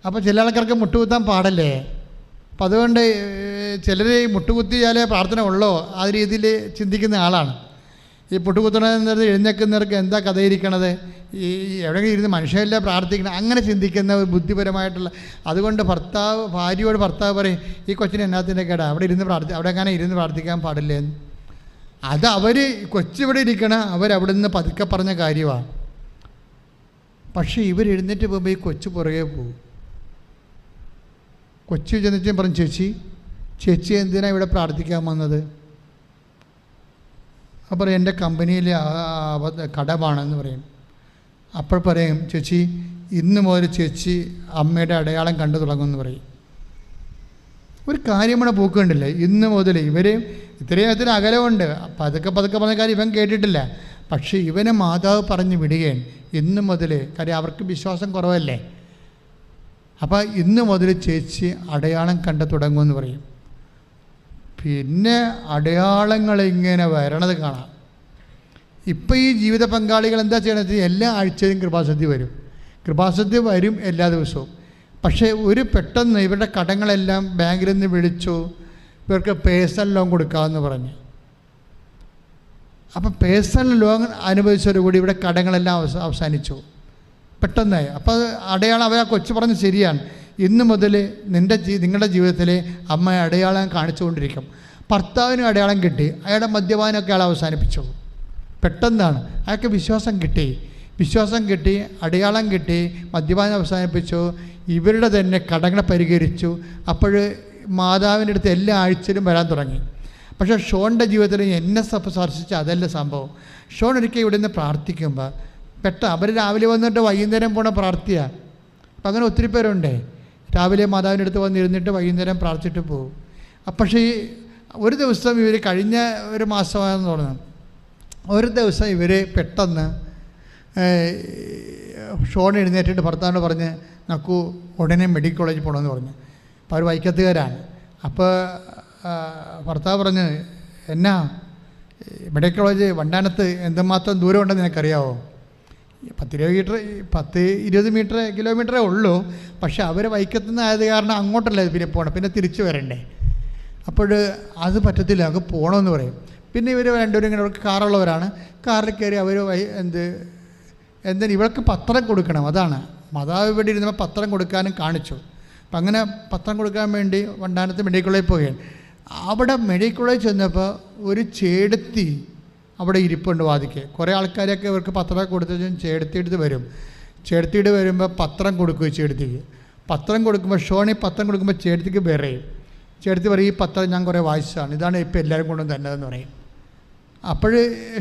അപ്പോൾ ചില ആൾക്കാർക്ക് മുട്ടുകുത്താൻ പാടല്ലേ. അപ്പം അതുകൊണ്ട് ചിലർ മുട്ടുകുത്തിയാൽ പ്രാർത്ഥന ഉള്ളോ ആ രീതിയിൽ ചിന്തിക്കുന്ന ആളാണ്. ഈ മുട്ടുകുത്തണത് എഴുന്നേൽക്കുന്നവർക്ക് എന്താ കഥയിരിക്കണത്, ഈ എവിടെയെങ്കിലും ഇരുന്ന് മനുഷ്യരല്ല പ്രാർത്ഥിക്കണം, അങ്ങനെ ചിന്തിക്കുന്ന ഒരു ബുദ്ധിപരമായിട്ടുള്ള. അതുകൊണ്ട് ഭാര്യയോട് ഭർത്താവ് പറയും, ഈ കൊച്ചിന് എന്നാത്തിൻ്റെ കേടാ, അവിടെ അങ്ങനെ ഇരുന്ന് പ്രാർത്ഥിക്കാൻ പാടില്ലേ. അത് കൊച്ചിവിടെ ഇരിക്കണം, അവരവിടെ നിന്ന് പതുക്കെ പറഞ്ഞ കാര്യമാണ്. പക്ഷേ ഇവരെഴുന്നേറ്റ് പോകുമ്പോൾ ഈ കൊച്ചു പുറകെ പോകും. കൊച്ചു ചെന്നിട്ടും പറഞ്ഞു, ചേച്ചി എന്തിനാണ് ഇവിടെ പ്രാർത്ഥിക്കാൻ വന്നത്? അപ്പോൾ എൻ്റെ കമ്പനിയിലെ കടമാണെന്ന് പറയും. അപ്പോൾ പറയും, ചേച്ചി ഇന്ന് മുതൽ ചേച്ചി അമ്മയുടെ അടയാളം കണ്ടു തുടങ്ങുമെന്ന് പറയും. ഒരു കാര്യമാണ് പോക്കുണ്ടില്ലേ, ഇന്ന് മുതൽ ഇവർ ഇത്രയും അകലമുണ്ട്. പതുക്കെ പറഞ്ഞ കാര്യം ഇവൻ കേട്ടിട്ടില്ല. പക്ഷേ ഇവനെ മാതാവ് പറഞ്ഞ് വിടുകയാണ്, ഇന്ന് മുതൽ. കാര്യം അവർക്ക് വിശ്വാസം കുറവല്ലേ. അപ്പോൾ ഇന്ന് മുതൽ ചേച്ചി അടയാളം കണ്ടു തുടങ്ങുമെന്ന് പറയും. പിന്നെ അടയാളങ്ങൾ ഇങ്ങനെ വരണത് കാണാം. ഇപ്പം ഈ ജീവിത പങ്കാളികൾ എന്താ ചെയ്യണമെന്ന് വെച്ചാൽ എല്ലാ ആഴ്ചയിലും കൃപാസദ്യ വരും എല്ലാ ദിവസവും. പക്ഷേ പെട്ടെന്ന് ഇവരുടെ കടങ്ങളെല്ലാം ബാങ്കിൽ നിന്ന് വിളിച്ചു, ഇവർക്ക് പേഴ്സണൽ ലോൺ കൊടുക്കാമെന്ന് പറഞ്ഞു. അപ്പം പേഴ്സണൽ ലോൺ അനുവദിച്ചതോടുകൂടി ഇവിടെ കടങ്ങളെല്ലാം അവസാനിച്ചു പെട്ടെന്ന്. അപ്പോൾ അടയാളം അവർ കൊച്ചു പറഞ്ഞ് ശരിയാണ്, ഇന്ന് മുതൽ നിങ്ങളുടെ ജീവിതത്തിൽ അമ്മ അടയാളം കാണിച്ചുകൊണ്ടിരിക്കും. ഭർത്താവിനും അടയാളം കിട്ടി, അയാളുടെ മദ്യപാനമൊക്കെ അയാൾ അവസാനിപ്പിച്ചു. പെട്ടെന്നാണ് അയാൾക്ക് വിശ്വാസം കിട്ടി, അടയാളം കിട്ടി, മദ്യപാനം അവസാനിപ്പിച്ചു, ഇവരുടെ തന്നെ കടങ്ങളെ പരിഹരിച്ചു. അപ്പോൾ മാതാവിൻ്റെ അടുത്ത് എല്ലാ ആഴ്ചയിലും വരാൻ തുടങ്ങി. പക്ഷേ ഷോണിൻ്റെ ജീവിതത്തിൽ എന്നെ സ്പർശിച്ച അതല്ല സംഭവം. ഷോൺ ഒരിക്കൽ ഇവിടെ നിന്ന് പ്രാർത്ഥിക്കുമ്പോൾ അവർ രാവിലെ വന്നിട്ട് വൈകുന്നേരം പോണ പ്രാർത്ഥിയാണ്. അപ്പം അങ്ങനെ ഒത്തിരി പേരുണ്ടേ, രാവിലെ മാതാവിൻ്റെ അടുത്ത് വന്നിരുന്നിട്ട് വൈകുന്നേരം പ്രാർത്ഥിച്ചിട്ട് പോകും. പക്ഷേ ഒരു ദിവസം ഇവർ കഴിഞ്ഞ ഒരു മാസമാണെന്ന് തോന്നുന്നു, ഒരു ദിവസം ഇവർ പെട്ടെന്ന് ഷോൺ എഴുന്നേറ്റിട്ട് ഭർത്താവിനോട് പറഞ്ഞ് നമുക്ക് ഉടനെ മെഡിക്കൽ കോളേജിൽ പോകണമെന്ന് പറഞ്ഞു. അപ്പോൾ അവർ വൈക്കത്തുകാരാണ്. അപ്പോൾ ഭർത്താവ് പറഞ്ഞ്, എന്നാ മെഡിക്കൽ കോളേജ് വണ്ടാനത്ത് എന്തുമാത്രം ദൂരം ഉണ്ടെന്ന് നിനക്കറിയാവോ? 10-20 കിലോമീറ്ററേ ഉള്ളൂ. പക്ഷെ അവർ വൈക്കത്തുനിന്ന് ആയത് കാരണം അങ്ങോട്ടല്ലേ പിന്നെ പോകണം, പിന്നെ തിരിച്ചു വരണ്ടേ. അപ്പോൾ അത് പറ്റത്തില്ല, നമുക്ക് പോകണമെന്ന് പറയും. പിന്നെ ഇവർ രണ്ടുപേരും ഇങ്ങനെ കാറുള്ളവരാണ്. കാറിൽ കയറി അവർ എന്തിന് ഇവൾക്ക് പത്രം കൊടുക്കണം, അതാണ് മാതാവ് ഇവിടെ ഇരുന്നപ്പോൾ പത്രം കൊടുക്കാനും കാണിച്ചു. അപ്പം അങ്ങനെ പത്രം കൊടുക്കാൻ വേണ്ടി വണ്ടാനത്ത് മെഡിക്കൽ കോളേജിൽ പോവുകയാണ്. അവിടെ മെഡിക്കൽ കോളേജിൽ ചെന്നപ്പോൾ ഒരു ചേടത്തി അവിടെ ഇരിപ്പുണ്ട് വാതിക്ക്. കുറേ ആൾക്കാരൊക്കെ ഇവർക്ക് പത്രം കൊടുത്തും ചേടത്തിയെടുത്ത് വരുമ്പോൾ പത്രം കൊടുക്കുകയും ചേടത്തിക്ക് പത്രം കൊടുക്കുമ്പോൾ ഷോണി പത്രം കൊടുക്കുമ്പോൾ ചേടത്തിക്ക് വിറയും. ചേടത്തി പറയും, ഈ പത്രം ഞാൻ കുറേ വായിച്ചതാണ്, ഇതാണ് ഇപ്പോൾ എല്ലാവരും കൊണ്ടും തന്നതെന്ന് പറയും. അപ്പോൾ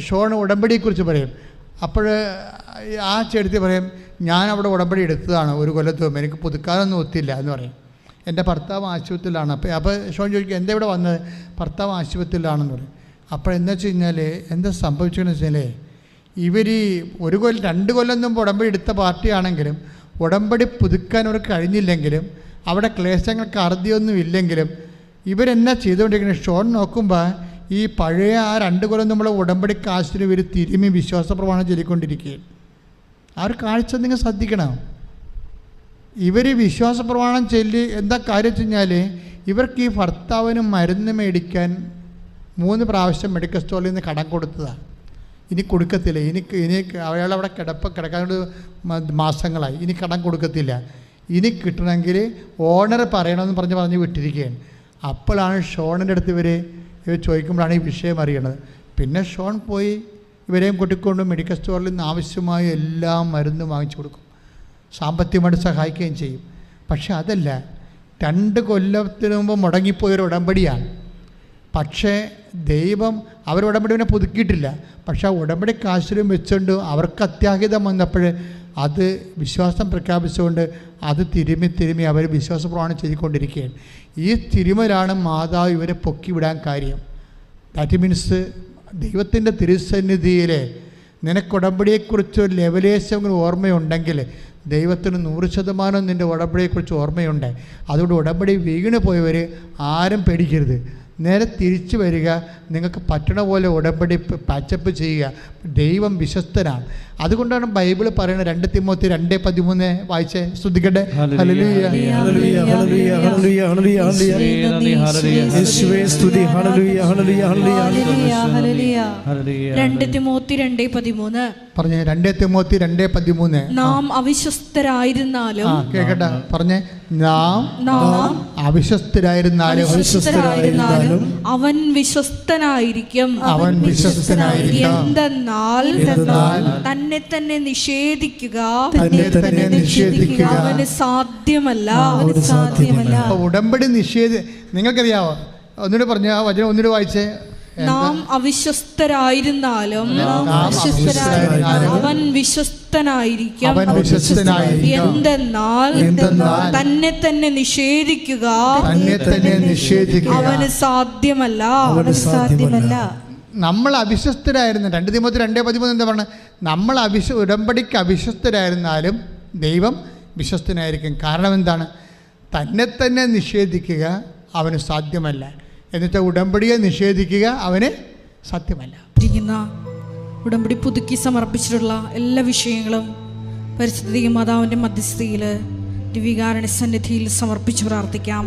ഷോൺ ഉടമ്പടിയെക്കുറിച്ച് പറയും. അപ്പോൾ ആ ചേടത്തി പറയും, ഞാൻ അവിടെ ഉടമ്പടി എടുത്തതാണ് 1 കൊല്ലത്ത് മുമ്പ്, എനിക്ക് പുതുക്കാനൊന്നും ഒത്തില്ല എന്ന് പറയും. എൻ്റെ ഭർത്താവ് ആശുപത്രിയിലാണ്. അപ്പോൾ ഷോൺ ചോദിക്കും, എന്താ ഇവിടെ വന്നത്? ഭർത്താവ് ആശുപത്രിയിലാണെന്ന് പറയും. അപ്പോൾ എന്താ വെച്ച് കഴിഞ്ഞാൽ എന്താ സംഭവിച്ചതെന്ന് വെച്ചാൽ ഇവർ 1 കൊല്ലം 2 കൊല്ലം മുമ്പ് ഉടമ്പടി എടുത്ത പാർട്ടിയാണെങ്കിലും ഉടമ്പടി പുതുക്കാൻ അവർക്ക് കഴിഞ്ഞില്ലെങ്കിലും അവിടെ ക്ലേശങ്ങൾക്ക് അറുതിയൊന്നും ഇല്ലെങ്കിലും ഇവരെന്നാ ചെയ്തുകൊണ്ടിരിക്കുന്നത്? ഷോൺ നോക്കുമ്പോൾ ഈ പഴയ ആ 2 കൊല്ലം നമ്മളെ ഉടമ്പടി കാശിന് ഇവർ തിരുമ്മി വിശ്വാസ പ്രമാണം ചൊല്ലിക്കൊണ്ടിരിക്കുകയും ആ ഒരു കാഴ്ച നിങ്ങൾ ശ്രദ്ധിക്കണം. ഇവർ വിശ്വാസ പ്രമാണം ചൊല്ലി എന്താ കാര്യം വെച്ച് കഴിഞ്ഞാൽ ഇവർക്ക് ഈ ഭർത്താവിന് മരുന്ന് മേടിക്കാൻ 3 പ്രാവശ്യം മെഡിക്കൽ സ്റ്റോറിൽ നിന്ന് കടം കൊടുത്തതാണ്. ഇനി കൊടുക്കത്തില്ല, ഇനി അയാളവിടെ കിടക്കാൻ മാസങ്ങളായി, ഇനി കടം കൊടുക്കത്തില്ല. ഇനി കിട്ടണമെങ്കിൽ ഓണർ പറയണമെന്ന് പറഞ്ഞ് വിട്ടിരിക്കുകയാണ്. അപ്പോഴാണ് ഷോണിൻ്റെ അടുത്ത് ഇവർ ചോദിക്കുമ്പോഴാണ് ഈ വിഷയം അറിയണത്. പിന്നെ ഷോൺ പോയി ഇവരെയും കൂട്ടിക്കൊണ്ട് മെഡിക്കൽ സ്റ്റോറിൽ നിന്ന് ആവശ്യമായ എല്ലാ മരുന്നും വാങ്ങിച്ചു കൊടുക്കും, സാമ്പത്തികമായിട്ട് സഹായിക്കുകയും ചെയ്യും. പക്ഷെ അതല്ല, 2 കൊല്ലത്തിന് മുമ്പ് മുടങ്ങിപ്പോയൊരു ഉടമ്പടിയാണ്. പക്ഷേ ദൈവം അവർ ഉടമ്പടിനെ പുതുക്കിയിട്ടില്ല. പക്ഷെ ആ ഉടമ്പടി കാശിലും വെച്ചുകൊണ്ട് അവർക്ക് അത്യാഹിതം വന്നപ്പോൾ അത് വിശ്വാസം പ്രഖ്യാപിച്ചുകൊണ്ട് അത് തിരുമ്മി അവർ വിശ്വാസപ്രമാണം ചെയ്തുകൊണ്ടിരിക്കുകയാണ്. ഈ തിരുമലാണ് മാതാവ് ഇവരെ പൊക്കി വിടാൻ കാര്യം. ദാറ്റ് മീൻസ് ദൈവത്തിൻ്റെ തിരുസന്നിധിയിൽ നിനക്ക് ഉടമ്പടിയെക്കുറിച്ച് ലെവലേശം ഓർമ്മയുണ്ടെങ്കിൽ ദൈവത്തിന് 100% നിൻ്റെ ഉടമ്പടിയെക്കുറിച്ച് ഓർമ്മയുണ്ട്. അതുകൊണ്ട് ഉടമ്പടി വീണ് പോയവർ ആരും പേടിക്കരുത്. നേരെ തിരിച്ചു വരിക, നിങ്ങൾക്ക് പറ്റണ പോലെ ഉടമ്പടി പാച്ചപ്പ് ചെയ്യുക. ദൈവം വിശ്വസ്തനാണ്. അതുകൊണ്ടാണ് ബൈബിൾ പറയുന്നത് 2 തിമോത്തി 2:13 വായിച്ചേ, ശ്രദ്ധിക്കട്ടെ. Hallelujah hallelujah hallelujah hallelujah hallelujah യേശുവേ സ്തുതി. Hallelujah hallelujah hallelujah hallelujah 2 Timothy 2:13 പറഞ്ഞേ. 2 തിമോത്തി 2:13 നാം അവിശ്വസ്തരായിരുന്നാലും കേക്കട്ടെ പറഞ്ഞേ. നാം അവിശ്വസ്തരായിരുന്നാലും അവൻ വിശ്വസ്തനായിരിക്കും. എന്തെന്നാൽ തന്നെ തന്നെ നിഷേധിക്കുക അവന് സാധ്യമല്ല. ഉടമ്പടി നിങ്ങൾക്കറിയാവോ? ഒന്നുകൂടി പറഞ്ഞു, ആ വചനം ഒന്നുകൂടി വായിച്ചേ. നാം അവിശ്വസ്തരായിരുന്നാലും അവൻ വിശ്വസ്തനായിരിക്കും. എന്തെന്നാൽ തന്നെ തന്നെ നിഷേധിക്കുക അവന് സാധ്യമല്ല. നമ്മൾ അവിശ്വസ്തരായിരുന്നു. 2 തിമോത്തി 2:13 എന്താ പറഞ്ഞത്? നമ്മൾ ഉടമ്പടിക്ക് അവിശ്വസ്തരായിരുന്നാലും ദൈവം വിശ്വസ്തനായിരിക്കും. കാരണം എന്താണ്? തന്നെ തന്നെ നിഷേധിക്കുക അവന് സാധ്യമല്ല. എന്നിട്ട് ഉടമ്പടിയെ നിഷേധിക്കുക അവന് സാധ്യമല്ല. ഉടമ്പടി പുതുക്കി സമർപ്പിച്ചിട്ടുള്ള എല്ലാ വിഷയങ്ങളും പരിശുദ്ധ മാതാവിൻ്റെ മധ്യസ്ഥയിൽ ദിവ്യകാരുണ്യ സന്നിധിയിൽ സമർപ്പിച്ച് പ്രാർത്ഥിക്കാം.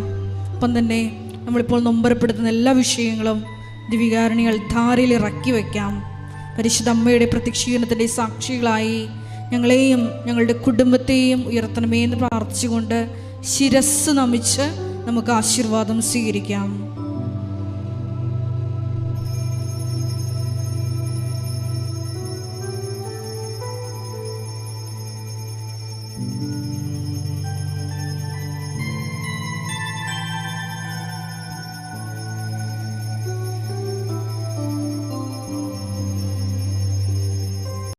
ഒപ്പം തന്നെ നമ്മളിപ്പോൾ നൊമ്പരപ്പെടുത്തുന്ന എല്ലാ വിഷയങ്ങളും ദിവ്യകാരുണ്യ അൾത്താരയിൽ ഇറക്കി വയ്ക്കാം. പരിശുദ്ധ അമ്മയുടെ പ്രത്യക്ഷീകരണത്തിൻ്റെ സാക്ഷികളായി ഞങ്ങളെയും ഞങ്ങളുടെ കുടുംബത്തെയും ഉയർത്തണമേ എന്ന് പ്രാർത്ഥിച്ചുകൊണ്ട് ശിരസ് നമിച്ച് നമുക്ക് ആശീർവാദം സ്വീകരിക്കാം.